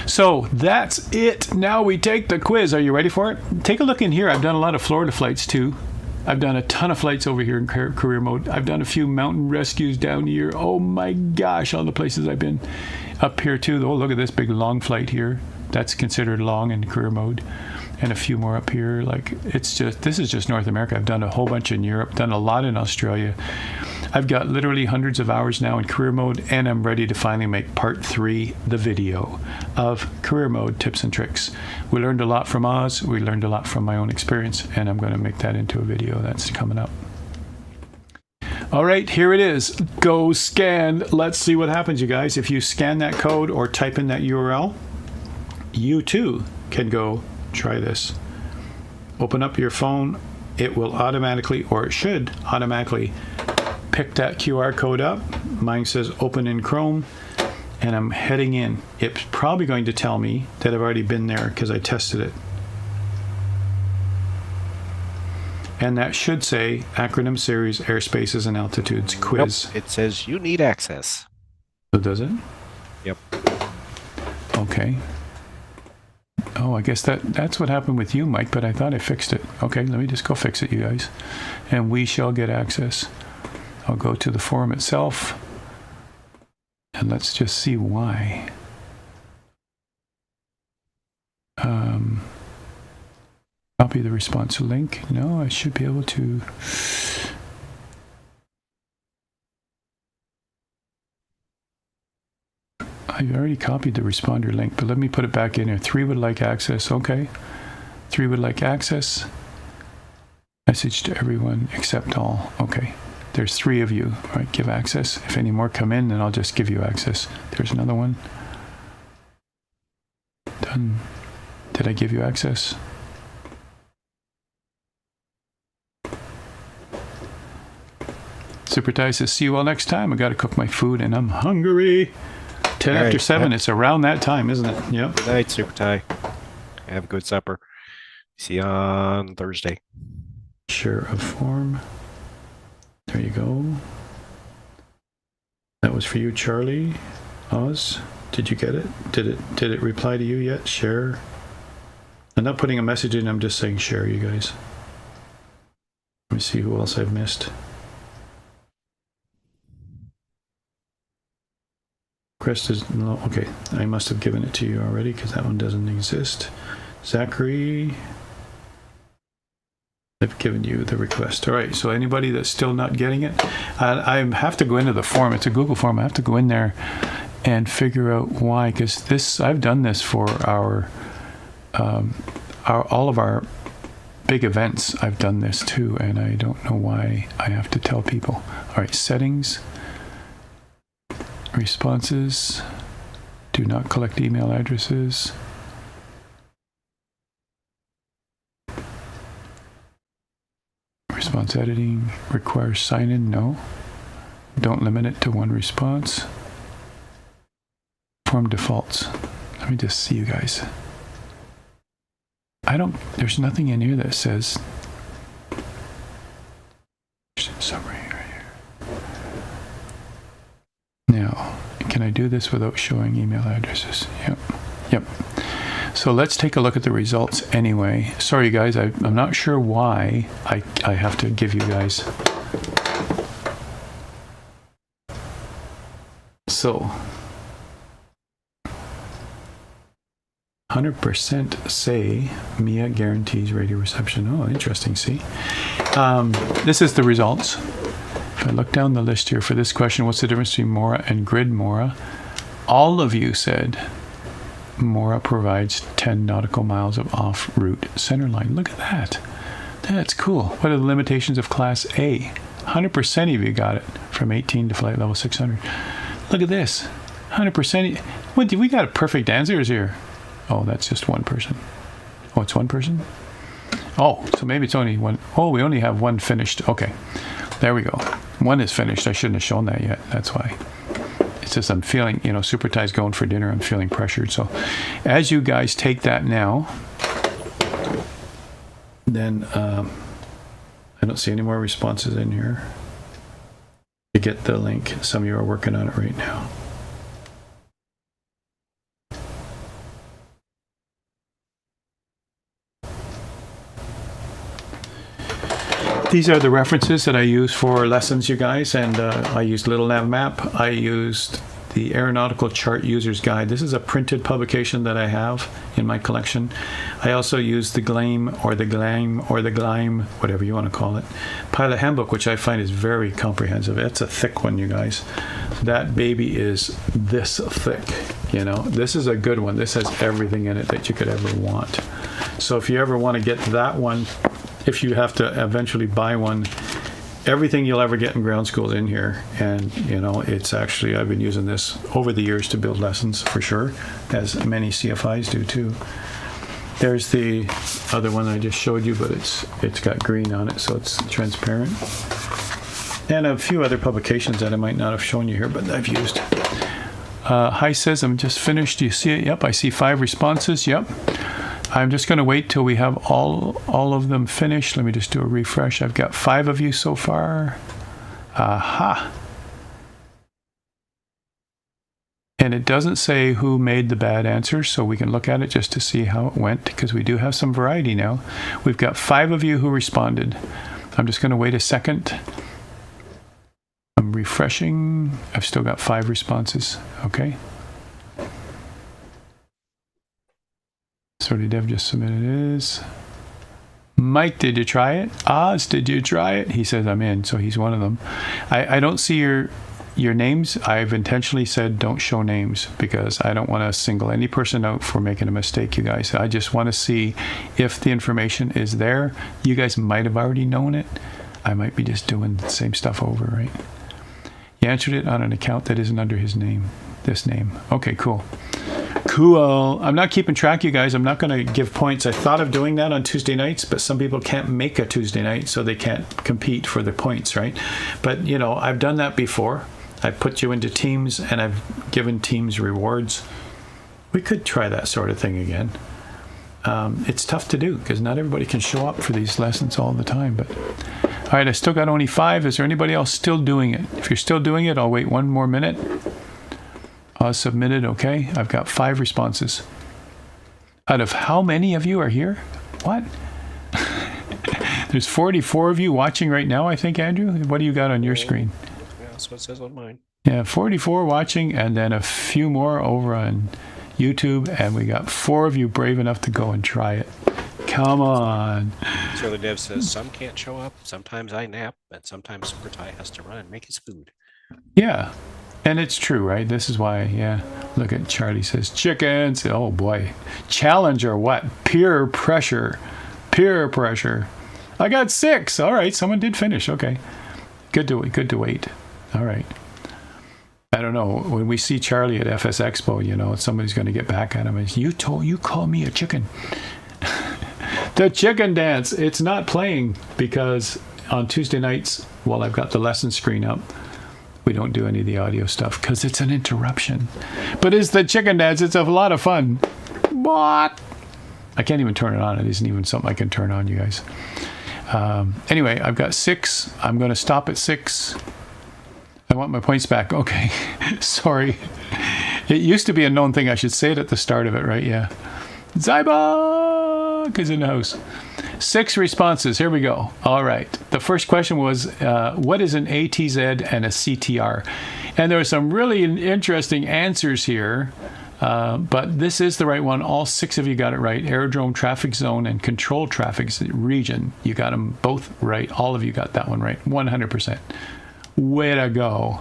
So that's it. Now we take the quiz. Are you ready for it? Take a look in here. I've done a lot of Florida flights too. I've done a ton of flights over here in career mode. I've done a few mountain rescues down here. Oh my gosh, all the places I've been. Up here too. Oh, look at this big long flight here. That's considered long in career mode. And a few more up here. Like, it's just, this is just North America. I've done a whole bunch in Europe, done a lot in Australia. I've got literally hundreds of hours now in career mode, and I'm ready to finally make part 3, the video of career mode tips and tricks. We learned a lot from Oz. We learned a lot from my own experience, and I'm going to make that into a video. That's coming up. All right, here it is. Go scan. Let's see what happens, you guys. If you scan that code or type in that URL, you too can go try this. Open up your phone. It will automatically, or it should automatically, pick that QR code up. Mine says open in Chrome, and I'm heading in. It's probably going to tell me that I've already been there because I tested it. And that should say acronym series, airspaces, and altitudes quiz. Nope, it says you need access. So does it? Yep. Okay. Oh, I guess that's what happened with you, Mike, but I thought I fixed it. Okay, let me just go fix it, you guys. And we shall get access. I'll go to the forum itself, and let's just see why. Copy the response link. No, I should be able to. I've already copied the responder link, but let me put it back in here. 3 would like access. Okay. 3 would like access. Message to everyone except all. Okay. There's 3 of you. All right, give access. If any more come in, then I'll just give you access. There's another one. Done. Did I give you access? Super Ty says, see you all next time. I got to cook my food and I'm hungry. 10 after 7. Yep. It's around that time, isn't it? Yep. Good night, Super Ty. Have a good supper. See you on Thursday. Share a form. There you go. That was for you, Charlie. Oz, did you get it? Did it reply to you yet? Share. I'm not putting a message in. I'm just saying share, you guys. Let me see who else I've missed. Crest is no, okay. I must have given it to you already because that one doesn't exist. Zachary, I've given you the request. All right. So anybody that's still not getting it, I have to go into the form. It's a Google form. I have to go in there and figure out why. Because this, I've done this for our all of our big events. I've done this too, and I don't know why I have to tell people. All right. Settings. Responses, do not collect email addresses. Response editing requires sign-in, no. Don't limit it to 1 response. Form defaults. Let me just see you guys. There's nothing in here that says summary. Now, can I do this without showing email addresses? Yep. So let's take a look at the results anyway. Sorry, guys, I'm not sure why I have to give you guys. So, 100% say Mia guarantees radio reception. Oh, interesting, see? This is the results. If I look down the list here for this question, what's the difference between Mora and Grid Mora? All of you said Mora provides 10 nautical miles of off-route centerline. Look at that. That's cool. What are the limitations of Class A? 100% of you got it from 18 to flight level 600. Look at this. 100%. What, we got perfect answers here. Oh, that's just one person. Oh, it's one person? Oh, so maybe it's only one. Oh, we only have one finished. Okay. There we go. One is finished. I shouldn't have shown that yet. That's why. It's just I'm feeling, Super Ty's going for dinner. I'm feeling pressured. So as you guys take that now, then I don't see any more responses in here to get the link. Some of you are working on it right now. These are the references that I use for lessons, you guys, and I used Little Nav Map. I used the Aeronautical Chart User's Guide. This is a printed publication that I have in my collection. I also use the GLAIM or the GLAIM or the GLIME, whatever you want to call it, Pilot Handbook, which I find is very comprehensive. It's a thick one, you guys. That baby is this thick, This is a good one. This has everything in it that you could ever want. So if you ever want to get that one, if you have to eventually buy one, everything you'll ever get in ground school is in here. And, it's actually, I've been using this over the years to build lessons for sure, as many CFIs do too. There's the other one I just showed you, but it's got green on it, so it's transparent. And a few other publications that I might not have shown you here, but I've used. Hi says, I'm just finished. Do you see it? Yep, I see 5 responses. Yep. I'm just going to wait till we have all of them finished. Let me just do a refresh. I've got 5 of you so far. Aha. And it doesn't say who made the bad answers, so we can look at it just to see how it went, because we do have some variety now. We've got 5 of you who responded. I'm just going to wait a second. I'm refreshing. I've still got 5 responses. Okay. Sorry, Dev just submitted his. Mike, did you try it? Oz, did you try it? He says I'm in, so he's one of them. I don't see your names. I've intentionally said don't show names because I don't want to single any person out for making a mistake, you guys. I just want to see if the information is there. You guys might have already known it. I might be just doing the same stuff over, right? He answered it on an account that isn't under his name. This name. Okay, cool. Cool. I'm not keeping track, you guys. I'm not going to give points. I thought of doing that on Tuesday nights, but some people can't make a Tuesday night, so they can't compete for the points, right? But, you know, I've done that before. I've put you into teams, and I've given teams rewards. We could try that sort of thing again. It's tough to do because not everybody can show up for these lessons all the time. But all right, I still got only 5. Is there anybody else still doing it? If you're still doing it, I'll wait 1 more minute. Submitted. Okay, I've got 5 responses. Out of how many of you are here? What? There's 44 of you watching right now, I think, Andrew. What do you got on your screen? Yeah, that's what it says on mine. Yeah, 44 watching, and then a few more over on YouTube, and we got 4 of you brave enough to go and try it. Come on. So the dev says some can't show up. Sometimes I nap, and sometimes Super Ty has to run and make his food. Yeah. And it's true, right? This is why, yeah. Look at Charlie says, chickens. Oh, boy. Challenge or what? Peer pressure. Peer pressure. I got 6. All right. Someone did finish. Okay. Good to wait. All right. I don't know. When we see Charlie at FS Expo, you know, somebody's going to get back at him. And you call me a chicken. The chicken dance. It's not playing because on Tuesday nights, while I've got the lesson screen up, we don't do any of the audio stuff because it's an interruption. But it's the chicken dance. It's a lot of fun. What? I can't even turn it on. It isn't even something I can turn on, you guys. Anyway, I've got 6. I'm going to stop at 6. I want my points back. Okay. Sorry. It used to be a known thing. I should say it at the start of it, right? Yeah. Zybok is in the house. 6 responses. Here we go. All right. The first question was, what is an ATZ and a CTR? And there are some really interesting answers here, but this is the right one. All 6 of you got it right. Aerodrome, traffic zone, and control traffic region. You got them both right. All of you got that one right. 100%. Way to go.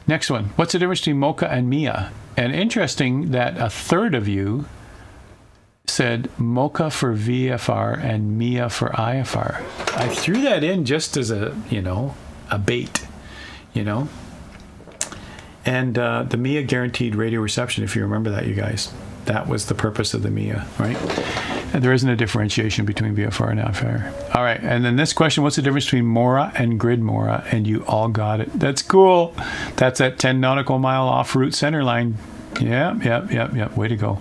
Next one. What's the difference between Mocha and Mia? And interesting that a third of you said Mocha for VFR and Mia for IFR. I threw that in just as a bait, And the Mia guaranteed radio reception, if you remember that, you guys. That was the purpose of the Mia, right? And there isn't a differentiation between VFR and IFR. All right, and then this question, what's the difference between Mora and grid Mora? And you all got it. That's cool. That's at 10 nautical mile off route center line. Yeah. Way to go.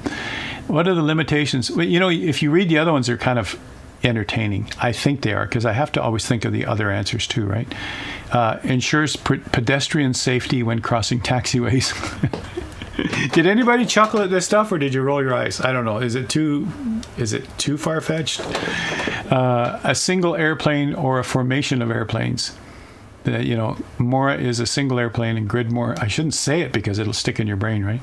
What are the limitations? Well, if you read the other ones, they're kind of entertaining. I think they are, because I have to always think of the other answers too, right? Ensures pedestrian safety when crossing taxiways. Did anybody chuckle at this stuff, or did you roll your eyes? I don't know. Is it too far-fetched? A single airplane or a formation of airplanes. Mora is a single airplane, and grid Mora, I shouldn't say it because it'll stick in your brain, right?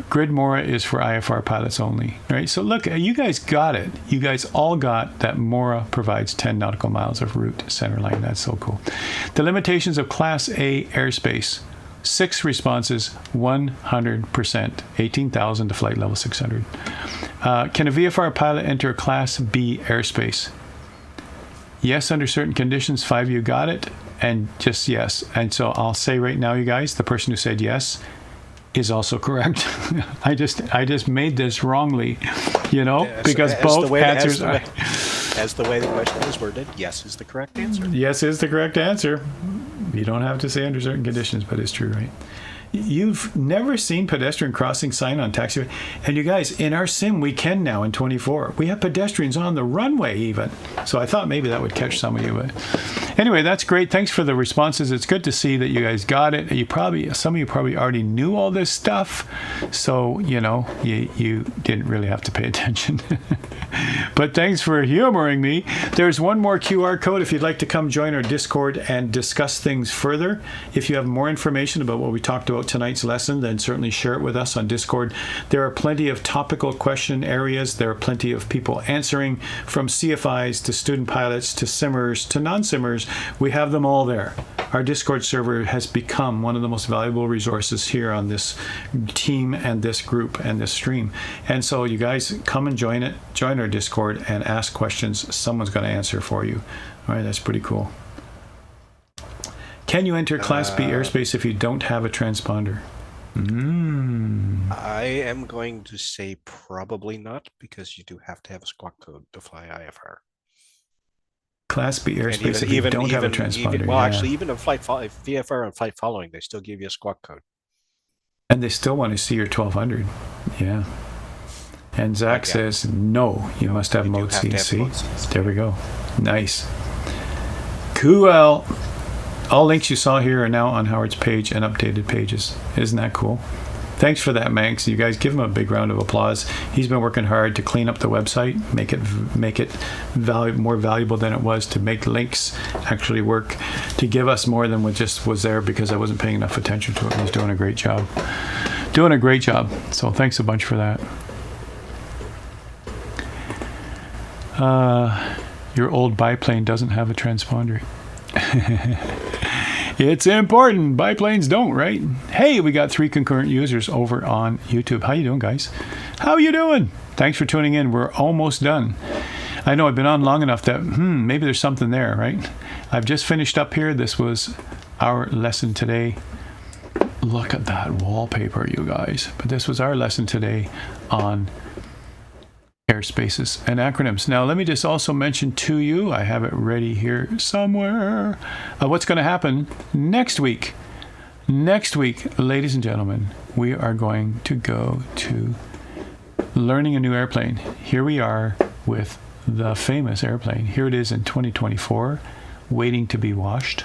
Grid Mora is for IFR pilots only, right? So look, you guys got it. You guys all got that Mora provides 10 nautical miles of route centerline. That's so cool. The limitations of Class A airspace. 6 responses, 100%, 18,000 to flight level 600. Can a VFR pilot enter a Class B airspace? Yes, under certain conditions. 5 of you got it, and just yes. And so I'll say right now, you guys, the person who said yes is also correct. I just made this wrongly, because both answers are. As the way the question is worded, yes is the correct answer. Yes is the correct answer. You don't have to say under certain conditions, but it's true, right? You've never seen pedestrian crossing sign on taxiway. And you guys, in our sim, we can now in 24. We have pedestrians on the runway even. So I thought maybe that would catch some of you. Anyway, that's great. Thanks for the responses. It's good to see that you guys got it. Some of you probably already knew all this stuff, so you didn't really have to pay attention. But thanks for humoring me. There's one more QR code if you'd like to come join our Discord and discuss things further. If you have more information about what we talked about tonight's lesson, then certainly share it with us on Discord. There are plenty of topical question areas. There are plenty of people answering, from CFIs to student pilots to simmers to non-simmers. We have them all there. Our Discord server has become one of the most valuable resources here on this team and this group and this stream. And so you guys come and join our Discord and ask questions. Someone's going to answer for you. All right, that's pretty cool. Can you enter Class B airspace if you don't have a transponder? I am going to say probably not, because you do have to have a squawk code to fly IFR. Class B airspace if you don't have a transponder. Actually, even in VFR and flight following, they still give you a squawk code. And they still want to see your 1200. Yeah. And Zach says, no, you must have mode C. See? There we go. Nice. Cool. All links you saw here are now on Howard's page and updated pages. Isn't that cool? Thanks for that, Manx. You guys give him a big round of applause. He's been working hard to clean up the website, make it more valuable than it was, to make links actually work, to give us more than what just was there because I wasn't paying enough attention to it. He's doing a great job. Doing a great job. So thanks a bunch for that. Your old biplane doesn't have a transponder. It's important. Biplanes don't, right? Hey, we got 3 concurrent users over on YouTube. How you doing, guys? How you doing? Thanks for tuning in. We're almost done. I know I've been on long enough that maybe there's something there, right? I've just finished up here. This was our lesson today. Look at that wallpaper, you guys. But this was our lesson today on airspaces and acronyms. Now, let me just also mention to you, I have it ready here somewhere, what's going to happen next week. Next week, ladies and gentlemen, we are going to go to learning a new airplane. Here we are with the famous airplane. Here it is in 2024, waiting to be washed.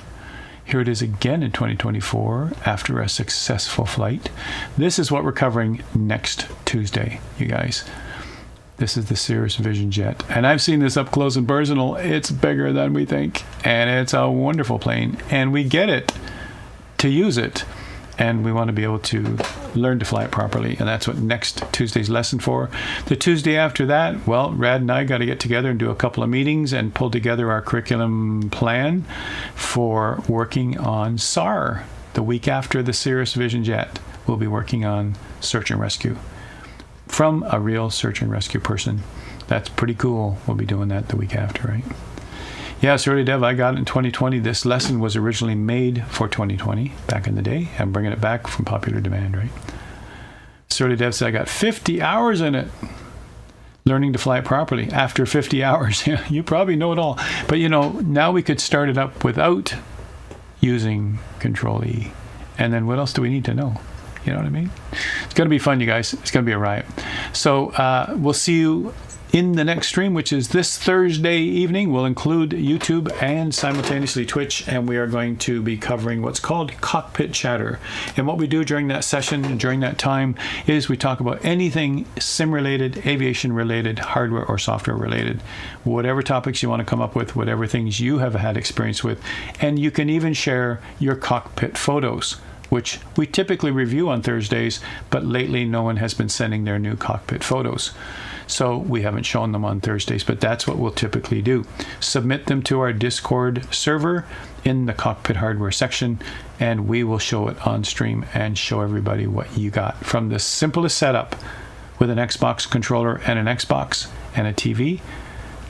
Here it is again in 2024 after a successful flight. This is what we're covering next Tuesday, you guys. This is the Cirrus Vision Jet. And I've seen this up close and personal. It's bigger than we think. And it's a wonderful plane. And we get it to use it. And we want to be able to learn to fly it properly. And that's what next Tuesday's lesson for. The Tuesday after that, well, Rad and I got to get together and do a couple of meetings and pull together our curriculum plan for working on SAR. The week after the Cirrus Vision Jet, we'll be working on search and rescue from a real search and rescue person. That's pretty cool. We'll be doing that the week after, right? Yes, early dev, I got it in 2020. This lesson was originally made for 2020 back in the day. I'm bringing it back from popular demand, right? Early dev said I got 50 hours in it. Learning to fly it properly. After 50 hours, you probably know it all. But now we could start it up without using Control E. And then what else do we need to know? You know what I mean? It's going to be fun, you guys. It's going to be a riot. So we'll see you in the next stream, which is this Thursday evening. We'll include YouTube and simultaneously Twitch, and we are going to be covering what's called cockpit chatter. And what we do during that session, during that time, is we talk about anything sim-related, aviation-related, hardware or software-related, whatever topics you want to come up with, whatever things you have had experience with. And you can even share your cockpit photos, which we typically review on Thursdays, but lately no one has been sending their new cockpit photos. So we haven't shown them on Thursdays, but that's what we'll typically do. Submit them to our Discord server in the cockpit hardware section, and we will show it on stream and show everybody what you got. From the simplest setup with an Xbox controller and an Xbox and a TV,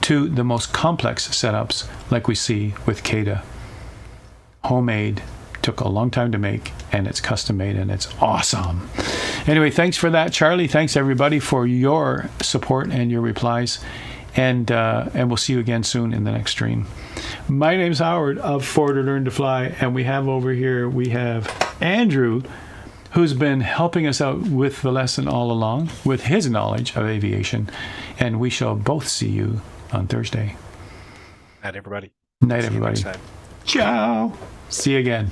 to the most complex setups like we see with CADA. Homemade, took a long time to make, and it's custom made, and it's awesome. Anyway, thanks for that, Charlie. Thanks everybody for your support and your replies, and we'll see you again soon in the next stream. My name's Howard of ForderLearnToFly, and we have Andrew, who's been helping us out with the lesson all along with his knowledge of aviation, and we shall both see you on Thursday. Night, everybody. Night, everybody. See you next time. Ciao. See you again.